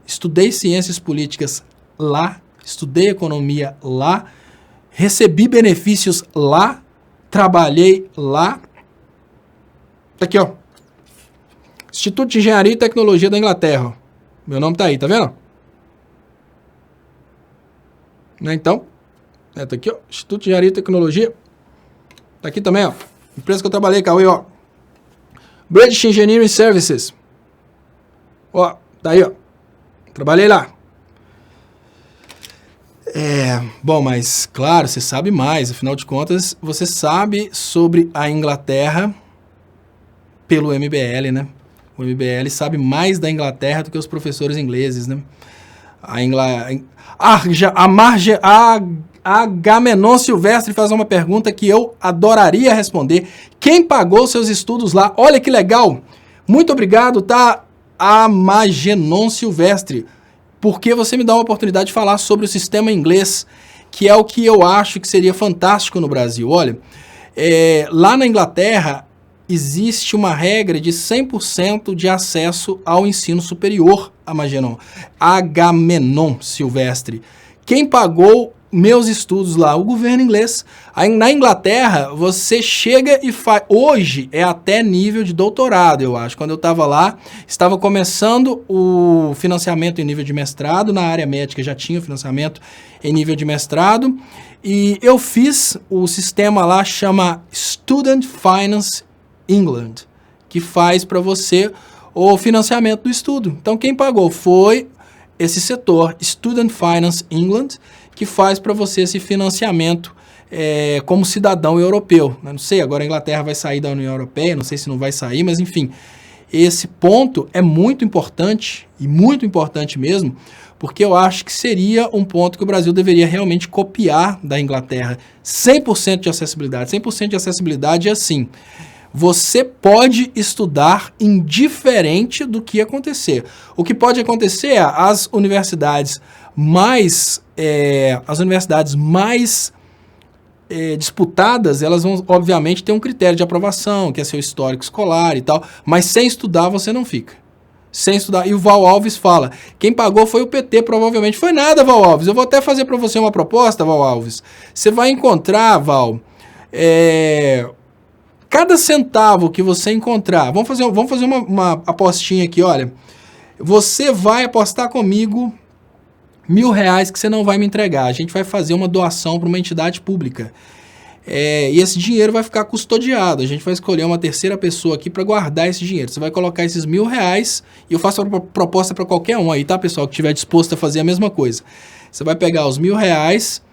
Estudei ciências políticas lá, estudei economia lá, recebi benefícios lá, trabalhei lá. Aqui, ó. Instituto de Engenharia e Tecnologia da Inglaterra. Meu nome tá aí, tá vendo? Então, tá aqui, ó. Instituto de Engenharia e Tecnologia. Tá aqui também, ó. Empresa que eu trabalhei, Cauê, ó. British Engineering Services. Ó, tá aí, ó. Trabalhei lá. Bom, mas, claro, você sabe mais. Afinal de contas, você sabe sobre a Inglaterra pelo MBL, né? O MBL sabe mais da Inglaterra do que os professores ingleses, né? Agamenon Silvestre faz uma pergunta que eu adoraria responder. Quem pagou seus estudos lá? Olha que legal! Muito obrigado, tá? Agamenon Silvestre, porque você me dá uma oportunidade de falar sobre o sistema inglês, que é o que eu acho que seria fantástico no Brasil. Olha, lá na Inglaterra existe uma regra de 100% de acesso ao ensino superior, Agamenon Silvestre. Quem pagou meus estudos lá? O governo inglês. Na Inglaterra, você chega e faz... Hoje é até nível de doutorado, eu acho. Quando eu estava lá, estava começando o financiamento em nível de mestrado. Na área médica já tinha o financiamento em nível de mestrado. E eu fiz o sistema lá, chama Student Finance England, que faz para você o financiamento do estudo. Então, quem pagou foi esse setor, Student Finance England, que faz para você esse financiamento como cidadão europeu. Não sei, agora a Inglaterra vai sair da União Europeia, não sei se não vai sair, mas enfim, esse ponto é muito importante, e muito importante mesmo, porque eu acho que seria um ponto que o Brasil deveria realmente copiar da Inglaterra. 100% de acessibilidade. 100% de acessibilidade é assim: você pode estudar indiferente do que acontecer. O que pode acontecer é as universidades mais disputadas, elas vão, obviamente, ter um critério de aprovação, que é seu histórico escolar e tal, mas sem estudar você não fica. Sem estudar. E o Val Alves fala, quem pagou foi o PT, provavelmente. Foi nada, Val Alves. Eu vou até fazer para você uma proposta, Val Alves. Você vai encontrar, Val, cada centavo que você encontrar, vamos fazer uma apostinha aqui, olha. Você vai apostar comigo R$1.000 que você não vai me entregar. A gente vai fazer uma doação para uma entidade pública. E esse dinheiro vai ficar custodiado. A gente vai escolher uma terceira pessoa aqui para guardar esse dinheiro. Você vai colocar esses R$1.000 e eu faço uma proposta para qualquer um aí, tá, pessoal, que estiver disposto a fazer a mesma coisa. Você vai pegar os R$1.000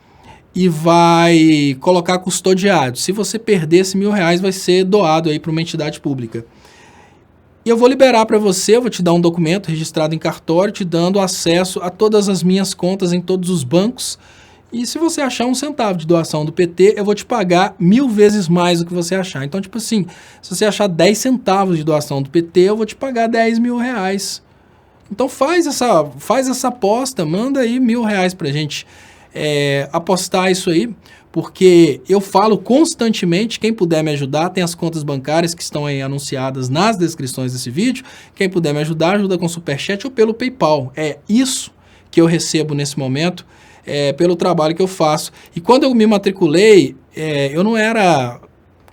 e vai colocar custodiado. Se você perder esse R$1.000, vai ser doado aí para uma entidade pública. E eu vou liberar para você, eu vou te dar um documento registrado em cartório, te dando acesso a todas as minhas contas em todos os bancos. E se você achar um centavo de doação do PT, eu vou te pagar 1000 vezes mais do que você achar. Então, tipo assim, se você achar 10 centavos de doação do PT, eu vou te pagar R$10.000. Então faz essa aposta, manda aí R$1.000 pra gente apostar isso aí, porque eu falo constantemente, quem puder me ajudar, tem as contas bancárias que estão aí anunciadas nas descrições desse vídeo, quem puder me ajudar, ajuda com Superchat ou pelo PayPal. É isso que eu recebo nesse momento, pelo trabalho que eu faço. E quando eu me matriculei, eu não era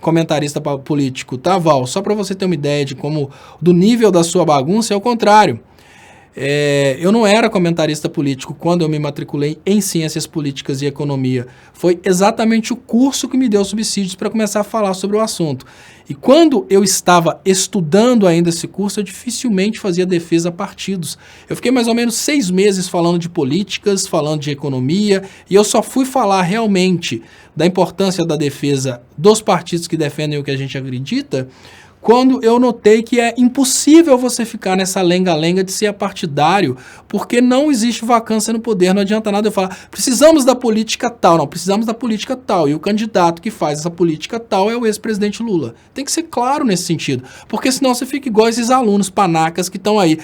comentarista político, tá, Val? Só para você ter uma ideia do nível da sua bagunça, é o contrário. Eu não era comentarista político quando eu me matriculei em Ciências Políticas e Economia. Foi exatamente o curso que me deu subsídios para começar a falar sobre o assunto. E quando eu estava estudando ainda esse curso, eu dificilmente fazia defesa a partidos. Eu fiquei mais ou menos 6 meses falando de políticas, falando de economia, e eu só fui falar realmente da importância da defesa dos partidos que defendem o que a gente acredita quando eu notei que é impossível você ficar nessa lenga-lenga de ser apartidário, porque não existe vacância no poder, não adianta nada eu falar, precisamos da política tal, não, precisamos da política tal, e o candidato que faz essa política tal é o ex-presidente Lula. Tem que ser claro nesse sentido, porque senão você fica igual esses alunos panacas que estão aí.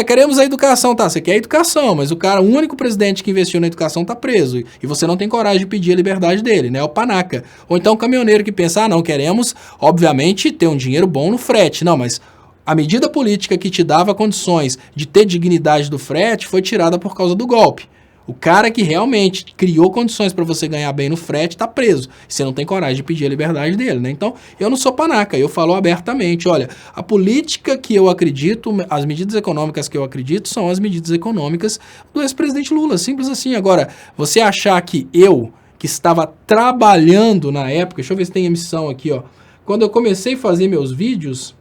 Queremos a educação, tá? Você quer a educação, mas o único presidente que investiu na educação tá preso, e você não tem coragem de pedir a liberdade dele, né? É o panaca. Ou então o caminhoneiro que pensa, não, queremos, obviamente, ter um dinheiro bom no frete. Não, mas a medida política que te dava condições de ter dignidade do frete foi tirada por causa do golpe. O cara que realmente criou condições para você ganhar bem no frete está preso. Você não tem coragem de pedir a liberdade dele, né? Então, eu não sou panaca, eu falo abertamente, olha, a política que eu acredito, as medidas econômicas que eu acredito são as medidas econômicas do ex-presidente Lula, simples assim. Agora, você achar que eu, que estava trabalhando na época, deixa eu ver se tem emissão aqui, ó. Quando eu comecei a fazer meus vídeos,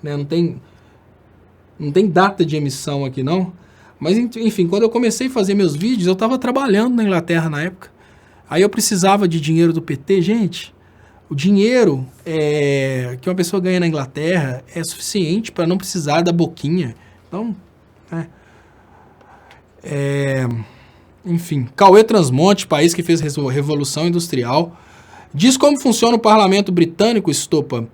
né, não tem data de emissão aqui não, mas enfim, quando eu comecei a fazer meus vídeos, eu estava trabalhando na Inglaterra na época, aí eu precisava de dinheiro do PT, gente, o dinheiro que uma pessoa ganha na Inglaterra é suficiente para não precisar da boquinha, então, enfim, Cauê Transmonte, país que fez revolução industrial, diz como funciona o parlamento britânico, Estopa.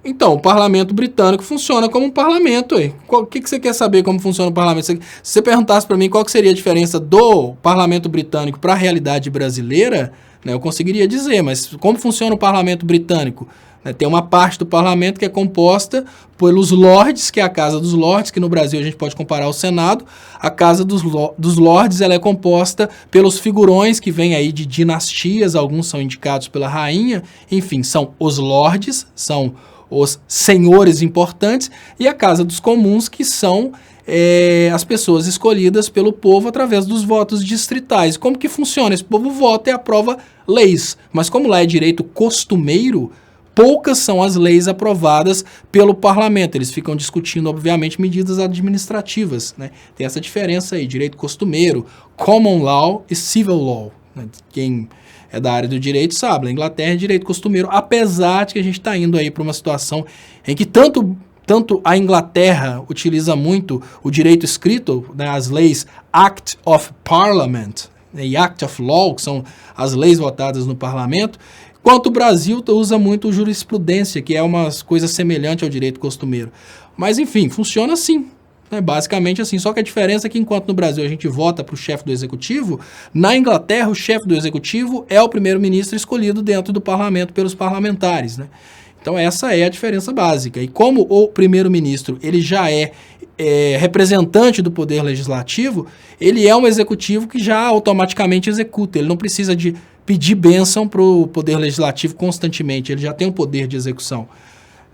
Então, o parlamento britânico funciona como um parlamento. O que você quer saber como funciona o parlamento? Se você perguntasse para mim qual que seria a diferença do parlamento britânico para a realidade brasileira, né, eu conseguiria dizer, mas como funciona o parlamento britânico? Tem uma parte do parlamento que é composta pelos lords, que é a Casa dos Lords, que no Brasil a gente pode comparar ao Senado. A Casa dos Lords ela é composta pelos figurões que vêm aí de dinastias, alguns são indicados pela rainha, enfim, são os lords, são os senhores importantes, e a Casa dos Comuns, que são as pessoas escolhidas pelo povo através dos votos distritais. Como que funciona? Esse povo vota e aprova leis, mas como lá é direito costumeiro, poucas são as leis aprovadas pelo parlamento. Eles ficam discutindo, obviamente, medidas administrativas, né? Tem essa diferença aí, direito costumeiro, common law e civil law, né? Quem é da área do direito sabe, na Inglaterra é direito costumeiro, apesar de que a gente está indo aí para uma situação em que tanto a Inglaterra utiliza muito o direito escrito, né, as leis Act of Parliament, né, e Act of Law, que são as leis votadas no parlamento, quanto o Brasil usa muito jurisprudência, que é uma coisa semelhante ao direito costumeiro. Mas, enfim, funciona assim. Basicamente assim, só que a diferença é que enquanto no Brasil a gente vota para o chefe do executivo, na Inglaterra o chefe do executivo é o primeiro-ministro escolhido dentro do parlamento pelos parlamentares, né? Então essa é a diferença básica. E como o primeiro-ministro ele já é representante do poder legislativo, ele é um executivo que já automaticamente executa, ele não precisa de pedir bênção para o poder legislativo constantemente, ele já tem um poder de execução.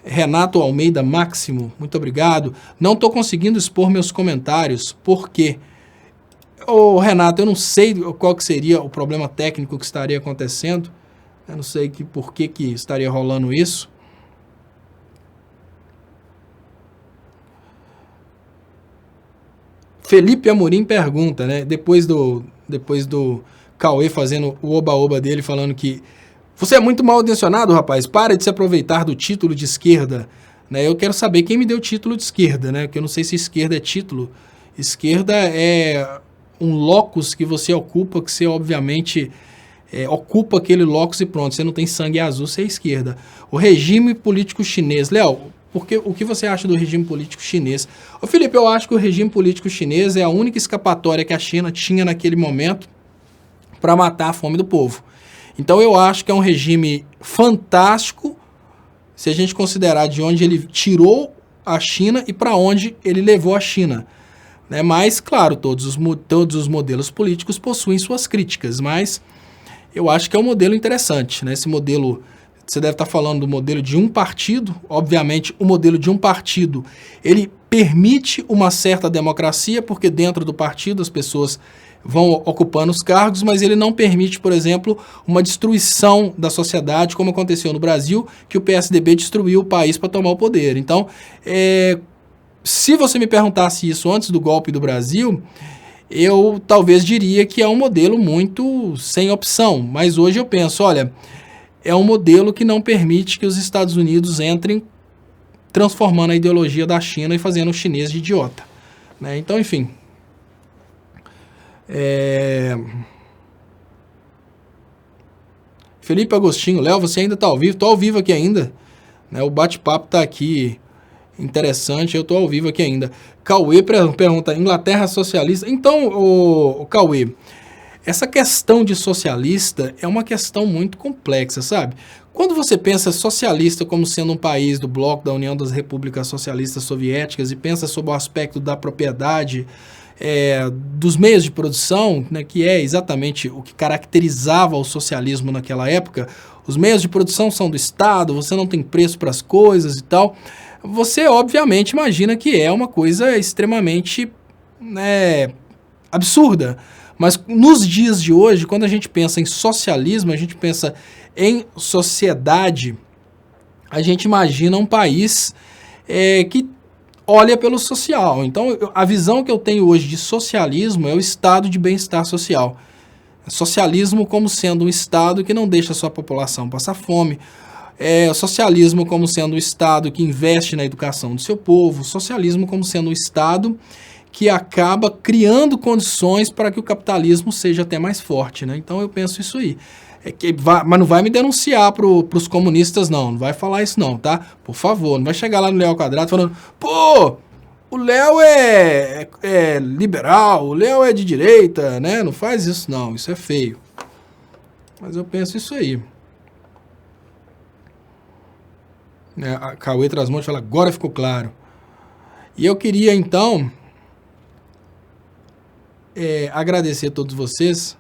Renato Almeida Máximo, muito obrigado. Não estou conseguindo expor meus comentários, por quê? Renato, eu não sei qual que seria o problema técnico que estaria acontecendo, eu não sei por que estaria rolando isso. Felipe Amorim pergunta, né, depois do Cauê fazendo o oba-oba dele, falando que você é muito mal intencionado, rapaz, para de se aproveitar do título de esquerda, né? Eu quero saber quem me deu o título de esquerda, né? Porque eu não sei se esquerda é título. Esquerda é um locus que você ocupa, que você obviamente ocupa aquele locus e pronto, você não tem sangue azul, você é esquerda. O regime político chinês, Léo, porque o que você acha do regime político chinês? Ô Felipe, eu acho que o regime político chinês é a única escapatória que a China tinha naquele momento para matar a fome do povo. Então eu acho que é um regime fantástico se a gente considerar de onde ele tirou a China e para onde ele levou a China, né? Mas, claro, todos os modelos políticos possuem suas críticas, mas eu acho que é um modelo interessante, né? Esse modelo, você deve estar falando do modelo de um partido, obviamente o modelo de um partido, ele permite uma certa democracia, porque dentro do partido as pessoas vão ocupando os cargos, mas ele não permite, por exemplo, uma destruição da sociedade, como aconteceu no Brasil, que o PSDB destruiu o país para tomar o poder. Então, se você me perguntasse isso antes do golpe do Brasil, eu talvez diria que é um modelo muito sem opção, mas hoje eu penso, olha, é um modelo que não permite que os Estados Unidos entrem transformando a ideologia da China e fazendo o chinês de idiota, né? Então, enfim... Felipe Agostinho, Léo, você ainda está ao vivo? Estou ao vivo aqui ainda, né? O bate-papo está aqui interessante, eu estou ao vivo aqui ainda. Cauê pergunta, Inglaterra socialista? Então, o Cauê, essa questão de socialista é uma questão muito complexa, sabe? Quando você pensa socialista como sendo um país do bloco da União das Repúblicas Socialistas Soviéticas e pensa sobre o aspecto da propriedade, dos meios de produção, né, que é exatamente o que caracterizava o socialismo naquela época, os meios de produção são do Estado, você não tem preço para as coisas e tal, você obviamente imagina que é uma coisa extremamente absurda. Mas nos dias de hoje, quando a gente pensa em socialismo, a gente pensa em sociedade, a gente imagina um país que olha pelo social. Então, a visão que eu tenho hoje de socialismo é o estado de bem-estar social. Socialismo como sendo um estado que não deixa a sua população passar fome. Socialismo como sendo um estado que investe na educação do seu povo. Socialismo como sendo um estado que acaba criando condições para que o capitalismo seja até mais forte, né? Então, eu penso isso aí. Mas não vai me denunciar para os comunistas, não vai falar isso não, tá? Por favor, não vai chegar lá no Léo Quadrado falando, pô, o Léo é liberal, o Léo é de direita, né? Não faz isso não, isso é feio. Mas eu penso isso aí. A Cauê Trasmonte fala, agora ficou claro. E eu queria então agradecer a todos vocês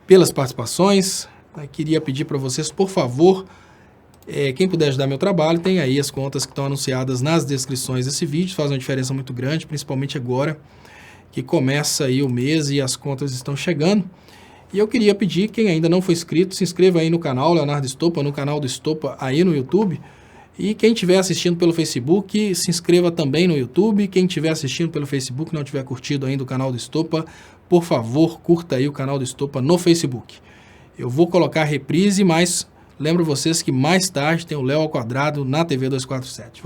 pelas participações. Queria pedir para vocês, por favor, quem puder ajudar meu trabalho, tem aí as contas que estão anunciadas nas descrições desse vídeo, faz uma diferença muito grande, principalmente agora que começa aí o mês e as contas estão chegando. E eu queria pedir, quem ainda não foi inscrito, se inscreva aí no canal Leonardo Estopa, no canal do Estopa aí no YouTube. E quem estiver assistindo pelo Facebook, se inscreva também no YouTube. Quem estiver assistindo pelo Facebook e não tiver curtido ainda o canal do Estopa, por favor, curta aí o canal do Estopa no Facebook. Eu vou colocar reprise, mas lembro vocês que mais tarde tem o Léo ao Quadrado na TV 247.